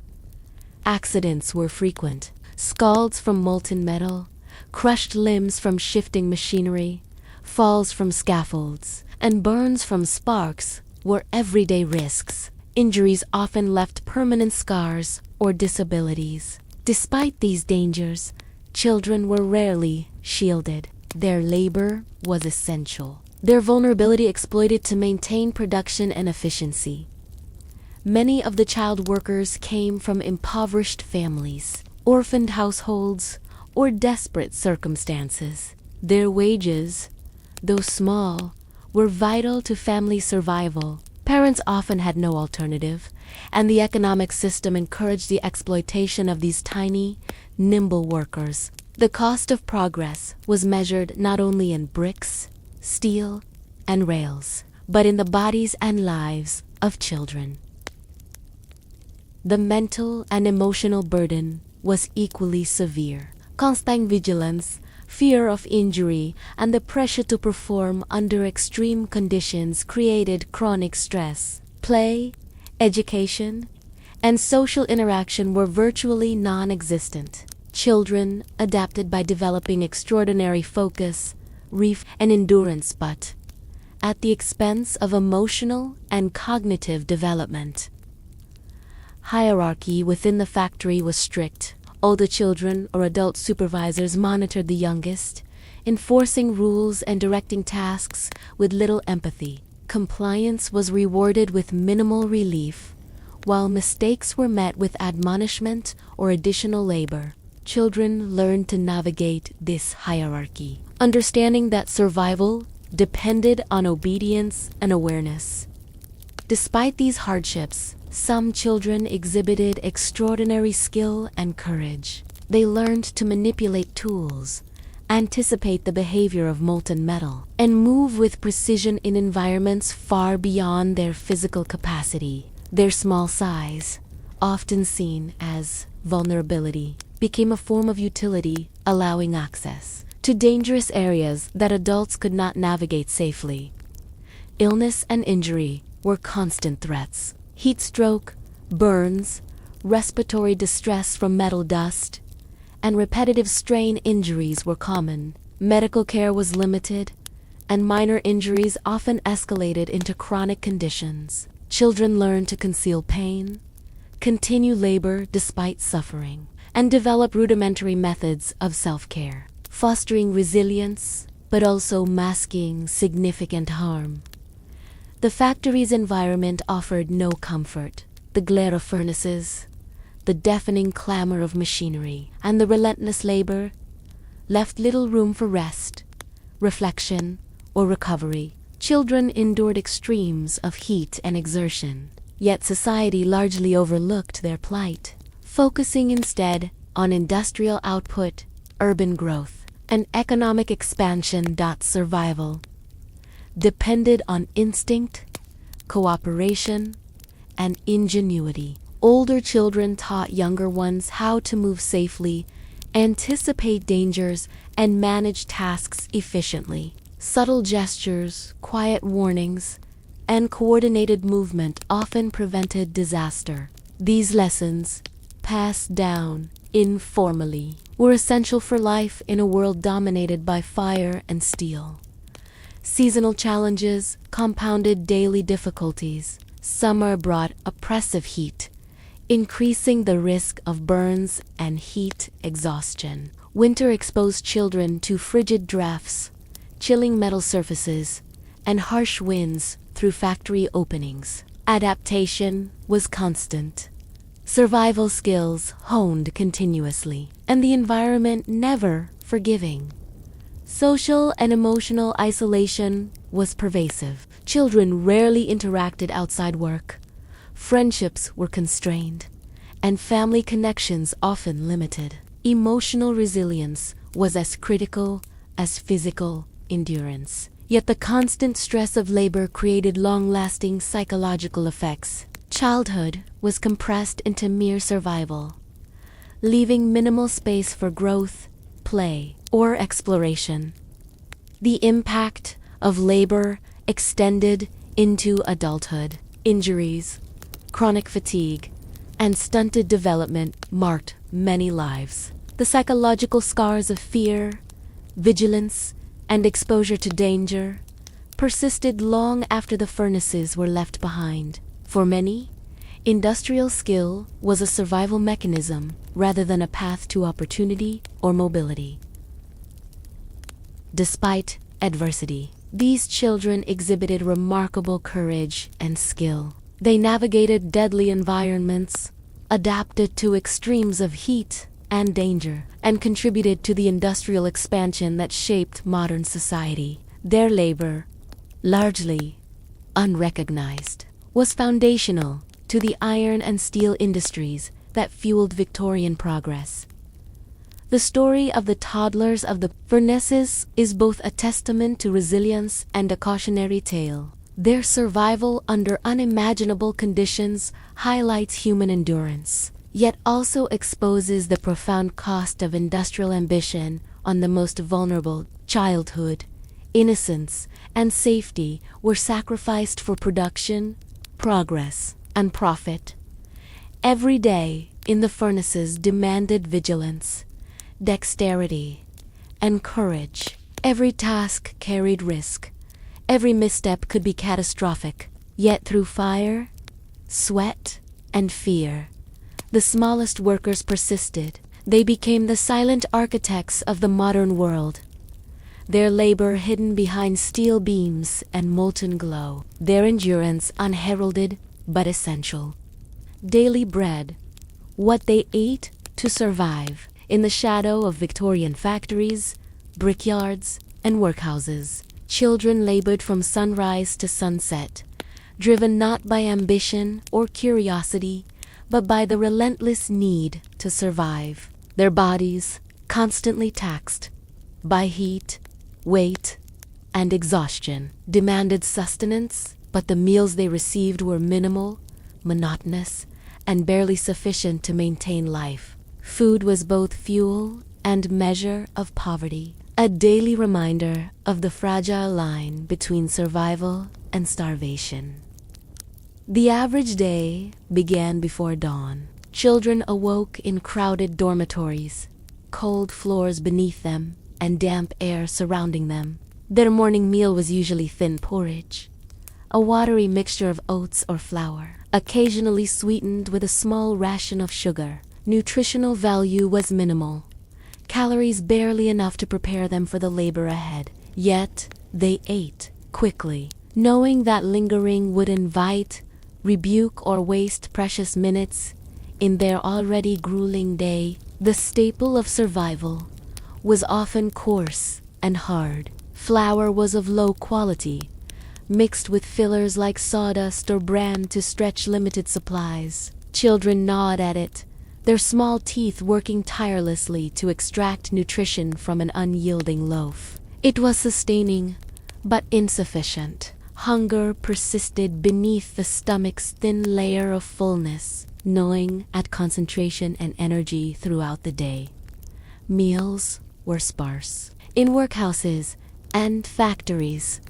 Accidents were frequent. Scalds from molten metal, crushed limbs from shifting machinery, falls from scaffolds, and burns from sparks were everyday risks. Injuries often left permanent scars or disabilities. Despite these dangers, children were rarely shielded. Their labor was essential. Their vulnerability exploited to maintain production and efficiency. Many of the child workers came from impoverished families, orphaned households, or desperate circumstances. Their wages, though small, were vital to family survival. Parents often had no alternative, and the economic system encouraged the exploitation of these tiny, nimble workers. The cost of progress was measured not only in bricks, steel, and rails, but in the bodies and lives of children. The mental and emotional burden was equally severe. Constant vigilance, fear of injury, and the pressure to perform under extreme conditions created chronic stress. Play, education, and social interaction were virtually non-existent. Children adapted by developing extraordinary focus, and endurance, but at the expense of emotional and cognitive development. Hierarchy within the factory was strict. Older children or adult supervisors monitored the youngest, enforcing rules and directing tasks with little empathy. Compliance was rewarded with minimal relief, while mistakes were met with admonishment or additional labor. Children learned to navigate this hierarchy, understanding that survival depended on obedience and awareness. Despite these hardships, some children exhibited extraordinary skill and courage. They learned to manipulate tools, anticipate the behavior of molten metal, and move with precision in environments far beyond their physical capacity. Their small size, often seen as vulnerability, became a form of utility, allowing access to dangerous areas that adults could not navigate safely. Illness and injury were constant threats. Heat stroke, burns, respiratory distress from metal dust, and repetitive strain injuries were common. Medical care was limited, and minor injuries often escalated into chronic conditions. Children learned to conceal pain, continue labor despite suffering, and develop rudimentary methods of self-care, fostering resilience but also masking significant harm. The factory's environment offered no comfort. The glare of furnaces, the deafening clamor of machinery, and the relentless labor left little room for rest, reflection, or recovery. Children endured extremes of heat and exertion, yet society largely overlooked their plight, focusing instead on industrial output, urban growth, and economic expansion. Survival depended on instinct, cooperation, and ingenuity. Older children taught younger ones how to move safely, anticipate dangers, and manage tasks efficiently. Subtle gestures, quiet warnings, and coordinated movement often prevented disaster. These lessons, passed down informally, were essential for life in a world dominated by fire and steel. Seasonal challenges compounded daily difficulties. Summer brought oppressive heat, increasing the risk of burns and heat exhaustion. Winter exposed children to frigid drafts, chilling metal surfaces, and harsh winds through factory openings. Adaptation was constant. Survival skills honed continuously, and the environment never forgiving. Social and emotional isolation was pervasive. Children rarely interacted outside work. Friendships were constrained, and family connections often limited. Emotional resilience was as critical as physical endurance. Yet the constant stress of labor created long-lasting psychological effects. Childhood was compressed into mere survival, leaving minimal space for growth, play, or exploration. The impact of labor extended into adulthood. Injuries, chronic fatigue, and stunted development marked many lives. The psychological scars of fear, vigilance, and exposure to danger persisted long after the furnaces were left behind. For many, industrial skill was a survival mechanism rather than a path to opportunity or mobility. Despite adversity, these children exhibited remarkable courage and skill. They navigated deadly environments, adapted to extremes of heat and danger, and contributed to the industrial expansion that shaped modern society. Their labor, largely unrecognized, was foundational to the iron and steel industries that fueled Victorian progress. The story of the toddlers of the furnaces is both a testament to resilience and a cautionary tale. Their survival under unimaginable conditions highlights human endurance, yet also exposes the profound cost of industrial ambition on the most vulnerable. Childhood, innocence, and safety were sacrificed for production, progress, and profit. Every day in the furnaces demanded vigilance, dexterity, and courage. Every task carried risk. Every misstep could be catastrophic. Yet through fire, sweat, and fear, the smallest workers persisted. They became the silent architects of the modern world. Their labor hidden behind steel beams and molten glow. Their endurance unheralded but essential. Daily bread, what they ate to survive. In the shadow of Victorian factories, brickyards, and workhouses, children labored from sunrise to sunset, driven not by ambition or curiosity, but by the relentless need to survive. Their bodies, constantly taxed by heat, weight, and exhaustion, demanded sustenance, but the meals they received were minimal, monotonous, and barely sufficient to maintain life. Food was both fuel and measure of poverty, a daily reminder of the fragile line between survival and starvation. The average day began before dawn. Children awoke in crowded dormitories, cold floors beneath them and damp air surrounding them. Their morning meal was usually thin porridge, a watery mixture of oats or flour, occasionally sweetened with a small ration of sugar. Nutritional value was minimal, calories barely enough to prepare them for the labor ahead. Yet they ate quickly, knowing that lingering would invite, rebuke, or waste precious minutes in their already grueling day. The staple of survival was often coarse and hard. Flour was of low quality, mixed with fillers like sawdust or bran to stretch limited supplies. Children gnawed at it, their small teeth working tirelessly to extract nutrition from an unyielding loaf. It was sustaining, but insufficient. Hunger persisted beneath the stomach's thin layer of fullness, gnawing at concentration and energy throughout the day. Meals were sparse. In workhouses and factories,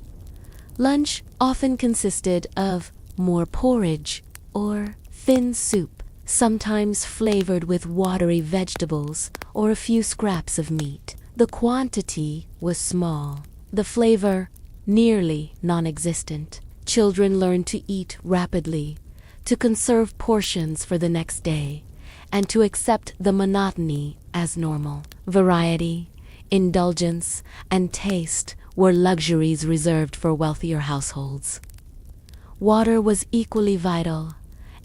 lunch often consisted of more porridge or thin soup, sometimes flavored with watery vegetables or a few scraps of meat. The quantity was small, the flavor nearly non-existent. Children learned to eat rapidly, to conserve portions for the next day, and to accept the monotony as normal. Variety, indulgence, and taste were luxuries reserved for wealthier households. Water was equally vital,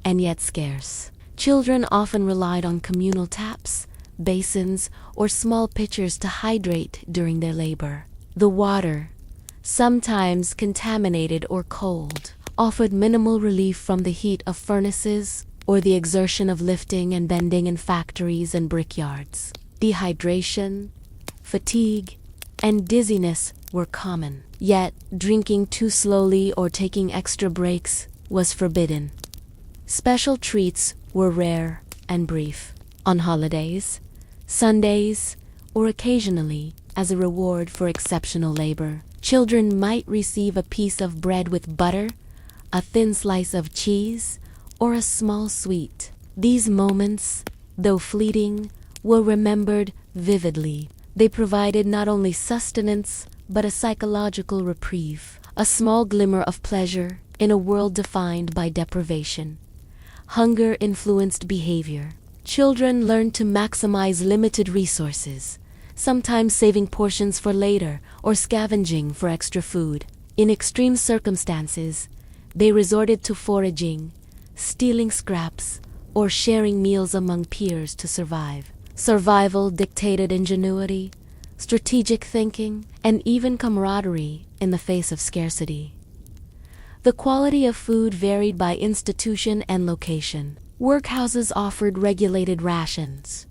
and yet scarce. Children often relied on communal taps, basins, or small pitchers to hydrate during their labor. The water, sometimes contaminated or cold, offered minimal relief from the heat of furnaces or the exertion of lifting and bending in factories and brickyards. Dehydration, fatigue, and dizziness were common. Yet, drinking too slowly or taking extra breaks was forbidden. Special treats were rare and brief. On holidays, Sundays, or occasionally as a reward for exceptional labor, children might receive a piece of bread with butter, a thin slice of cheese, or a small sweet. These moments, though fleeting, were remembered vividly. They provided not only sustenance, but a psychological reprieve, a small glimmer of pleasure in a world defined by deprivation. Hunger influenced behavior. Children learned to maximize limited resources, sometimes saving portions for later or scavenging for extra food. In extreme circumstances, they resorted to foraging, stealing scraps, or sharing meals among peers to survive. Survival dictated ingenuity, strategic thinking, and even camaraderie in the face of scarcity. The quality of food varied by institution and location. Workhouses offered regulated rations,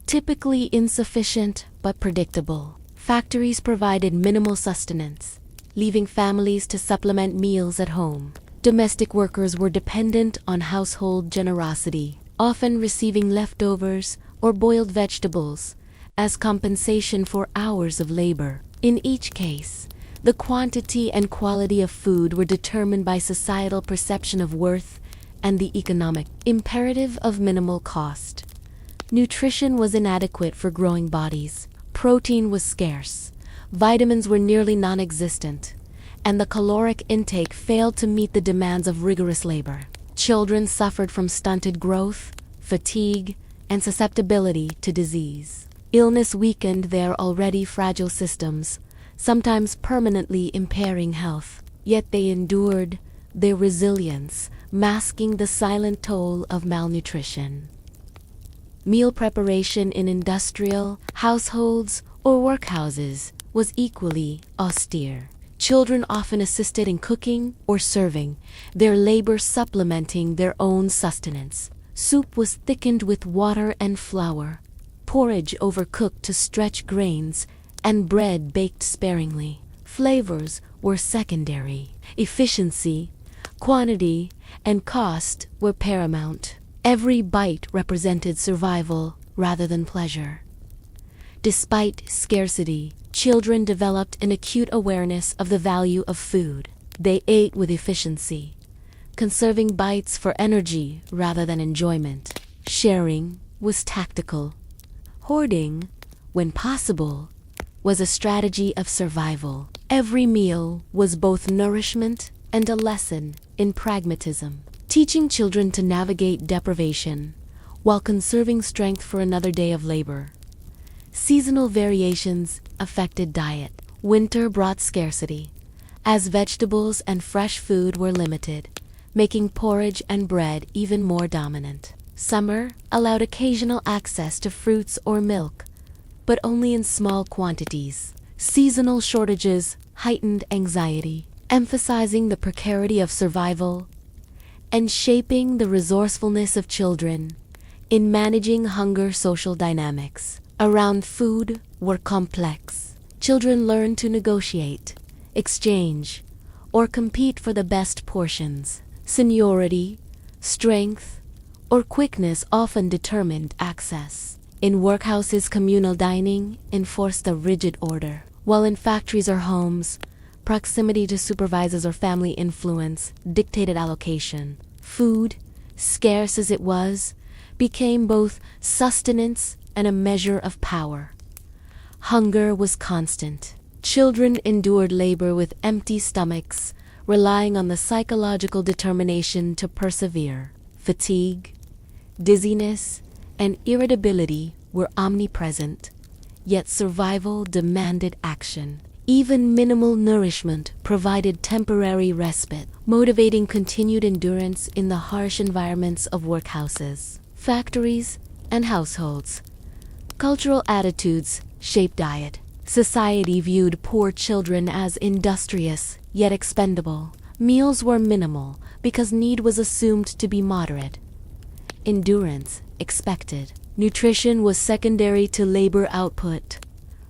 typically insufficient but predictable. Factories provided minimal sustenance, leaving families to supplement meals at home. Domestic workers were dependent on household generosity, often receiving leftovers or boiled vegetables as compensation for hours of labor. In each case, the quantity and quality of food were determined by societal perception of worth and the economic imperative of minimal cost. Nutrition was inadequate for growing bodies. Protein was scarce, vitamins were nearly non-existent, and the caloric intake failed to meet the demands of rigorous labor. Children suffered from stunted growth, fatigue, and susceptibility to disease. Illness weakened their already fragile systems, sometimes permanently impairing health. Yet they endured, their resilience masking the silent toll of malnutrition. Meal preparation in industrial, households, or workhouses was equally austere. Children often assisted in cooking or serving, their labor supplementing their own sustenance. Soup was thickened with water and flour, porridge overcooked to stretch grains, and bread baked sparingly. Flavors were secondary. Efficiency, quantity, and cost were paramount. Every bite represented survival rather than pleasure. Despite scarcity, children developed an acute awareness of the value of food. They ate with efficiency, conserving bites for energy rather than enjoyment. Sharing was tactical. Hoarding, when possible, was a strategy of survival. Every meal was both nourishment and a lesson in pragmatism, teaching children to navigate deprivation while conserving strength for another day of labor. Seasonal variations affected diet. Winter brought scarcity, as vegetables and fresh food were limited, making porridge and bread even more dominant. Summer allowed occasional access to fruits or milk, but only in small quantities. Seasonal shortages heightened anxiety, emphasizing the precarity of survival and shaping the resourcefulness of children in managing hunger. Social dynamics around food were complex. Children learned to negotiate, exchange, or compete for the best portions. Seniority, strength, or quickness often determined access. In workhouses, communal dining enforced a rigid order, while in factories or homes, proximity to supervisors or family influence dictated allocation. Food, scarce as it was, became both sustenance and a measure of power. Hunger was constant. Children endured labor with empty stomachs, relying on the psychological determination to persevere. Fatigue, dizziness, and irritability were omnipresent, yet survival demanded action. Even minimal nourishment provided temporary respite, motivating continued endurance in the harsh environments of workhouses, factories, and households. Cultural attitudes shaped diet. Society viewed poor children as industrious, yet expendable. Meals were minimal because need was assumed to be moderate. Endurance expected. Nutrition was secondary to labor output,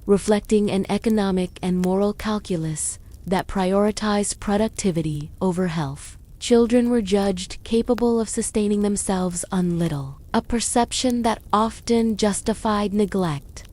reflecting an economic and moral calculus that prioritized productivity over health. Children were judged capable of sustaining themselves on little, a perception that often justified neglect.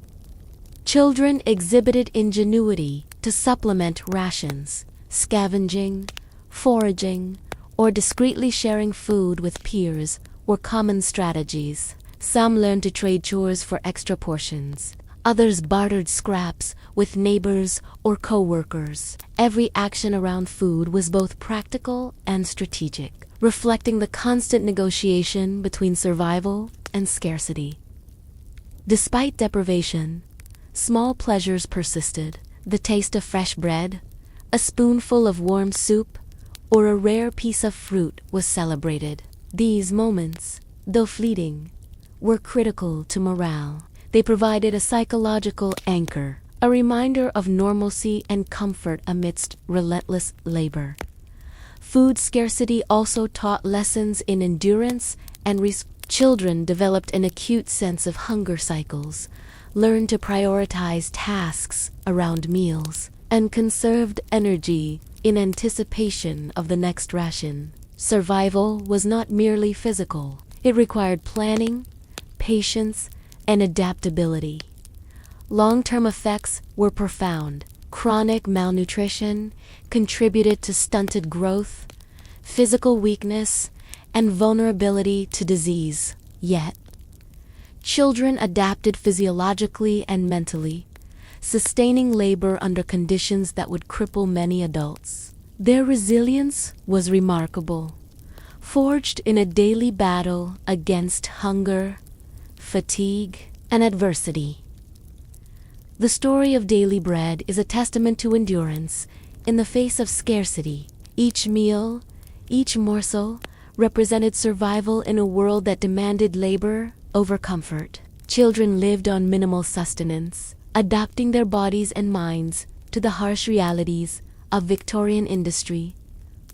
Children exhibited ingenuity to supplement rations, scavenging, foraging, or discreetly sharing food with peers were common strategies. Some learned to trade chores for extra portions. Others bartered scraps with neighbors or co-workers. Every action around food was both practical and strategic, reflecting the constant negotiation between survival and scarcity. Despite deprivation, small pleasures persisted. The taste of fresh bread, a spoonful of warm soup, or a rare piece of fruit was celebrated. These moments, though fleeting, were critical to morale. They provided a psychological anchor, a reminder of normalcy and comfort amidst relentless labor. Food scarcity also taught lessons in endurance and children developed an acute sense of hunger cycles, learned to prioritize tasks around meals, and conserved energy in anticipation of the next ration. Survival was not merely physical. It required planning, patience, and adaptability. Long-term effects were profound. Chronic malnutrition contributed to stunted growth, physical weakness, and vulnerability to disease. Yet, children adapted physiologically and mentally, sustaining labor under conditions that would cripple many adults. Their resilience was remarkable, forged in a daily battle against hunger, fatigue, and adversity. The story of daily bread is a testament to endurance in the face of scarcity. Each meal, each morsel, represented survival in a world that demanded labor over comfort. Children lived on minimal sustenance, adapting their bodies and minds to the harsh realities of Victorian industry,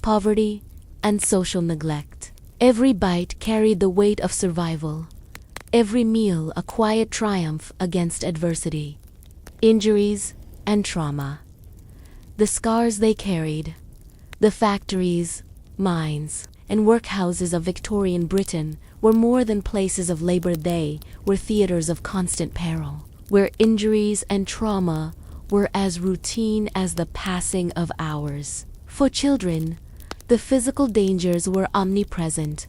poverty, and social neglect. Every bite carried the weight of survival, every meal a quiet triumph against adversity, injuries, and trauma. The scars they carried, the factories, mines, and workhouses of Victorian Britain were more than places of labor. They were theaters of constant peril, where injuries and trauma were as routine as the passing of hours. For children, the physical dangers were omnipresent.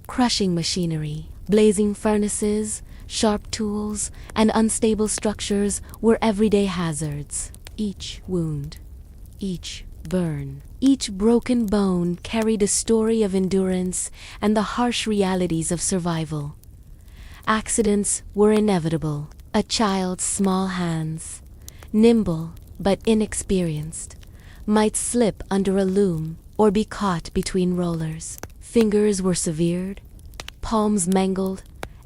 Crushing machinery, blazing furnaces, sharp tools, and unstable structures were everyday hazards. Each wound, each burn, each broken bone carried a story of endurance and the harsh realities of survival. Accidents were inevitable. A child's small hands, nimble but inexperienced, might slip under a loom or be caught between rollers. Fingers were severed, palms mangled,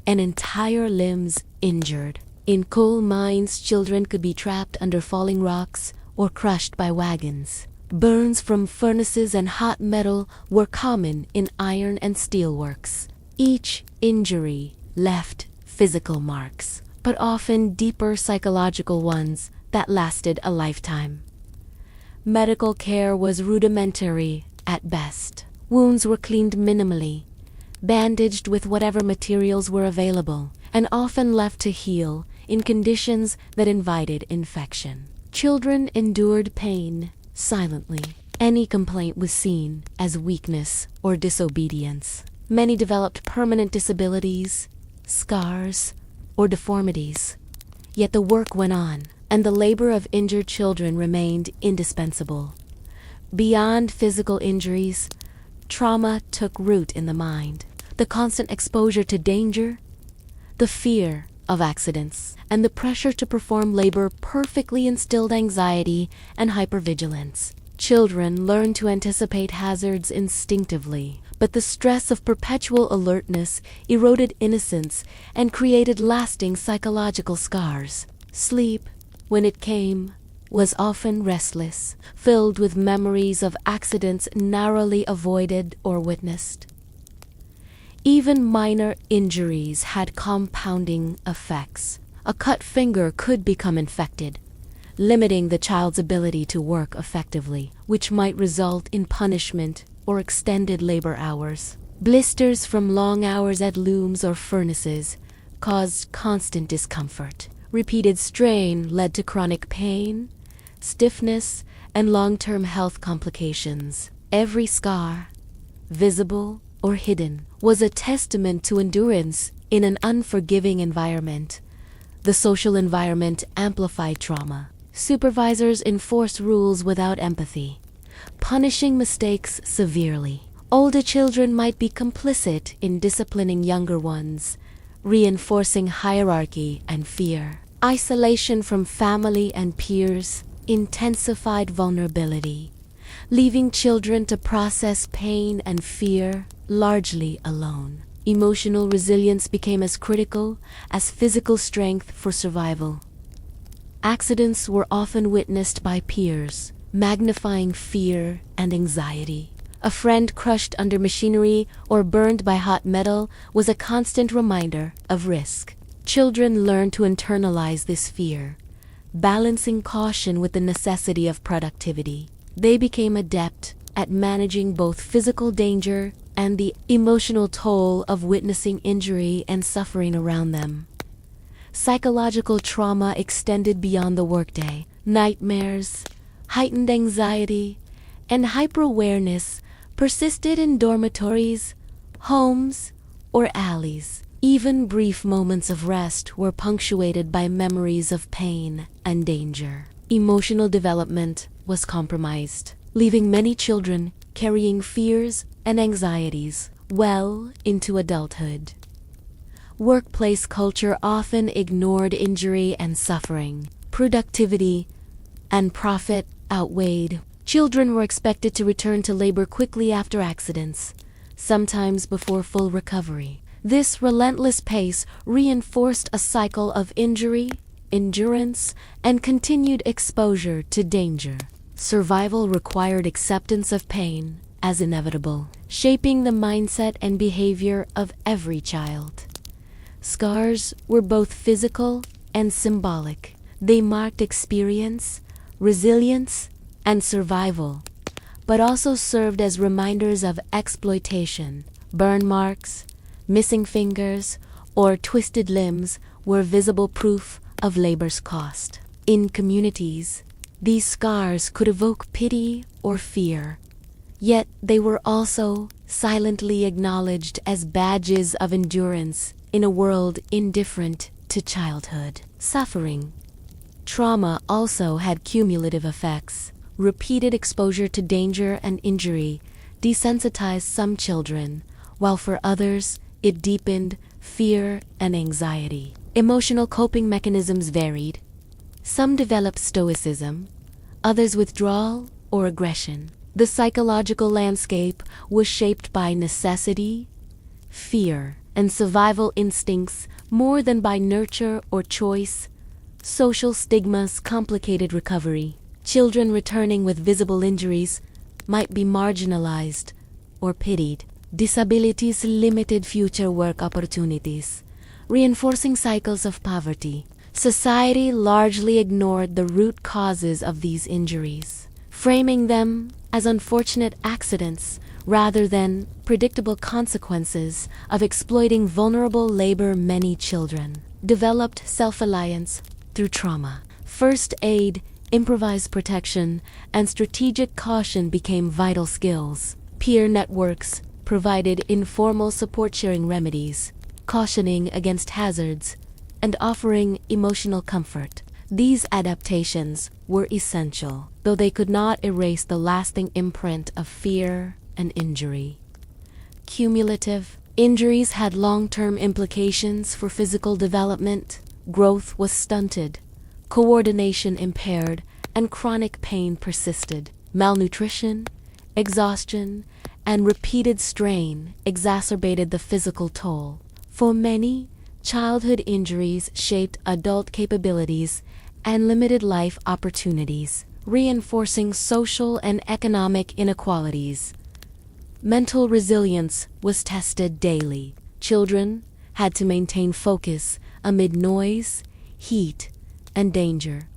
and entire limbs injured. In coal mines, children could be trapped under falling rocks or crushed by wagons. Burns from furnaces and hot metal were common in iron and steel works. Each injury left physical marks, but often deeper psychological ones that lasted a lifetime. Medical care was rudimentary at best. Wounds were cleaned minimally, bandaged with whatever materials were available, and often left to heal in conditions that invited infection. Children endured pain silently. Any complaint was seen as weakness or disobedience. Many developed permanent disabilities, scars, or deformities. Yet the work went on, and the labor of injured children remained indispensable. Beyond physical injuries, trauma took root in the mind. The constant exposure to danger, the fear of accidents, and the pressure to perform labor perfectly instilled anxiety and hypervigilance. Children learned to anticipate hazards instinctively, but the stress of perpetual alertness eroded innocence and created lasting psychological scars. Sleep, when it came, was often restless, filled with memories of accidents narrowly avoided or witnessed. Even minor injuries had compounding effects. A cut finger could become infected, limiting the child's ability to work effectively, which might result in punishment or extended labor hours. Blisters from long hours at looms or furnaces caused constant discomfort. Repeated strain led to chronic pain, stiffness, and long-term health complications. Every scar, visible or hidden, was a testament to endurance in an unforgiving environment. The social environment amplified trauma. Supervisors enforced rules without empathy, punishing mistakes severely. Older children might be complicit in disciplining younger ones, reinforcing hierarchy and fear. Isolation from family and peers intensified vulnerability, leaving children to process pain and fear largely alone. Emotional resilience became as critical as physical strength for survival. Accidents were often witnessed by peers, magnifying fear and anxiety. A friend crushed under machinery or burned by hot metal was a constant reminder of risk. Children learned to internalize this fear, balancing caution with the necessity of productivity. They became adept at managing both physical danger and the emotional toll of witnessing injury and suffering around them. Psychological trauma extended beyond the workday. Nightmares, heightened anxiety, and hyper-awareness persisted in dormitories, homes, or alleys. Even brief moments of rest were punctuated by memories of pain and danger. Emotional development was compromised, leaving many children carrying fears and anxieties well into adulthood. Workplace culture often ignored injury and suffering. Productivity and profit outweighed. Children were expected to return to labor quickly after accidents, sometimes before full recovery. This relentless pace reinforced a cycle of injury, endurance, and continued exposure to danger. Survival required acceptance of pain as inevitable, shaping the mindset and behavior of every child. Scars were both physical and symbolic. They marked experience, resilience, and survival, but also served as reminders of exploitation. Burn marks, missing fingers, or twisted limbs were visible proof of labor's cost. In communities, these scars could evoke pity or fear, yet they were also silently acknowledged as badges of endurance in a world indifferent to childhood. Suffering. Trauma also had cumulative effects. Repeated exposure to danger and injury desensitized some children, while for others, it deepened fear and anxiety. Emotional coping mechanisms varied. Some developed stoicism, others withdrawal or aggression. The psychological landscape was shaped by necessity, fear, and survival instincts more than by nurture or choice. Social stigmas complicated recovery. Children returning with visible injuries might be marginalized or pitied. Disabilities limited future work opportunities, reinforcing cycles of poverty. Society largely ignored the root causes of these injuries, framing them as unfortunate accidents rather than predictable consequences of exploiting vulnerable labor. Many children developed self-reliance through trauma. First aid, improvised protection, and strategic caution became vital skills. Peer networks provided informal support-sharing remedies, cautioning against hazards, and offering emotional comfort. These adaptations were essential, though they could not erase the lasting imprint of fear and injury. Cumulative. Injuries had long-term implications for physical development. Growth was stunted, coordination impaired, and chronic pain persisted. Malnutrition, exhaustion, and repeated strain exacerbated the physical toll. For many, childhood injuries shaped adult capabilities and limited life opportunities, reinforcing social and economic inequalities. Mental resilience was tested daily. Children had to maintain focus amid noise, heat, and danger,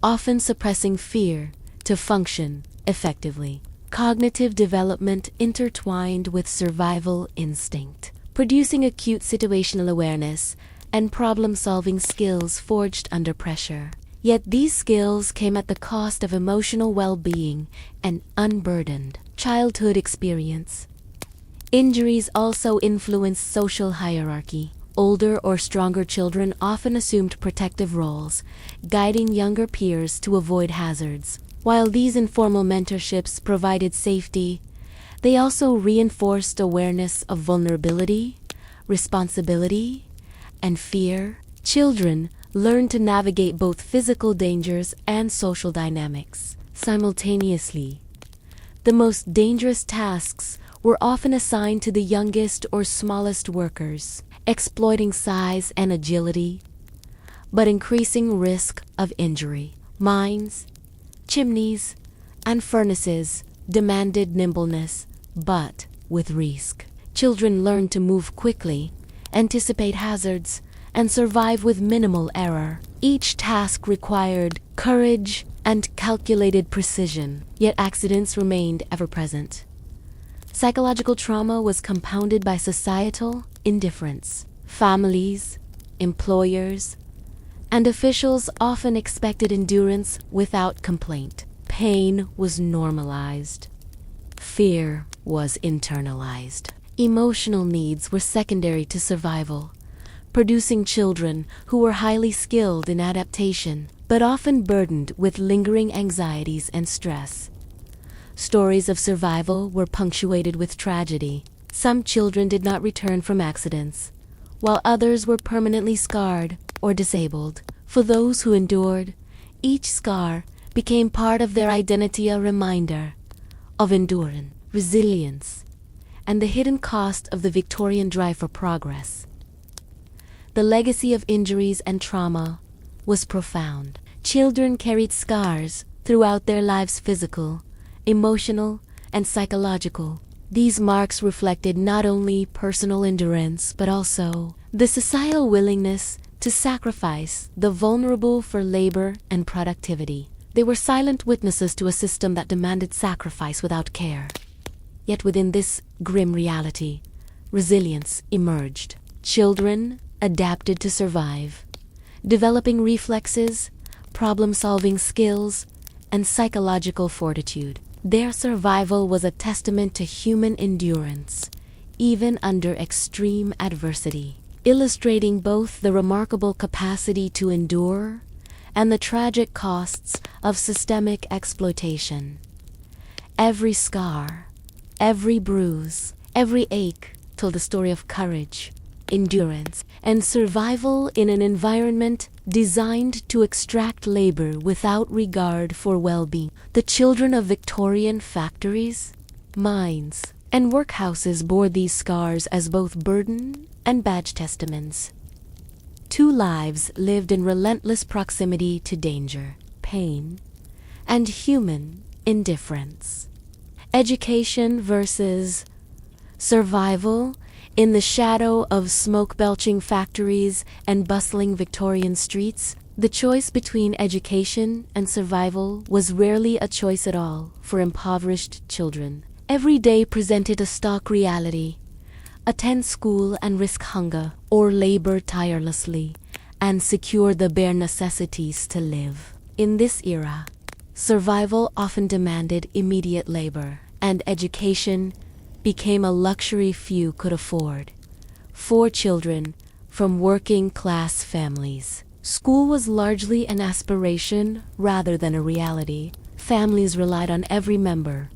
often suppressing fear to function effectively. Cognitive development intertwined with survival instinct, producing acute situational awareness and problem-solving skills forged under pressure. Yet these skills came at the cost of emotional well-being and unburdened childhood experience. Injuries also influenced social hierarchy. Older or stronger children often assumed protective roles, guiding younger peers to avoid hazards. While these informal mentorships provided safety, they also reinforced awareness of vulnerability, responsibility, and fear. Children learned to navigate both physical dangers and social dynamics simultaneously. The most dangerous tasks were often assigned to the youngest or smallest workers, exploiting size and agility, but increasing risk of injury. Mines, chimneys, and furnaces demanded nimbleness, but with risk. Children learned to move quickly, anticipate hazards, and survive with minimal error. Each task required courage and calculated precision, yet accidents remained ever present. Psychological trauma was compounded by societal indifference. Families, employers, and officials often expected endurance without complaint. Pain was normalized. Fear was internalized. Emotional needs were secondary to survival, producing children who were highly skilled in adaptation, but often burdened with lingering anxieties and stress. Stories of survival were punctuated with tragedy. Some children did not return from accidents, while others were permanently scarred or disabled. For those who endured, each scar became part of their identity, a reminder of endurance, resilience, and the hidden cost of the Victorian drive for progress. The legacy of injuries and trauma was profound. Children carried scars throughout their lives, physical, emotional, and psychological. These marks reflected not only personal endurance, but also the societal willingness to sacrifice the vulnerable for labor and productivity. They were silent witnesses to a system that demanded sacrifice without care. Yet within this grim reality, resilience emerged. Children adapted to survive, developing reflexes, problem-solving skills, and psychological fortitude. Their survival was a testament to human endurance, even under extreme adversity, illustrating both the remarkable capacity to endure and the tragic costs of systemic exploitation. Every scar, every bruise, every ache told a story of courage, endurance, and survival in an environment designed to extract labor without regard for well-being. The children of Victorian factories, mines, and workhouses bore these scars as both burden and badge testaments. Two lives lived in relentless proximity to danger, pain, and human indifference. Education versus survival. In the shadow of smoke-belching factories and bustling Victorian streets, the choice between education and survival was rarely a choice at all for impoverished children. Every day presented a stark reality: attend school and risk hunger, or labor tirelessly and secure the bare necessities to live. In this era, survival often demanded immediate labor, and education became a luxury few could afford. For children from working-class families, school was largely an aspiration rather than a reality. Families relied on every member,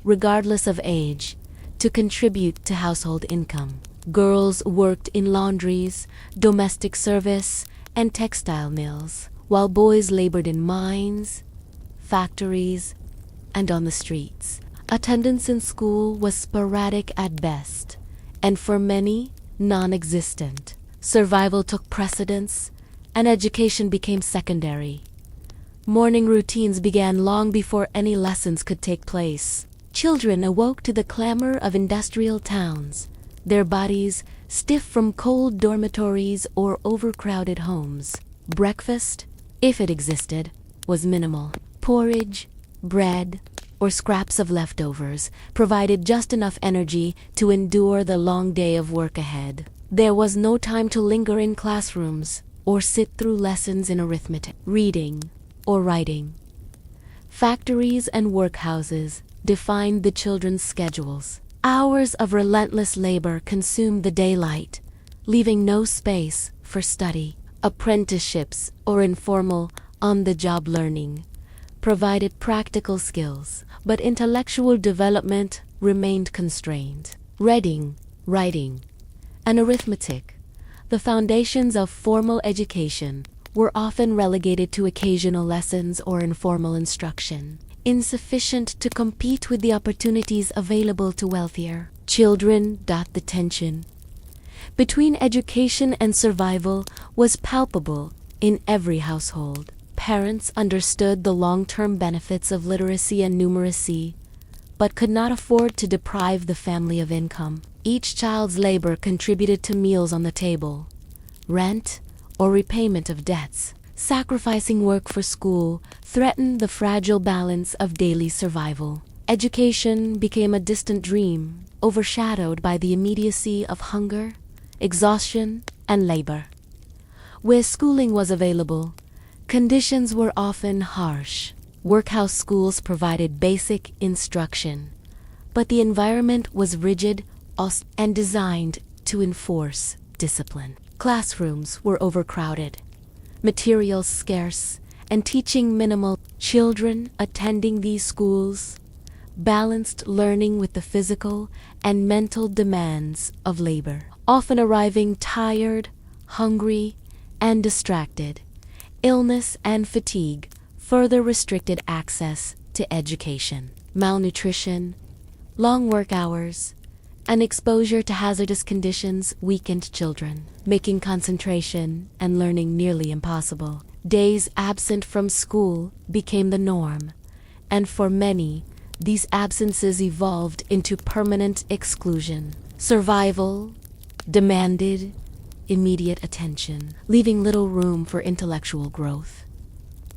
regardless of age, to contribute to household income. Girls worked in laundries, domestic service, and textile mills, while boys labored in mines, factories, and on the streets. Attendance in school was sporadic at best, and for many, non-existent. Survival took precedence, and education became secondary. Morning routines began long before any lessons could take place. Children awoke to the clamor of industrial towns, their bodies stiff from cold dormitories or overcrowded homes. Breakfast, if it existed, was minimal. Porridge, bread, or scraps of leftovers provided just enough energy to endure the long day of work ahead. There was no time to linger in classrooms or sit through lessons in arithmetic, reading, or writing. Factories and workhouses defined the children's schedules. Hours of relentless labor consumed the daylight, leaving no space for study. Apprenticeships or informal, on-the-job learning provided practical skills, but intellectual development remained constrained. Reading, writing, and arithmetic, the foundations of formal education, were often relegated to occasional lessons or informal instruction, insufficient to compete with the opportunities available to wealthier children. The tension between education and survival was palpable in every household. Parents understood the long-term benefits of literacy and numeracy, but could not afford to deprive the family of income. Each child's labor contributed to meals on the table, rent, or repayment of debts. Sacrificing work for school threatened the fragile balance of daily survival. Education became a distant dream, overshadowed by the immediacy of hunger, exhaustion, and labor. Where schooling was available, conditions were often harsh. Workhouse schools provided basic instruction, but the environment was rigid and designed to enforce discipline. Classrooms were overcrowded, materials scarce, and teaching minimal. Children attending these schools balanced learning with the physical and mental demands of labor, often arriving tired, hungry, and distracted. Illness and fatigue further restricted access to education. Malnutrition, long work hours, and exposure to hazardous conditions weakened children, making concentration and learning nearly impossible. Days absent from school became the norm, and for many, these absences evolved into permanent exclusion. Survival demanded immediate attention, leaving little room for intellectual growth.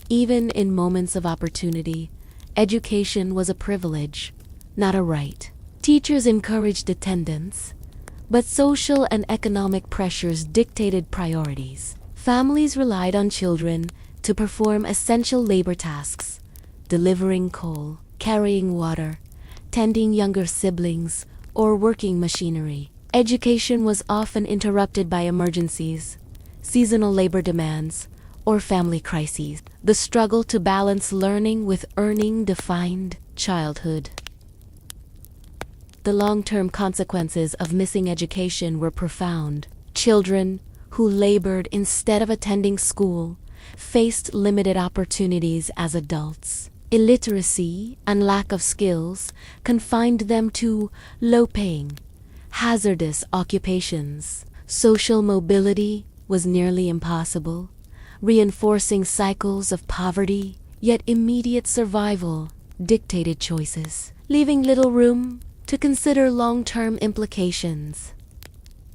Even in moments of opportunity, education was a privilege, not a right. Teachers encouraged attendance, but social and economic pressures dictated priorities. Families relied on children to perform essential labor tasks, delivering coal, carrying water, tending younger siblings, or working machinery. Education was often interrupted by emergencies, seasonal labor demands, or family crises. The struggle to balance learning with earning defined childhood. The long-term consequences of missing education were profound. Children who labored instead of attending school faced limited opportunities as adults. Illiteracy and lack of skills confined them to low-paying, hazardous occupations. Social mobility was nearly impossible, reinforcing cycles of poverty, yet immediate survival dictated choices, leaving little room to consider long-term implications.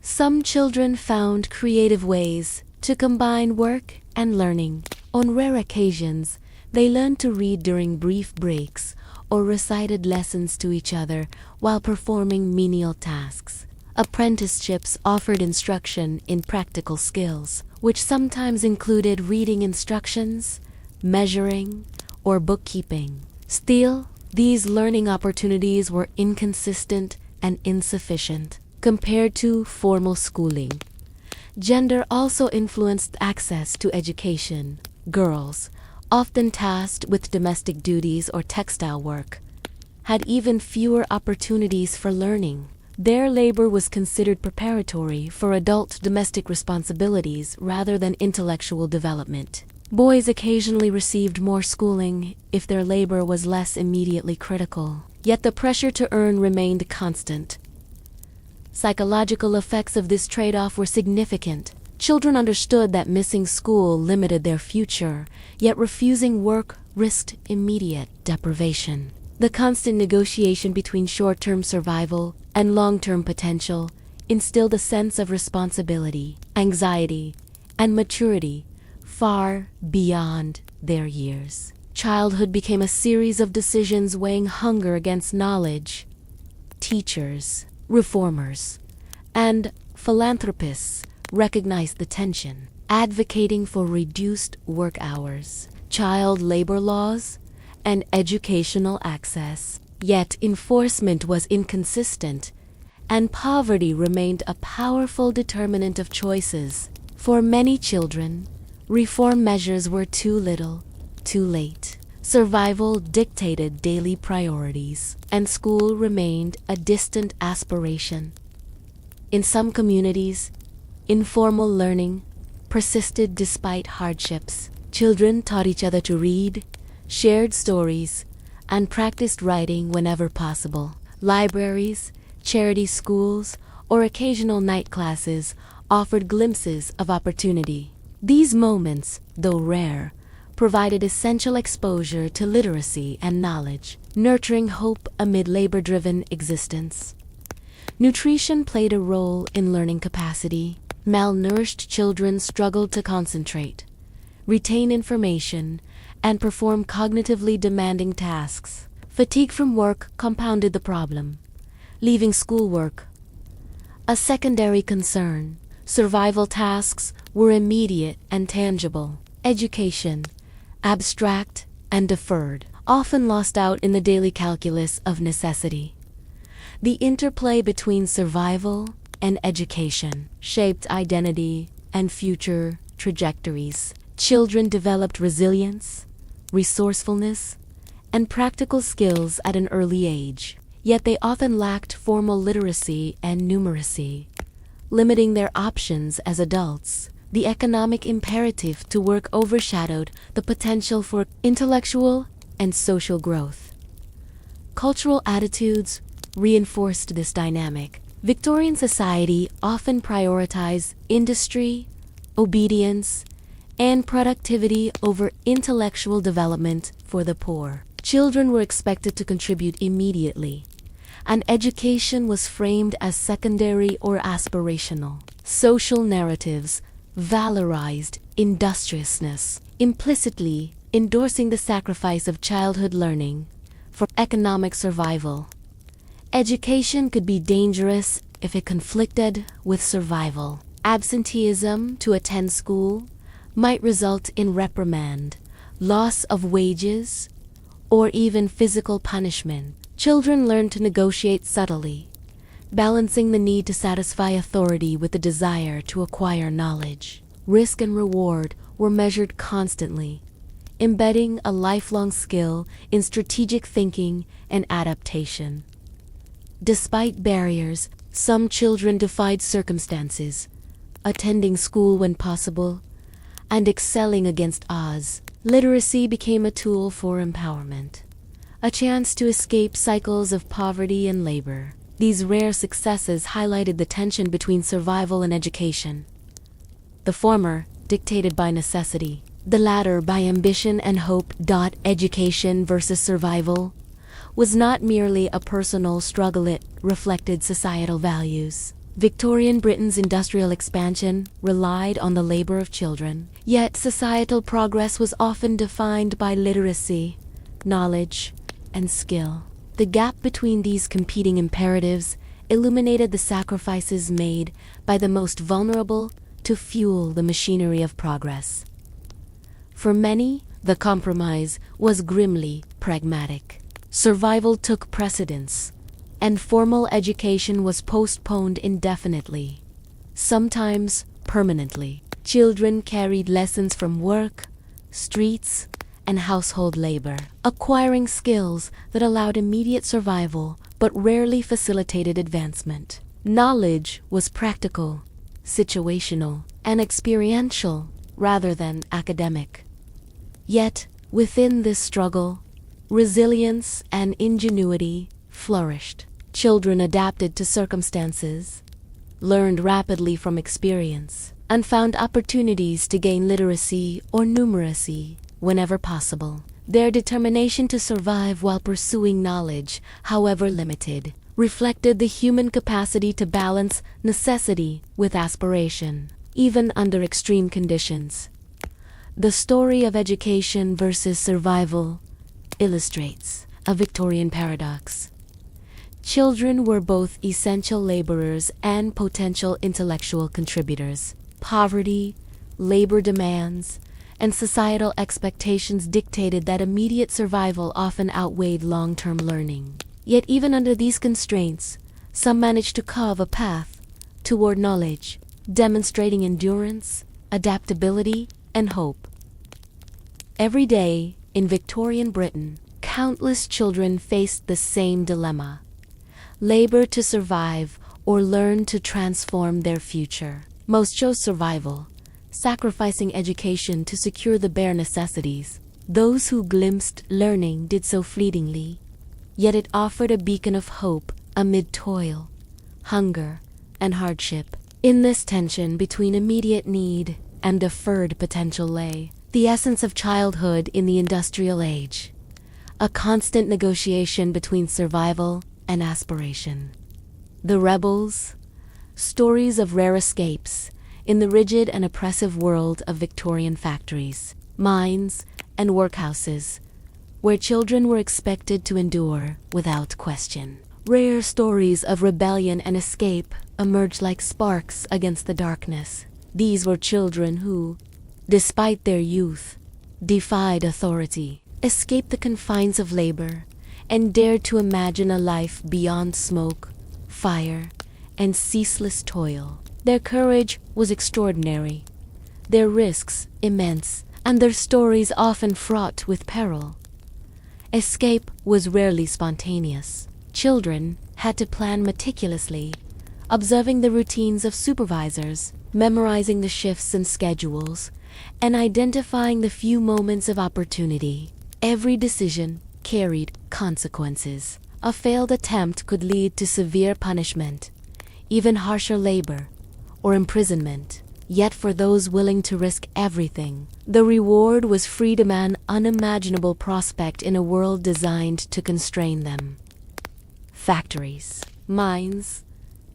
Some children found creative ways to combine work and learning. On rare occasions, they learned to read during brief breaks or recited lessons to each other while performing menial tasks. Apprenticeships offered instruction in practical skills, which sometimes included reading instructions, measuring, or bookkeeping. Still, these learning opportunities were inconsistent and insufficient compared to formal schooling. Gender also influenced access to education. Girls, often tasked with domestic duties or textile work, had even fewer opportunities for learning. Their labor was considered preparatory for adult domestic responsibilities rather than intellectual development. Boys occasionally received more schooling if their labor was less immediately critical, yet the pressure to earn remained constant. Psychological effects of this trade-off were significant. Children understood that missing school limited their future, yet refusing work risked immediate deprivation. The constant negotiation between short-term survival and long-term potential instilled a sense of responsibility, anxiety, and maturity far beyond their years. Childhood became a series of decisions weighing hunger against knowledge. Teachers, reformers, and philanthropists recognized the tension, advocating for reduced work hours, child labor laws, and educational access. Yet enforcement was inconsistent and poverty remained a powerful determinant of choices. For many children, reform measures were too little, too late. Survival dictated daily priorities, and school remained a distant aspiration. In some communities, informal learning persisted despite hardships. Children taught each other to read, shared stories, and practiced writing whenever possible. Libraries, charity schools, or occasional night classes offered glimpses of opportunity. These moments, though rare, provided essential exposure to literacy and knowledge, nurturing hope amid labor-driven existence. Nutrition played a role in learning capacity. Malnourished children struggled to concentrate, retain information, and perform cognitively demanding tasks. Fatigue from work compounded the problem, leaving schoolwork a secondary concern. Survival tasks were immediate and tangible. Education, abstract and deferred, often lost out in the daily calculus of necessity. The interplay between survival and education shaped identity and future trajectories. Children developed resilience, resourcefulness, and practical skills at an early age, yet they often lacked formal literacy and numeracy, limiting their options as adults. The economic imperative to work overshadowed the potential for intellectual and social growth. Cultural attitudes reinforced this dynamic. Victorian society often prioritized industry, obedience, and productivity over intellectual development for the poor. Children were expected to contribute immediately, and education was framed as secondary or aspirational. Social narratives valorized industriousness, implicitly endorsing the sacrifice of childhood learning for economic survival. Education could be dangerous if it conflicted with survival. Absenteeism to attend school might result in reprimand, loss of wages, or even physical punishment. Children learn to negotiate subtly, balancing the need to satisfy authority with the desire to acquire knowledge. Risk and reward were measured constantly, embedding a lifelong skill in strategic thinking and adaptation. Despite barriers, some children defied circumstances, attending school when possible, and excelling against odds. Literacy became a tool for empowerment, a chance to escape cycles of poverty and labor. These rare successes highlighted the tension between survival and education. The former, dictated by necessity, the latter by ambition and hope. Education versus survival was not merely a personal struggle, it reflected societal values. Victorian Britain's industrial expansion relied on the labor of children, yet societal progress was often defined by literacy, knowledge, and skill. The gap between these competing imperatives illuminated the sacrifices made by the most vulnerable to fuel the machinery of progress. For many, the compromise was grimly pragmatic. Survival took precedence, and formal education was postponed indefinitely, sometimes permanently. Children carried lessons from work, streets, and household labor, acquiring skills that allowed immediate survival but rarely facilitated advancement. Knowledge was practical, situational, and experiential rather than academic. Yet, within this struggle, resilience and ingenuity flourished. Children adapted to circumstances, learned rapidly from experience, and found opportunities to gain literacy or numeracy whenever possible. Their determination to survive while pursuing knowledge, however limited, reflected the human capacity to balance necessity with aspiration, even under extreme conditions. The story of education versus survival illustrates a Victorian paradox. Children were both essential laborers and potential intellectual contributors. Poverty, labor demands, and societal expectations dictated that immediate survival often outweighed long-term learning. Yet even under these constraints, Some managed to carve a path toward knowledge, demonstrating endurance, adaptability, and hope. Every day, in Victorian Britain, countless children faced the same dilemma: labor to survive or learn to transform their future. Most chose survival, sacrificing education to secure the bare necessities. Those who glimpsed learning did so fleetingly, yet it offered a beacon of hope amid toil, hunger, and hardship. In this tension between immediate need and deferred potential lay the essence of childhood in the industrial age, a constant negotiation between survival and aspiration. The Rebels, stories of rare escapes in the rigid and oppressive world of Victorian factories, mines, and workhouses, where children were expected to endure without question. Rare stories of rebellion and escape emerged like sparks against the darkness. These were children who, despite their youth, defied authority, escaped the confines of labor, and dared to imagine a life beyond smoke, fire, and ceaseless toil. Their courage was extraordinary, their risks immense, and their stories often fraught with peril. Escape was rarely spontaneous. Children had to plan meticulously, observing the routines of supervisors, memorizing the shifts and schedules, and identifying the few moments of opportunity. Every decision carried consequences. A failed attempt could lead to severe punishment, even harsher labor or imprisonment. Yet for those willing to risk everything, the reward was freedom, an unimaginable prospect in a world designed to constrain them. Factories, mines,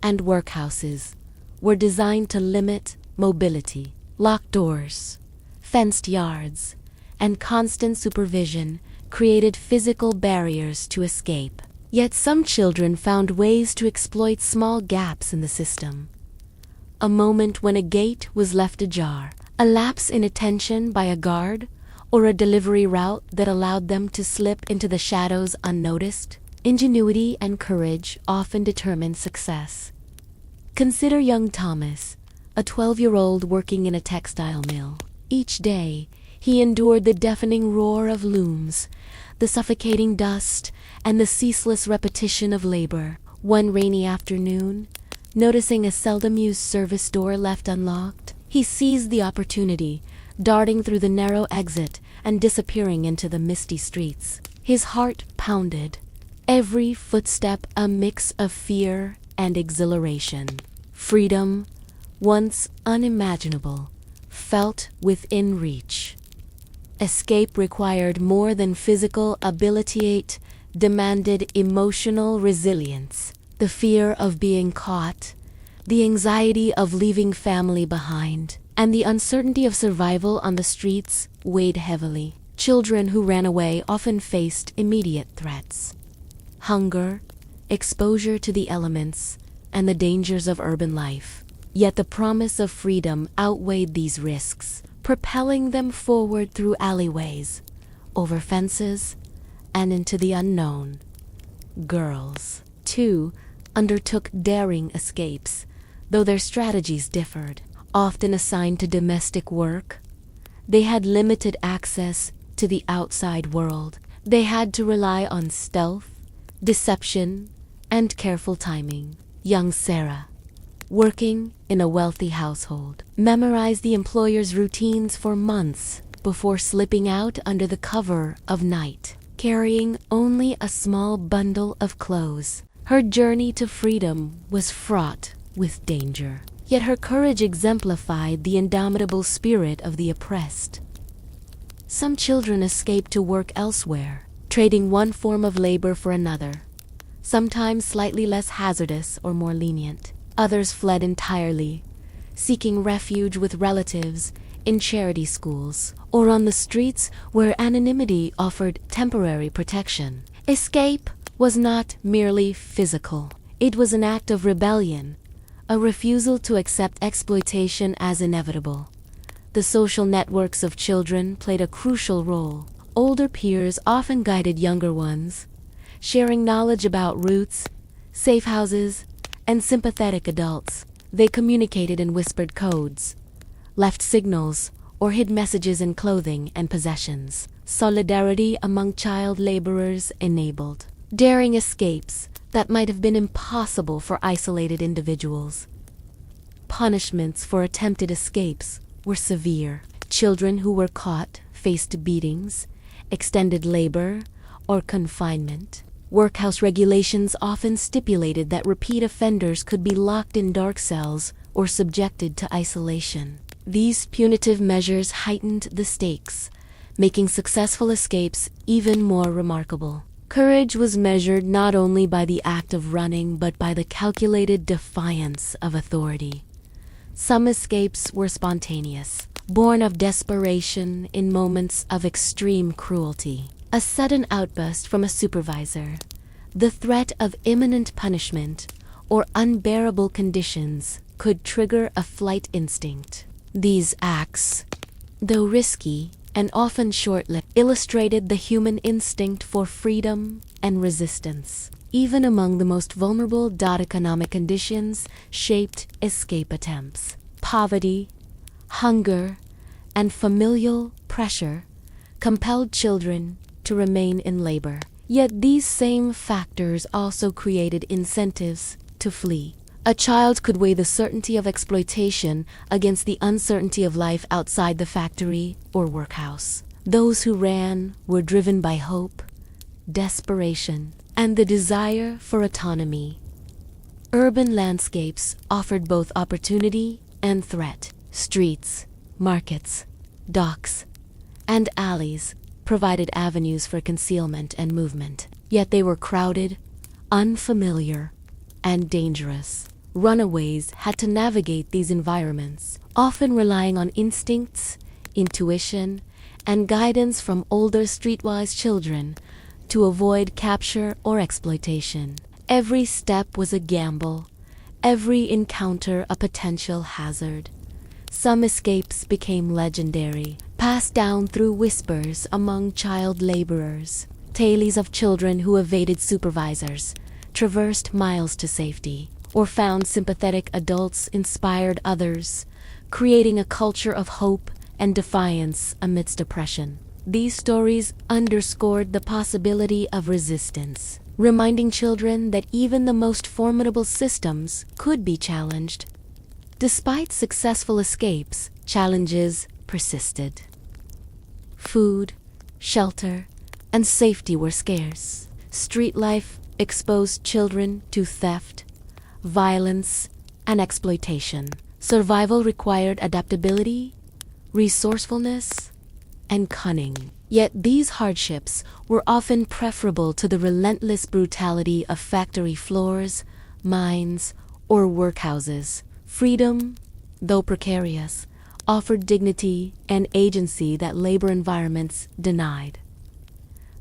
and workhouses were designed to limit mobility. Locked doors, fenced yards, and constant supervision created physical barriers to escape. Yet some children found ways to exploit small gaps in the system. A moment when a gate was left ajar, a lapse in attention by a guard, or a delivery route that allowed them to slip into the shadows unnoticed. Ingenuity and courage often determine success. Consider young Thomas, a 12-year-old working in a textile mill. Each day, he endured the deafening roar of looms, the suffocating dust, and the ceaseless repetition of labor. One rainy afternoon, noticing a seldom used service door left unlocked, he seized the opportunity, darting through the narrow exit and disappearing into the misty streets. His heart pounded, every footstep a mix of fear and exhilaration. Freedom, once unimaginable, felt within reach. Escape required more than physical ability, it demanded emotional resilience. The fear of being caught, the anxiety of leaving family behind, and the uncertainty of survival on the streets weighed heavily. Children who ran away often faced immediate threats: hunger, exposure to the elements, and the dangers of urban life. Yet the promise of freedom outweighed these risks, propelling them forward through alleyways, over fences, and into the unknown. Girls, too, undertook daring escapes, though their strategies differed. Often assigned to domestic work, they had limited access to the outside world. They had to rely on stealth, deception, and careful timing. Young Sarah, working in a wealthy household, memorized the employer's routines for months before slipping out under the cover of night, carrying only a small bundle of clothes. Her journey to freedom was fraught with danger, yet her courage exemplified the indomitable spirit of the oppressed. Some children escaped to work elsewhere, trading one form of labor for another, sometimes slightly less hazardous or more lenient. Others fled entirely, seeking refuge with relatives in charity schools or on the streets where anonymity offered temporary protection. Escape was not merely physical. It was an act of rebellion, a refusal to accept exploitation as inevitable. The social networks of children played a crucial role. Older peers often guided younger ones, sharing knowledge about routes, safe houses, and sympathetic adults. They communicated in whispered codes, left signals, or hid messages in clothing and possessions. Solidarity among child laborers enabled daring escapes that might have been impossible for isolated individuals. Punishments for attempted escapes were severe. Children who were caught faced beatings, extended labor, or confinement. Workhouse regulations often stipulated that repeat offenders could be locked in dark cells or subjected to isolation. These punitive measures heightened the stakes, making successful escapes even more remarkable. Courage was measured not only by the act of running but by the calculated defiance of authority. Some escapes were spontaneous, born of desperation in moments of extreme cruelty. A sudden outburst from a supervisor, the threat of imminent punishment, or unbearable conditions could trigger a flight instinct. These acts, though risky and often short-lived, illustrated the human instinct for freedom and resistance. Even among the most vulnerable economic conditions shaped escape attempts. Poverty, hunger, and familial pressure compelled children to remain in labor. Yet these same factors also created incentives to flee. A child could weigh the certainty of exploitation against the uncertainty of life outside the factory or workhouse. Those who ran were driven by hope, desperation, and the desire for autonomy. Urban landscapes offered both opportunity and threat. Streets, markets, docks, and alleys provided avenues for concealment and movement. Yet they were crowded, unfamiliar, and dangerous. Runaways had to navigate these environments, often relying on instincts, intuition, and guidance from older streetwise children to avoid capture or exploitation. Every step was a gamble, every encounter a potential hazard. Some escapes became legendary, passed down through whispers among child laborers. Tales of children who evaded supervisors, traversed miles to safety, or found sympathetic adults inspired others, creating a culture of hope and defiance amidst oppression. These stories underscored the possibility of resistance, reminding children that even the most formidable systems could be challenged. Despite successful escapes, challenges persisted. Food, shelter, and safety were scarce. Street life exposed children to theft, violence, and exploitation. Survival required adaptability, resourcefulness, and cunning. Yet these hardships were often preferable to the relentless brutality of factory floors, mines, or workhouses. Freedom, though precarious, offered dignity and agency that labor environments denied.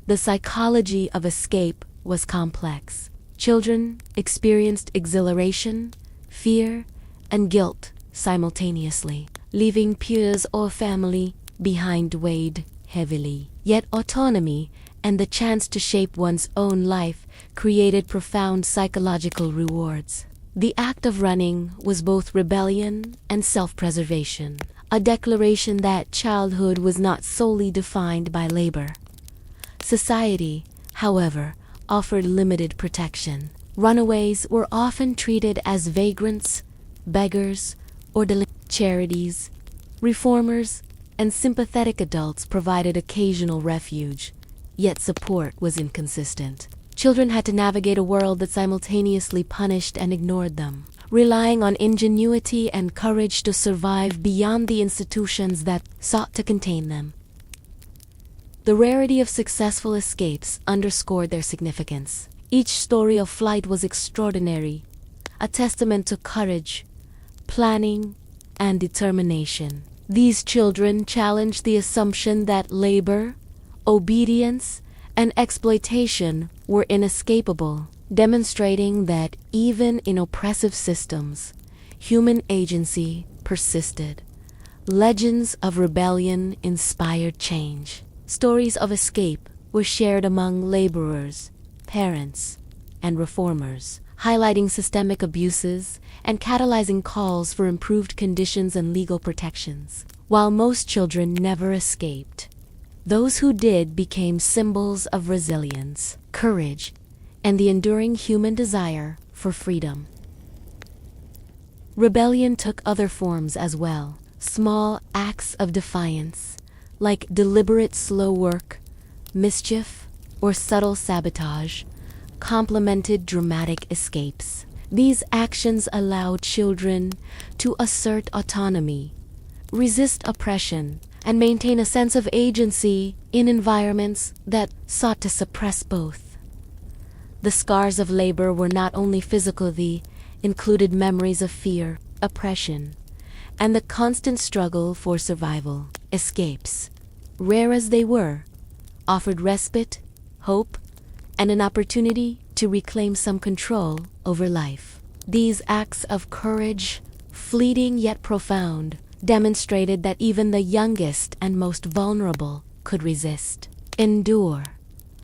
The psychology of escape was complex. Children experienced exhilaration, fear, and guilt simultaneously, leaving peers or family behind weighed heavily. Yet autonomy and the chance to shape one's own life created profound psychological rewards. The act of running was both rebellion and self-preservation, a declaration that childhood was not solely defined by labor. Society, however, offered limited protection. Runaways were often treated as vagrants, beggars, or delinquents. Charities, reformers, and sympathetic adults provided occasional refuge, yet support was inconsistent. Children had to navigate a world that simultaneously punished and ignored them, relying on ingenuity and courage to survive beyond the institutions that sought to contain them. The rarity of successful escapes underscored their significance. Each story of flight was extraordinary, a testament to courage, planning, and determination. These children challenged the assumption that labor, obedience, and exploitation were inescapable, demonstrating that even in oppressive systems, human agency persisted. Legends of rebellion inspired change. Stories of escape were shared among laborers, parents, and reformers, highlighting systemic abuses and catalyzing calls for improved conditions and legal protections. While most children never escaped, those who did became symbols of resilience, courage, and the enduring human desire for freedom. Rebellion took other forms as well. Small acts of defiance, like deliberate slow work, mischief, or subtle sabotage, complemented dramatic escapes. These actions allowed children to assert autonomy, resist oppression, and maintain a sense of agency in environments that sought to suppress both. The scars of labor were not only physical, they included memories of fear, oppression, and the constant struggle for survival. Escapes, rare as they were, offered respite, hope, and an opportunity to reclaim some control over life. These acts of courage, fleeting yet profound, demonstrated that even the youngest and most vulnerable could resist, endure,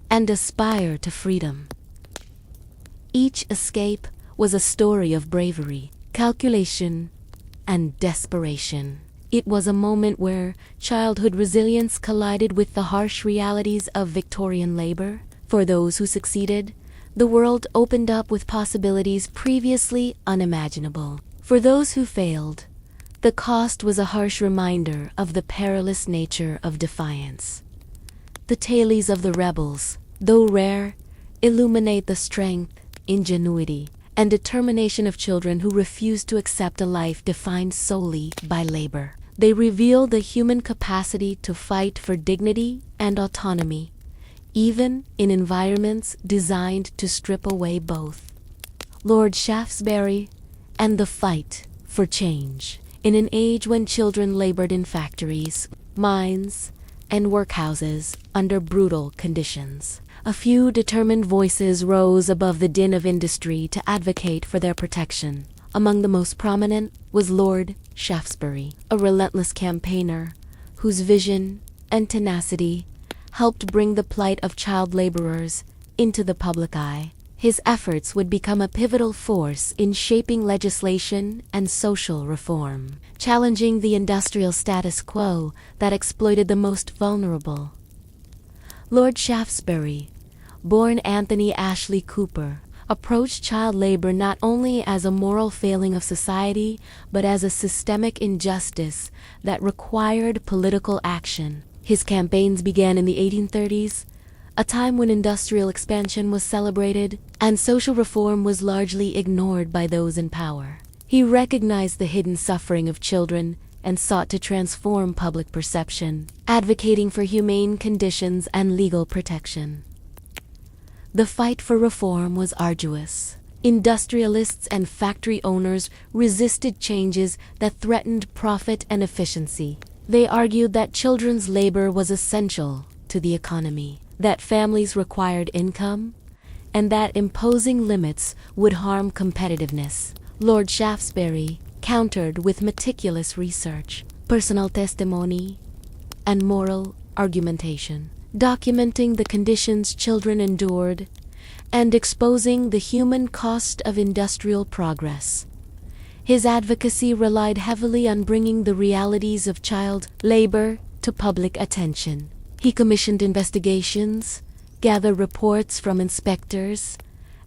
and aspire to freedom. Each escape was a story of bravery, calculation, and desperation. It was a moment where childhood resilience collided with the harsh realities of Victorian labor. For those who succeeded, the world opened up with possibilities previously unimaginable. For those who failed, the cost was a harsh reminder of the perilous nature of defiance. The tales of the rebels, though rare, illuminate the strength, ingenuity, and determination of children who refused to accept a life defined solely by labor. They reveal the human capacity to fight for dignity and autonomy, even in environments designed to strip away both. Lord Shaftesbury and the fight for change. In an age when children labored in factories, mines, and workhouses under brutal conditions, a few determined voices rose above the din of industry to advocate for their protection. Among the most prominent was Lord Shaftesbury, a relentless campaigner whose vision and tenacity helped bring the plight of child laborers into the public eye. His efforts would become a pivotal force in shaping legislation and social reform, challenging the industrial status quo that exploited the most vulnerable. Lord Shaftesbury, born Anthony Ashley Cooper, approached child labor not only as a moral failing of society, but as a systemic injustice that required political action. His campaigns began in the 1830s, a time when industrial expansion was celebrated and social reform was largely ignored by those in power. He recognized the hidden suffering of children and sought to transform public perception, advocating for humane conditions and legal protection. The fight for reform was arduous. Industrialists and factory owners resisted changes that threatened profit and efficiency. They argued that children's labor was essential to the economy, that families required income, and that imposing limits would harm competitiveness. Lord Shaftesbury countered with meticulous research, personal testimony, and moral argumentation, documenting the conditions children endured and exposing the human cost of industrial progress. His advocacy relied heavily on bringing the realities of child labor to public attention. He commissioned investigations, gathered reports from inspectors,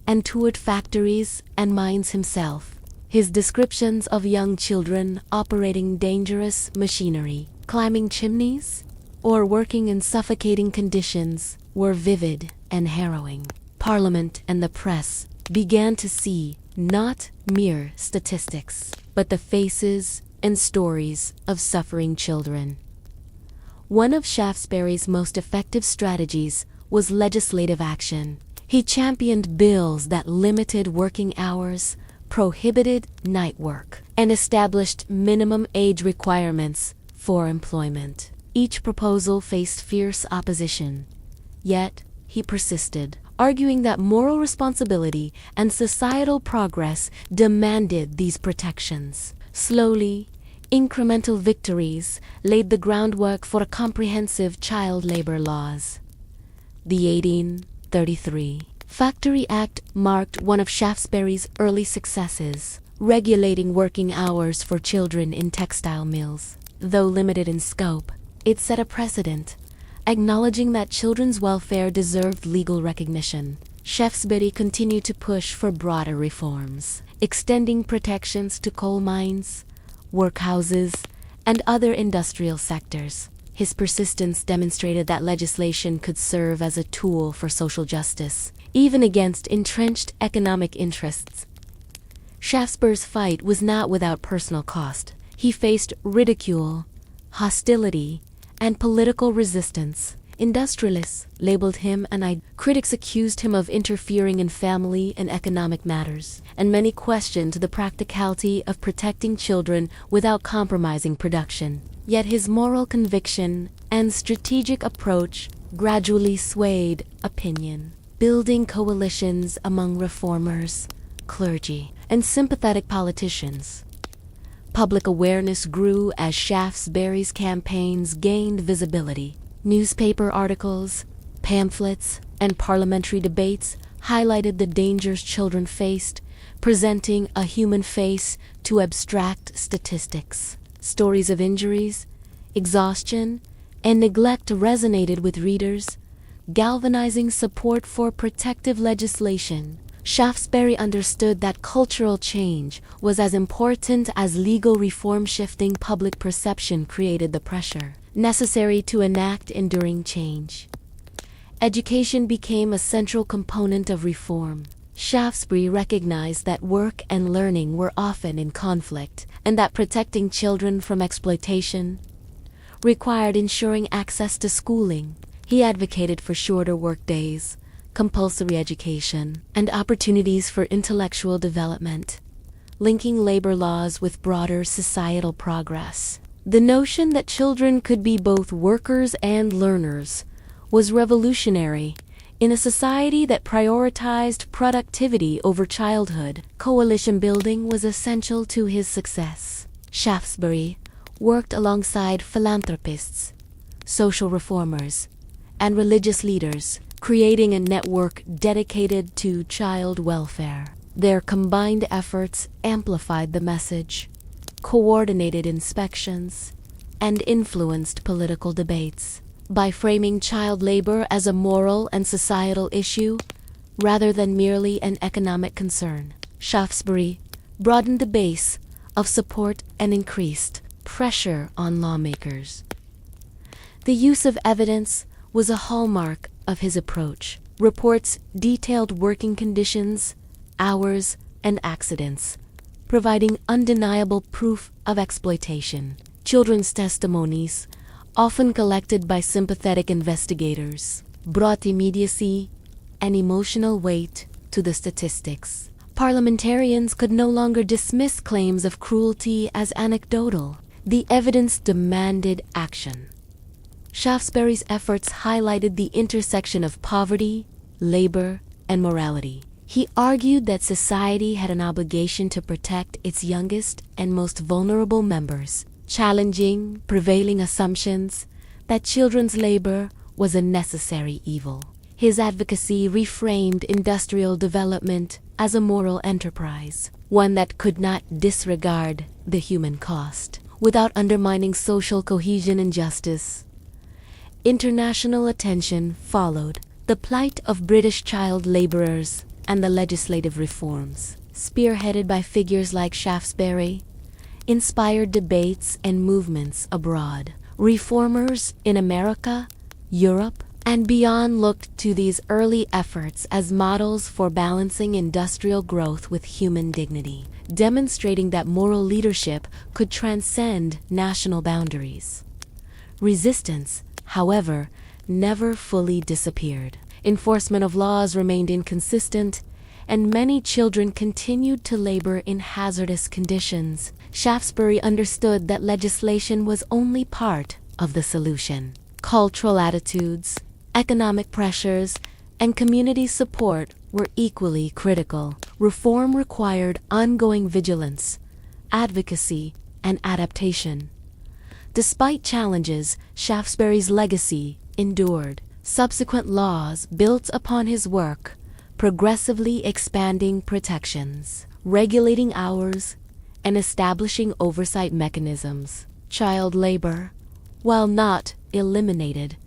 and toured factories and mines himself. His descriptions of young children operating dangerous machinery, climbing chimneys, or working in suffocating conditions were vivid and harrowing. Parliament and the press began to see not mere statistics, but the faces and stories of suffering children. One of Shaftesbury's most effective strategies was legislative action. He championed bills that limited working hours, prohibited night work, and established minimum age requirements for employment. Each proposal faced fierce opposition, yet he persisted, arguing that moral responsibility and societal progress demanded these protections. Slowly, incremental victories laid the groundwork for comprehensive child labor laws. The 1833 Factory Act marked one of Shaftesbury's early successes, regulating working hours for children in textile mills. Though limited in scope, it set a precedent, acknowledging that children's welfare deserved legal recognition. Shaftesbury continued to push for broader reforms, extending protections to coal mines, workhouses, and other industrial sectors. His persistence demonstrated that legislation could serve as a tool for social justice, even against entrenched economic interests. Shaftesbury's fight was not without personal cost. He faced ridicule, hostility, and political resistance. Industrialists labeled him an idiot. Critics accused him of interfering in family and economic matters, and many questioned the practicality of protecting children without compromising production. Yet his moral conviction and strategic approach gradually swayed opinion, building coalitions among reformers, clergy, and sympathetic politicians. Public awareness grew as Shaftesbury's campaigns gained visibility. Newspaper articles, pamphlets, and parliamentary debates highlighted the dangers children faced, presenting a human face to abstract statistics. Stories of injuries, exhaustion, and neglect resonated with readers, galvanizing support for protective legislation. Shaftesbury understood that cultural change was as important as legal reform. Shifting public perception created the pressure necessary to enact enduring change. Education became a central component of reform. Shaftesbury recognized that work and learning were often in conflict, and that protecting children from exploitation required ensuring access to schooling. He advocated for shorter work days, compulsory education, and opportunities for intellectual development, linking labor laws with broader societal progress. The notion that children could be both workers and learners was revolutionary in a society that prioritized productivity over childhood. Coalition building was essential to his success. Shaftesbury worked alongside philanthropists, social reformers, and religious leaders, creating a network dedicated to child welfare. Their combined efforts amplified the message, coordinated inspections, and influenced political debates. By framing child labor as a moral and societal issue, rather than merely an economic concern, Shaftesbury broadened the base of support and increased pressure on lawmakers. The use of evidence was a hallmark of his approach. Reports detailed working conditions, hours, and accidents, providing undeniable proof of exploitation. Children's testimonies, often collected by sympathetic investigators, brought immediacy and emotional weight to the statistics. Parliamentarians could no longer dismiss claims of cruelty as anecdotal. The evidence demanded action. Shaftesbury's efforts highlighted the intersection of poverty, labor, and morality. He argued that society had an obligation to protect its youngest and most vulnerable members, challenging prevailing assumptions that children's labor was a necessary evil. His advocacy reframed industrial development as a moral enterprise, one that could not disregard the human cost without undermining social cohesion and justice. International attention followed the plight of British child laborers and the legislative reforms, spearheaded by figures like Shaftesbury, inspired debates and movements abroad. Reformers in America, Europe, and beyond looked to these early efforts as models for balancing industrial growth with human dignity, demonstrating that moral leadership could transcend national boundaries. Resistance, however, never fully disappeared. Enforcement of laws remained inconsistent, and many children continued to labor in hazardous conditions. Shaftesbury understood that legislation was only part of the solution. Cultural attitudes, economic pressures, and community support were equally critical. Reform required ongoing vigilance, advocacy, and adaptation. Despite challenges, Shaftesbury's legacy endured. Subsequent laws built upon his work, progressively expanding protections, regulating hours, and establishing oversight mechanisms. Child labor, while not eliminated,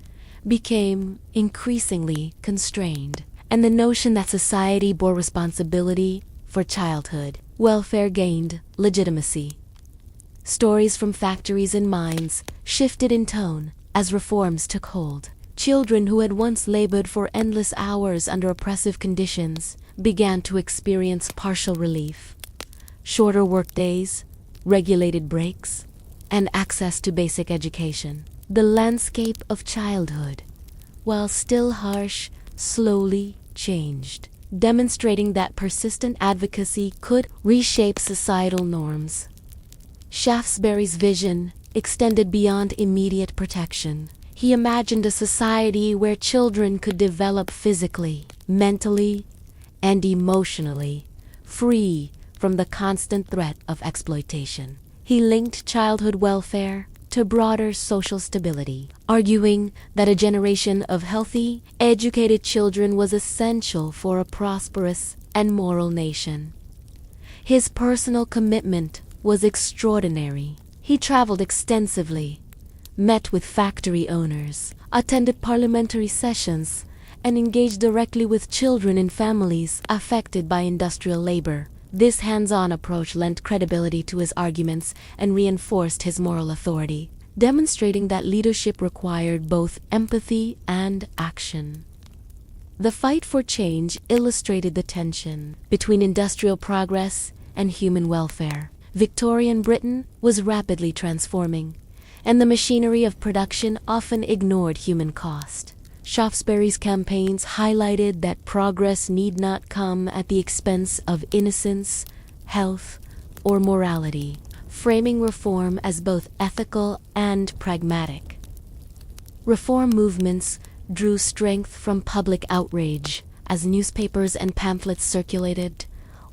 became increasingly constrained, and the notion that society bore responsibility for childhood welfare gained legitimacy. Stories from factories and mines shifted in tone as reforms took hold. Children who had once labored for endless hours under oppressive conditions began to experience partial relief. Shorter workdays, regulated breaks, and access to basic education. The landscape of childhood, while still harsh, slowly changed, demonstrating that persistent advocacy could reshape societal norms. Shaftesbury's vision extended beyond immediate protection. He imagined a society where children could develop physically, mentally, and emotionally, free from the constant threat of exploitation. He linked childhood welfare to broader social stability, arguing that a generation of healthy, educated children was essential for a prosperous and moral nation. His personal commitment was extraordinary. He traveled extensively, met with factory owners, attended parliamentary sessions, and engaged directly with children and families affected by industrial labor. This hands-on approach lent credibility to his arguments and reinforced his moral authority, demonstrating that leadership required both empathy and action. The fight for change illustrated the tension between industrial progress and human welfare. Victorian Britain was rapidly transforming, and the machinery of production often ignored human cost. Shaftesbury's campaigns highlighted that progress need not come at the expense of innocence, health, or morality, framing reform as both ethical and pragmatic. Reform movements drew strength from public outrage. As newspapers and pamphlets circulated,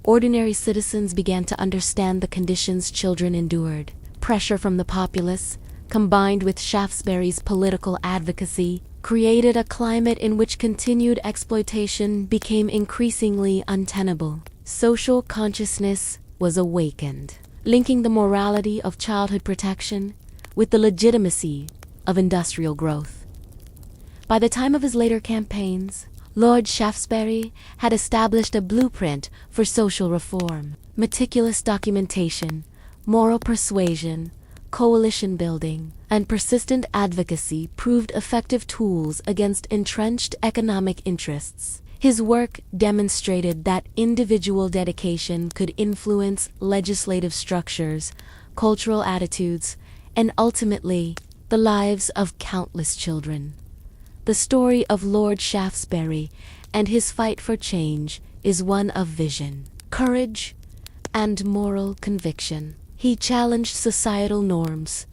ordinary citizens began to understand the conditions children endured. Pressure from the populace, combined with Shaftesbury's political advocacy, created a climate in which continued exploitation became increasingly untenable. Social consciousness was awakened, linking the morality of childhood protection with the legitimacy of industrial growth. By the time of his later campaigns, Lord Shaftesbury had established a blueprint for social reform. Meticulous documentation, moral persuasion, coalition building, and persistent advocacy proved effective tools against entrenched economic interests. His work demonstrated that individual dedication could influence legislative structures, cultural attitudes, and ultimately, the lives of countless children. The story of Lord Shaftesbury and his fight for change is one of vision, courage, and moral conviction. He challenged societal norms,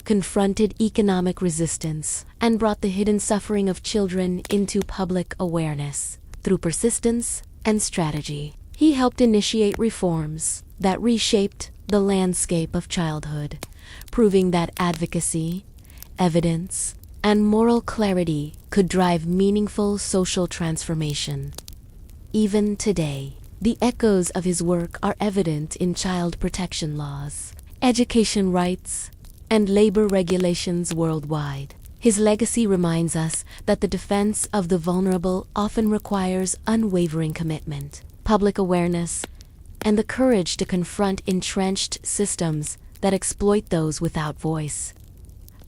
confronted economic resistance, and brought the hidden suffering of children into public awareness. Through persistence and strategy, he helped initiate reforms that reshaped the landscape of childhood, proving that advocacy, evidence, and moral clarity could drive meaningful social transformation. Even today, the echoes of his work are evident in child protection laws, education rights, and labor regulations worldwide. His legacy reminds us that the defense of the vulnerable often requires unwavering commitment, public awareness, and the courage to confront entrenched systems that exploit those without voice.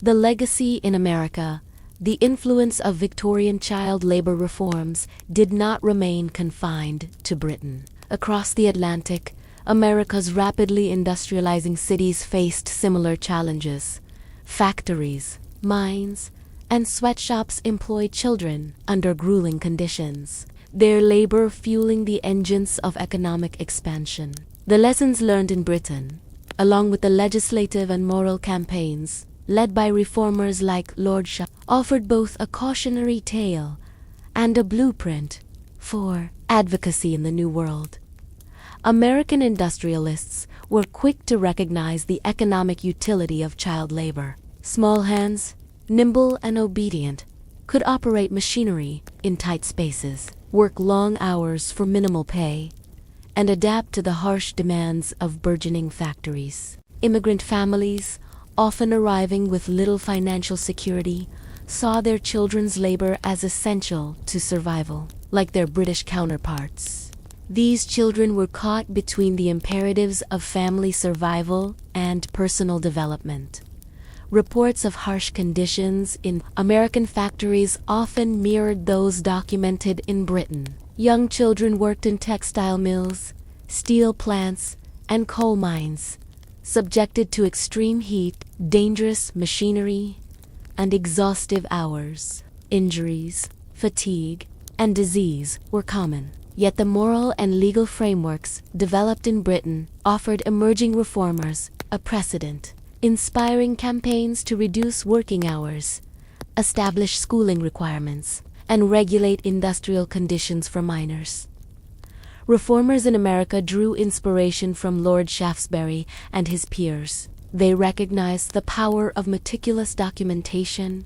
The legacy in America, the influence of Victorian child labor reforms did not remain confined to Britain. Across the Atlantic, America's rapidly industrializing cities faced similar challenges. Factories, mines, and sweatshops employed children under grueling conditions, their labor fueling the engines of economic expansion. The lessons learned in Britain, along with the legislative and moral campaigns led by reformers like Lord Shaftesbury, offered both a cautionary tale and a blueprint for advocacy in the New World. American industrialists were quick to recognize the economic utility of child labor. Small hands, nimble and obedient, could operate machinery in tight spaces, work long hours for minimal pay, and adapt to the harsh demands of burgeoning factories. Immigrant families, often arriving with little financial security, saw their children's labor as essential to survival, like their British counterparts. These children were caught between the imperatives of family survival and personal development. Reports of harsh conditions in American factories often mirrored those documented in Britain. Young children worked in textile mills, steel plants, and coal mines, subjected to extreme heat, dangerous machinery, and exhaustive hours. Injuries, fatigue, and disease were common. Yet the moral and legal frameworks developed in Britain offered emerging reformers a precedent, inspiring campaigns to reduce working hours, establish schooling requirements, and regulate industrial conditions for miners. Reformers in America drew inspiration from Lord Shaftesbury and his peers. They recognized the power of meticulous documentation,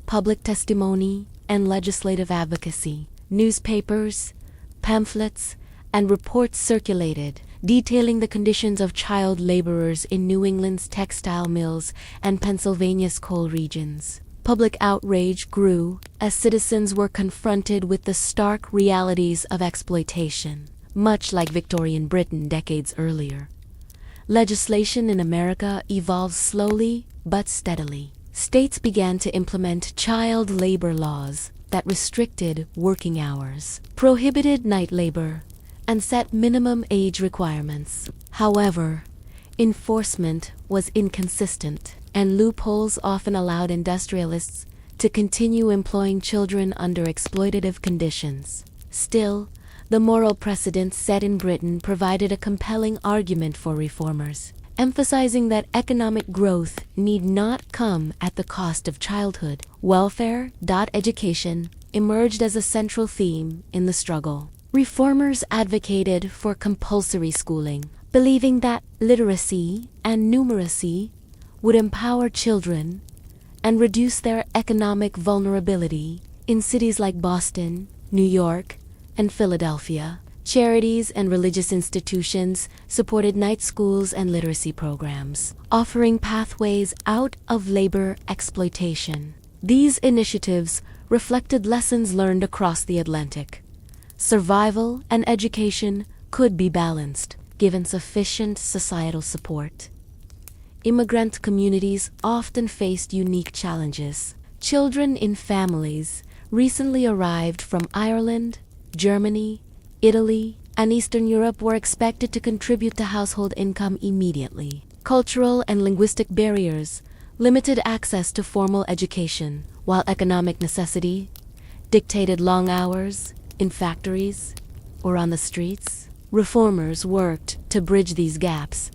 public testimony, and legislative advocacy. Newspapers, pamphlets, and reports circulated, detailing the conditions of child laborers in New England's textile mills and Pennsylvania's coal regions. Public outrage grew as citizens were confronted with the stark realities of exploitation, much like Victorian Britain decades earlier. Legislation in America evolved slowly but steadily. States began to implement child labor laws that restricted working hours, prohibited night labor, and set minimum age requirements. However, enforcement was inconsistent, and loopholes often allowed industrialists to continue employing children under exploitative conditions. Still, the moral precedent set in Britain provided a compelling argument for reformers, emphasizing that economic growth need not come at the cost of childhood. Welfare. Education emerged as a central theme in the struggle. Reformers advocated for compulsory schooling, believing that literacy and numeracy would empower children and reduce their economic vulnerability. In cities like Boston, New York, and Philadelphia, charities and religious institutions supported night schools and literacy programs, offering pathways out of labor exploitation. These initiatives reflected lessons learned across the Atlantic. Survival and education could be balanced, given sufficient societal support. Immigrant communities often faced unique challenges. Children in families recently arrived from Ireland, Germany, Italy, and Eastern Europe were expected to contribute to household income immediately. Cultural and linguistic barriers limited access to formal education, while economic necessity dictated long hours in factories or on the streets. Reformers worked to bridge these gaps,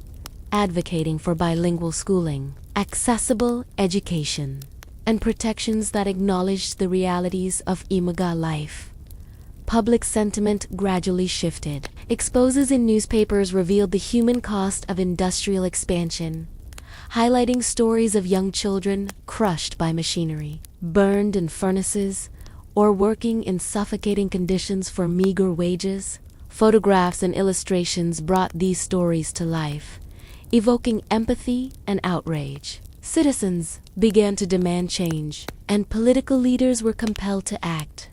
advocating for bilingual schooling, accessible education, and protections that acknowledged the realities of immigrant life. Public sentiment gradually shifted. Exposes in newspapers revealed the human cost of industrial expansion, highlighting stories of young children crushed by machinery, burned in furnaces, or working in suffocating conditions for meager wages. Photographs and illustrations brought these stories to life, evoking empathy and outrage. Citizens began to demand change, and political leaders were compelled to act.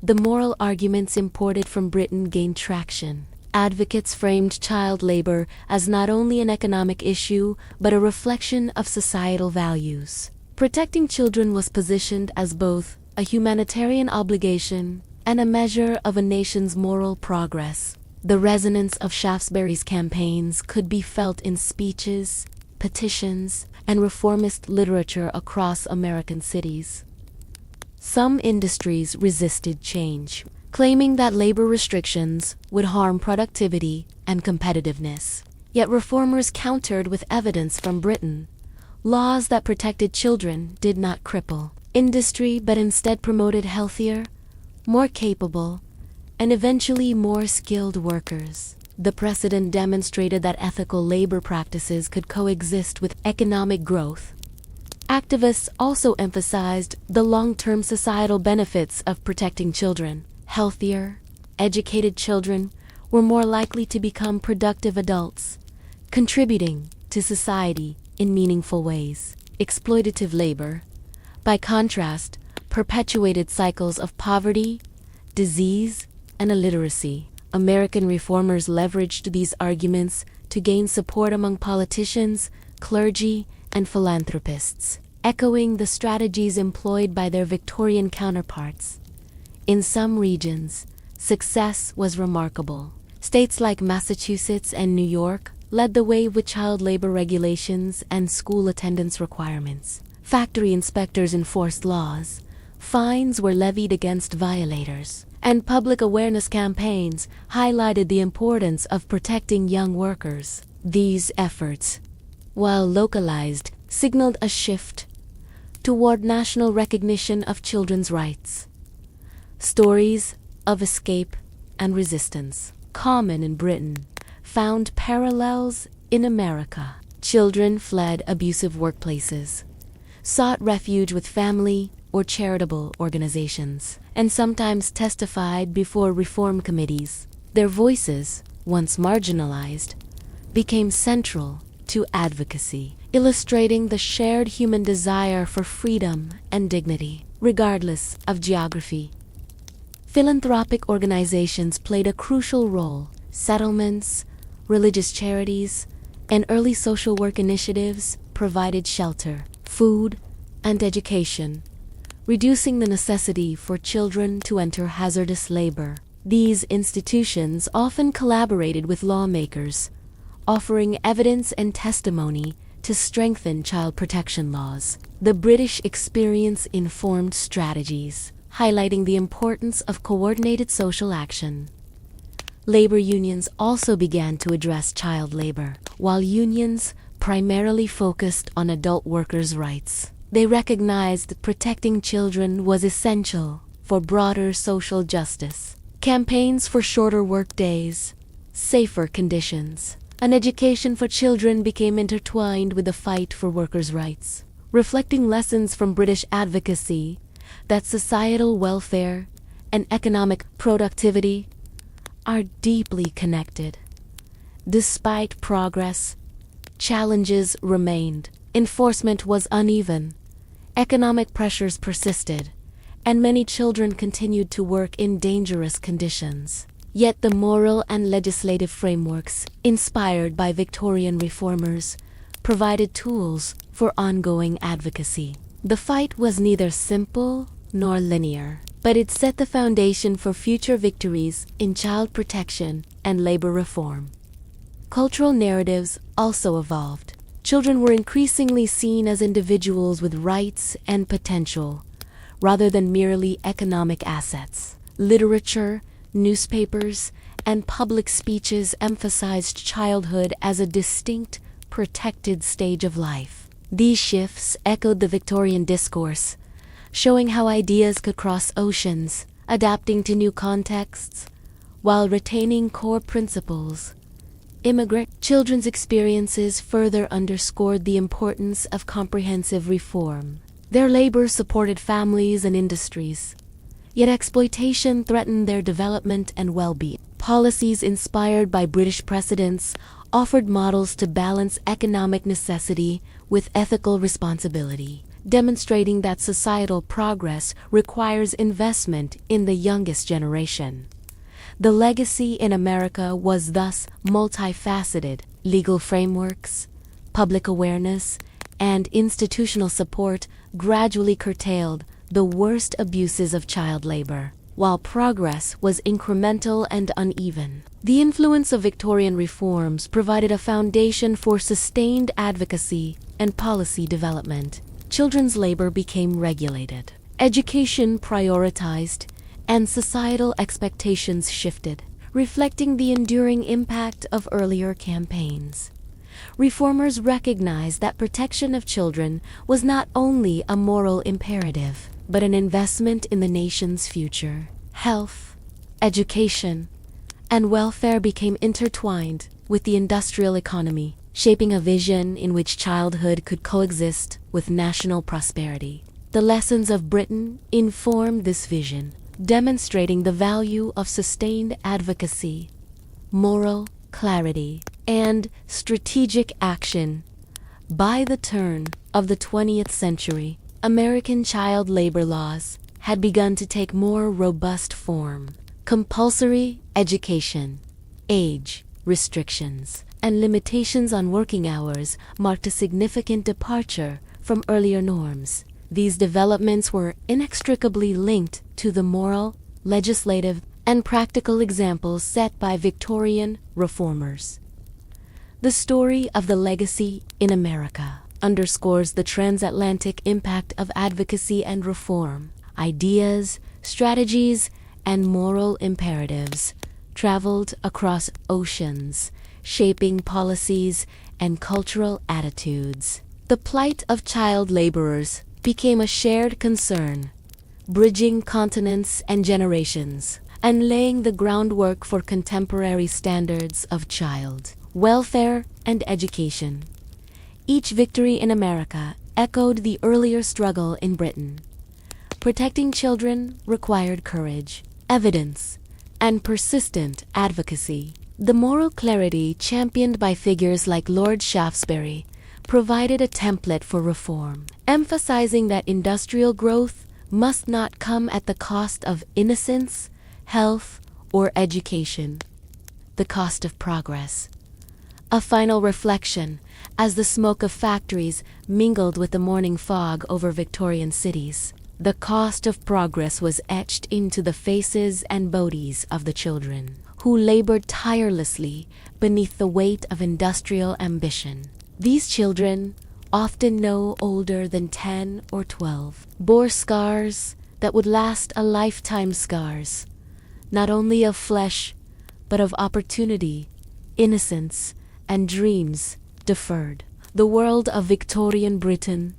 The moral arguments imported from Britain gained traction. Advocates framed child labor as not only an economic issue, but a reflection of societal values. Protecting children was positioned as both a humanitarian obligation and a measure of a nation's moral progress. The resonance of Shaftesbury's campaigns could be felt in speeches, petitions, and reformist literature across American cities. Some industries resisted change, claiming that labor restrictions would harm productivity and competitiveness. Yet reformers countered with evidence from Britain. Laws that protected children did not cripple industry, but instead promoted healthier, more capable, and eventually more skilled workers. The precedent demonstrated that ethical labor practices could coexist with economic growth. Activists also emphasized the long-term societal benefits of protecting children, healthier, educated children were more likely to become productive adults, contributing to society in meaningful ways. Exploitative labor, by contrast, perpetuated cycles of poverty, disease, and illiteracy. American reformers leveraged these arguments to gain support among politicians, clergy, and philanthropists, echoing the strategies employed by their Victorian counterparts. In some regions, success was remarkable. States like Massachusetts and New York led the way with child labor regulations and school attendance requirements. Factory inspectors enforced laws, fines were levied against violators, and public awareness campaigns highlighted the importance of protecting young workers. These efforts, while localized, signaled a shift toward national recognition of children's rights. Stories of escape and resistance, common in Britain, found parallels in America. Children fled abusive workplaces, sought refuge with family or charitable organizations, and sometimes testified before reform committees. Their voices, once marginalized, became central to advocacy, illustrating the shared human desire for freedom and dignity, regardless of geography. Philanthropic organizations played a crucial role. Settlements, religious charities, and early social work initiatives provided shelter, food, and education, reducing the necessity for children to enter hazardous labor. These institutions often collaborated with lawmakers, offering evidence and testimony to strengthen child protection laws. The British experience informed strategies, highlighting the importance of coordinated social action. Labor unions also began to address child labor. While unions primarily focused on adult workers' rights, they recognized that protecting children was essential for broader social justice. Campaigns for shorter work days, safer conditions, and education for children became intertwined with the fight for workers' rights, reflecting lessons from British advocacy that societal welfare and economic productivity are deeply connected. Despite progress, challenges remained. Enforcement was uneven, economic pressures persisted, and many children continued to work in dangerous conditions. Yet the moral and legislative frameworks, inspired by Victorian reformers, provided tools for ongoing advocacy. The fight was neither simple nor linear, but it set the foundation for future victories in child protection and labor reform. Cultural narratives also evolved. Children were increasingly seen as individuals with rights and potential, rather than merely economic assets. Literature, newspapers, and public speeches emphasized childhood as a distinct, protected stage of life. These shifts echoed the Victorian discourse, showing how ideas could cross oceans, adapting to new contexts, while retaining core principles. Immigrant children's experiences further underscored the importance of comprehensive reform. Their labor supported families and industries, yet exploitation threatened their development and well-being. Policies inspired by British precedents offered models to balance economic necessity with ethical responsibility, demonstrating that societal progress requires investment in the youngest generation. The legacy in America was thus multifaceted. Legal frameworks, public awareness, and institutional support gradually curtailed the worst abuses of child labor, while progress was incremental and uneven. The influence of Victorian reforms provided a foundation for sustained advocacy and policy development. Children's labor became regulated, education prioritized, and societal expectations shifted, reflecting the enduring impact of earlier campaigns. Reformers recognized that protection of children was not only a moral imperative, but an investment in the nation's future. Health, education, and welfare became intertwined with the industrial economy, shaping a vision in which childhood could coexist with national prosperity. The lessons of Britain informed this vision, demonstrating the value of sustained advocacy, moral clarity, and strategic action. By the turn of the 20th century, American child labor laws had begun to take more robust form. Compulsory education, age restrictions, and limitations on working hours marked a significant departure from earlier norms. These developments were inextricably linked to the moral, legislative, and practical examples set by Victorian reformers. The story of the legacy in America underscores the transatlantic impact of advocacy and reform. Ideas, strategies, and moral imperatives traveled across oceans, shaping policies and cultural attitudes. The plight of child laborers became a shared concern, bridging continents and generations, and laying the groundwork for contemporary standards of child welfare and education. Each victory in America echoed the earlier struggle in Britain. Protecting children required courage, evidence, and persistent advocacy. The moral clarity championed by figures like Lord Shaftesbury provided a template for reform, emphasizing that industrial growth must not come at the cost of innocence, health, or education. The cost of progress. A final reflection as the smoke of factories mingled with the morning fog over Victorian cities. The cost of progress was etched into the faces and bodies of the children, who labored tirelessly beneath the weight of industrial ambition. These children, often no older than 10 or 12, bore scars that would last a lifetime, scars, not only of flesh, but of opportunity, innocence, and dreams deferred. The world of Victorian Britain,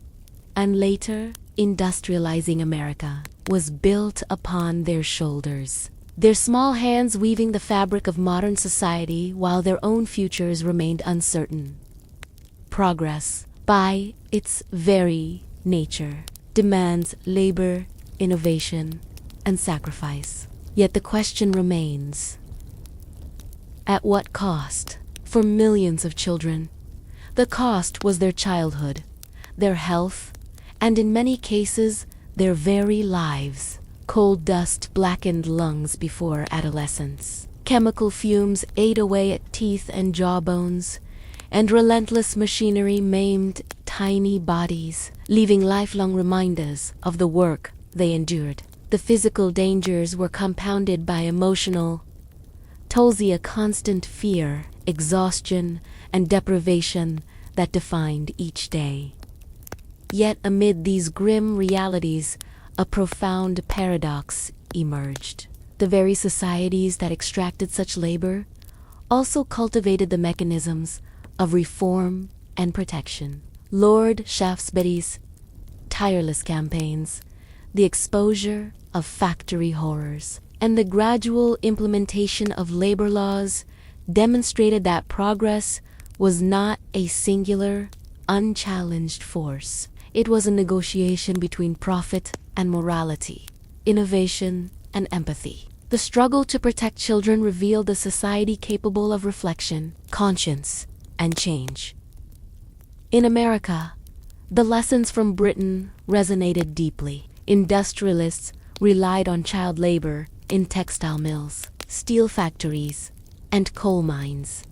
and later industrializing America, was built upon their shoulders, their small hands weaving the fabric of modern society while their own futures remained uncertain. Progress, by its very nature, demands labor, innovation, and sacrifice. Yet the question remains, at what cost? For millions of children, the cost was their childhood, their health, and in many cases, their very lives. Coal dust blackened lungs before adolescence. Chemical fumes ate away at teeth and jawbones, and relentless machinery maimed tiny bodies, leaving lifelong reminders of the work they endured. The physical dangers were compounded by emotional, a constant fear, exhaustion, and deprivation that defined each day. Yet amid these grim realities, a profound paradox emerged. The very societies that extracted such labor also cultivated the mechanisms of reform and protection. Lord Shaftesbury's tireless campaigns, the exposure of factory horrors, and the gradual implementation of labor laws demonstrated that progress was not a singular, unchallenged force. It was a negotiation between profit and morality, innovation and empathy. The struggle to protect children revealed a society capable of reflection, conscience, and change. In America, the lessons from Britain resonated deeply. Industrialists relied on child labor in textile mills, steel factories, and coal mines.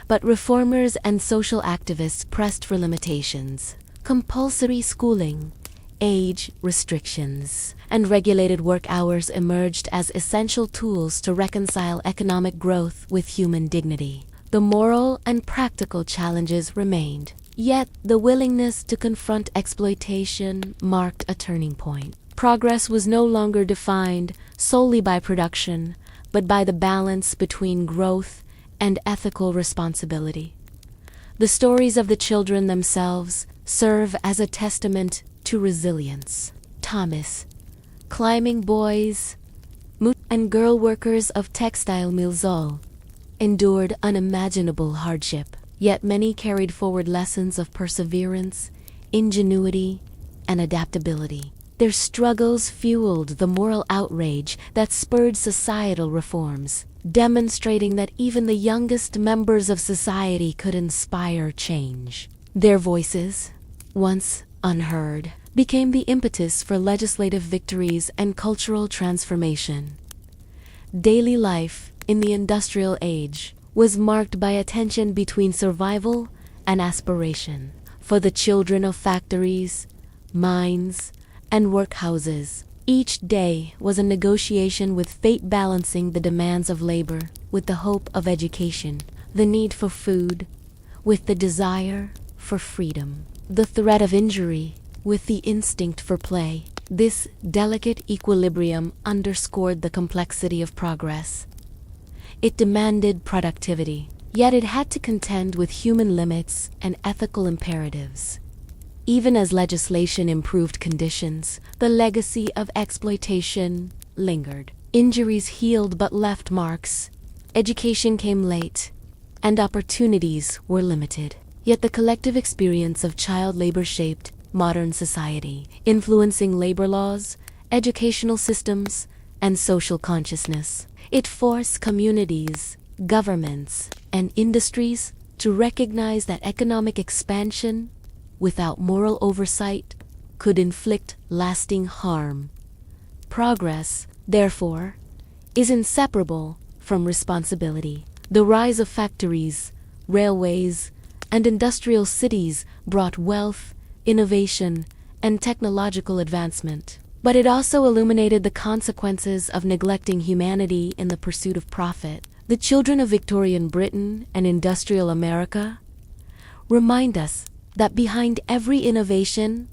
But reformers and social activists pressed for limitations. Compulsory schooling, age restrictions, and regulated work hours emerged as essential tools to reconcile economic growth with human dignity. The moral and practical challenges remained, yet the willingness to confront exploitation marked a turning point. Progress was no longer defined solely by production, but by the balance between growth and ethical responsibility. The stories of the children themselves serve as a testament to resilience. Thomas, climbing boys, and girl workers of textile mills all endured unimaginable hardship, yet many carried forward lessons of perseverance, ingenuity, and adaptability. Their struggles fueled the moral outrage that spurred societal reforms, demonstrating that even the youngest members of society could inspire change. Their voices, once unheard, became the impetus for legislative victories and cultural transformation. Daily life in the industrial age was marked by a tension between survival and aspiration. For the children of factories, mines, and workhouses, each day was a negotiation with fate, balancing the demands of labor with the hope of education, the need for food with the desire for freedom, the threat of injury with the instinct for play. This delicate equilibrium underscored the complexity of progress. It demanded productivity, yet it had to contend with human limits and ethical imperatives. Even as legislation improved conditions, the legacy of exploitation lingered. Injuries healed but left marks. Education came late, and opportunities were limited. Yet the collective experience of child labor shaped modern society, influencing labor laws, educational systems, and social consciousness. It forced communities, governments, and industries to recognize that economic expansion without moral oversight could inflict lasting harm. Progress, therefore, is inseparable from responsibility. The rise of factories, railways, and industrial cities brought wealth, innovation, and technological advancement. But it also illuminated the consequences of neglecting humanity in the pursuit of profit. The children of Victorian Britain and industrial America remind us that behind every innovation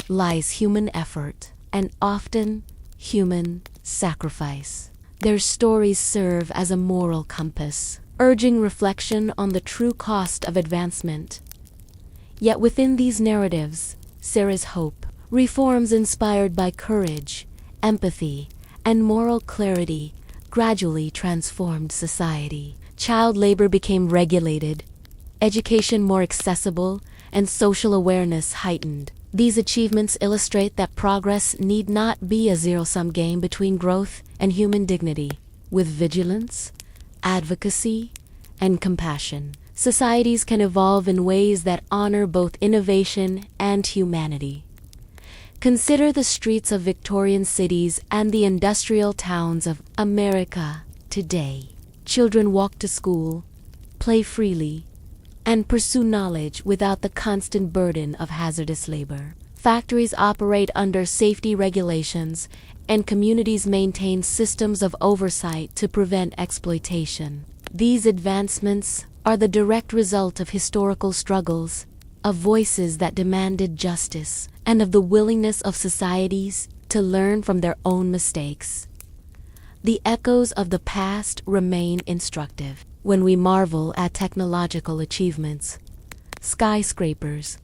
lies human effort and often human sacrifice. Their stories serve as a moral compass, urging reflection on the true cost of advancement. Yet within these narratives, there is hope. Reforms inspired by courage, empathy, and moral clarity gradually transformed society. Child labor became regulated, education more accessible, and social awareness heightened. These achievements illustrate that progress need not be a zero-sum game between growth and human dignity. With vigilance, advocacy, and compassion, societies can evolve in ways that honor both innovation and humanity. Consider the streets of Victorian cities and the industrial towns of America today. Children walk to school, play freely, and pursue knowledge without the constant burden of hazardous labor. Factories operate under safety regulations, and communities maintain systems of oversight to prevent exploitation. These advancements are the direct result of historical struggles, of voices that demanded justice, and of the willingness of societies to learn from their own mistakes. The echoes of the past remain instructive. When we marvel at technological achievements, skyscrapers,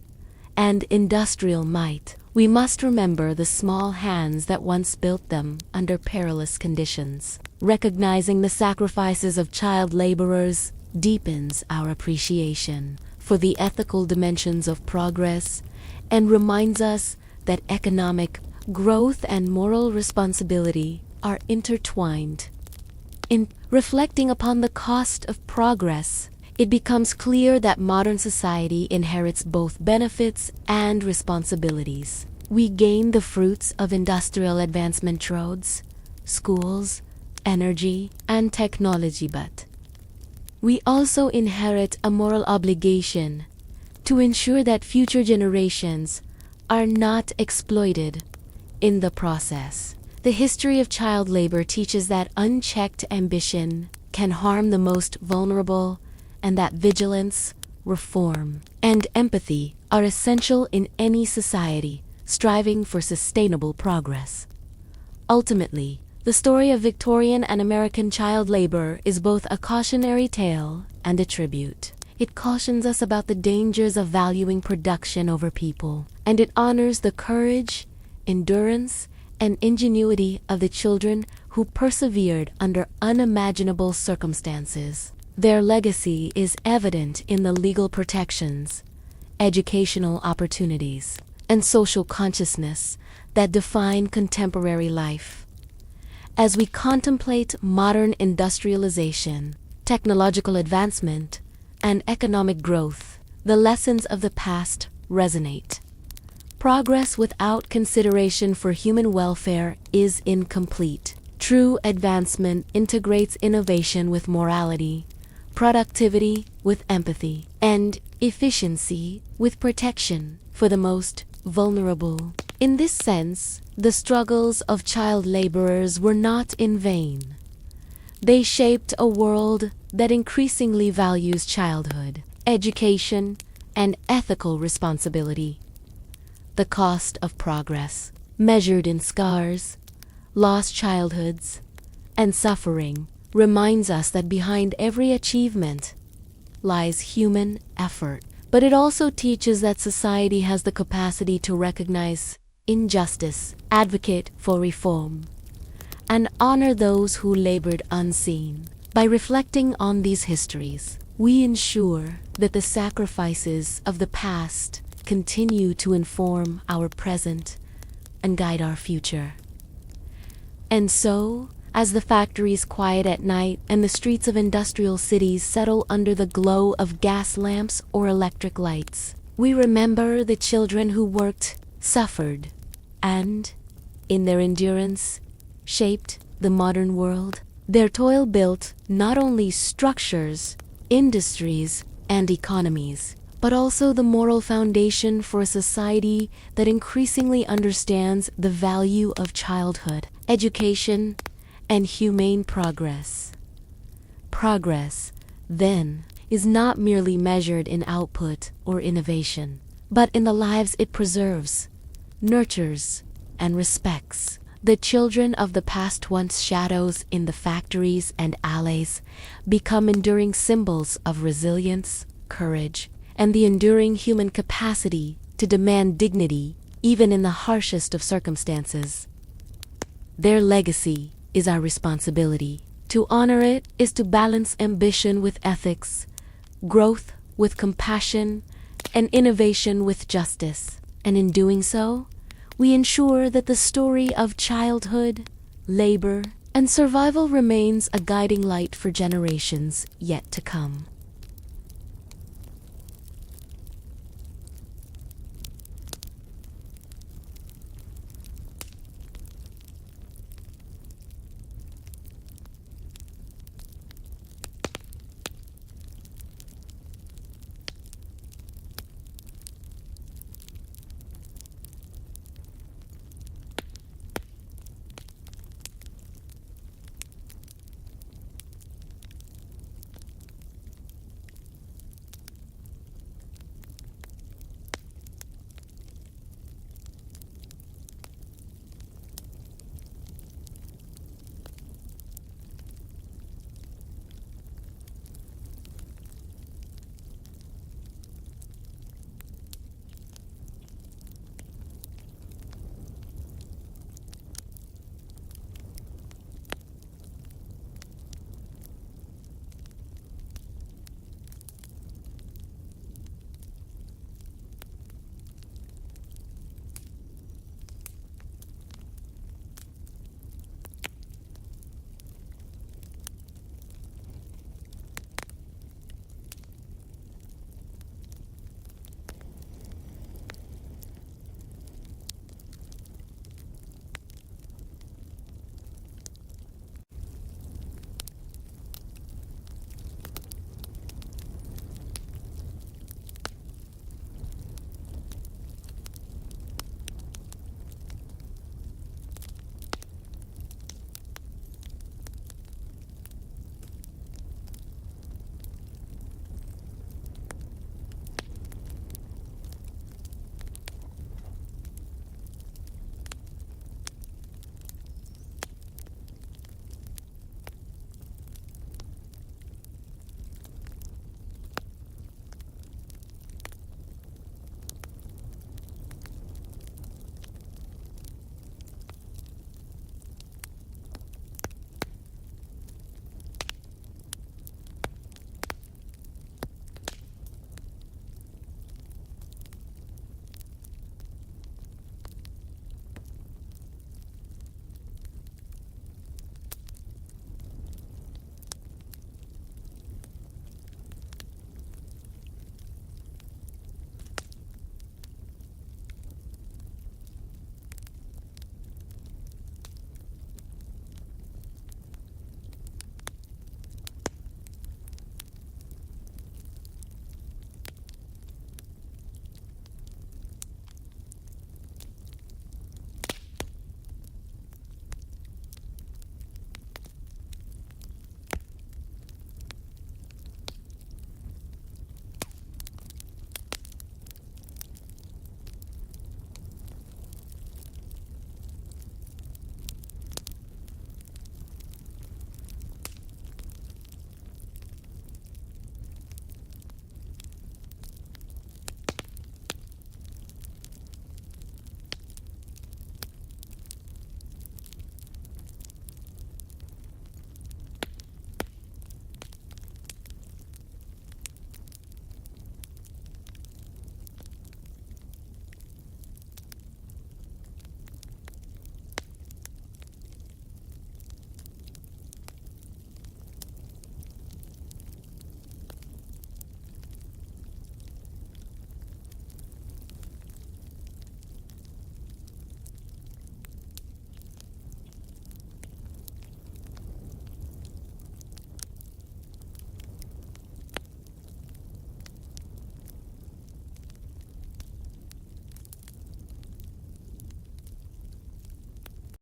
and industrial might, we must remember the small hands that once built them under perilous conditions. Recognizing the sacrifices of child laborers deepens our appreciation for the ethical dimensions of progress and reminds us that economic growth and moral responsibility are intertwined. In reflecting upon the cost of progress, it becomes clear that modern society inherits both benefits and responsibilities. We gain the fruits of industrial advancement, roads, schools, energy, and technology, but we also inherit a moral obligation to ensure that future generations are not exploited in the process. The history of child labor teaches that unchecked ambition can harm the most vulnerable, and that vigilance, reform, and empathy are essential in any society striving for sustainable progress. Ultimately, the story of Victorian and American child labor is both a cautionary tale and a tribute. It cautions us about the dangers of valuing production over people, and it honors the courage, endurance, and ingenuity of the children who persevered under unimaginable circumstances. Their legacy is evident in the legal protections, educational opportunities, and social consciousness that define contemporary life. As we contemplate modern industrialization, technological advancement, and economic growth, the lessons of the past resonate. Progress without consideration for human welfare is incomplete. True advancement integrates innovation with morality, productivity with empathy, and efficiency with protection for the most vulnerable. In this sense, the struggles of child laborers were not in vain. They shaped a world that increasingly values childhood, education, and ethical responsibility. The cost of progress, measured in scars, lost childhoods, and suffering, reminds us that behind every achievement lies human effort. But it also teaches that society has the capacity to recognize injustice, advocate for reform, and honor those who labored unseen. By reflecting on these histories, we ensure that the sacrifices of the past continue to inform our present and guide our future. And so, as the factories quiet at night and the streets of industrial cities settle under the glow of gas lamps or electric lights, we remember the children who worked, suffered, and, in their endurance, shaped the modern world. Their toil built not only structures, industries, and economies, but also the moral foundation for a society that increasingly understands the value of childhood, education, and humane progress. Progress, then, is not merely measured in output or innovation, but in the lives it preserves, nurtures, and respects. The children of the past, once shadows in the factories and alleys, become enduring symbols of resilience, courage, and the enduring human capacity to demand dignity even in the harshest of circumstances. Their legacy is our responsibility. To honor it is to balance ambition with ethics, growth with compassion, and innovation with justice. And in doing so, we ensure that the story of childhood, labor, and survival remains a guiding light for generations yet to come.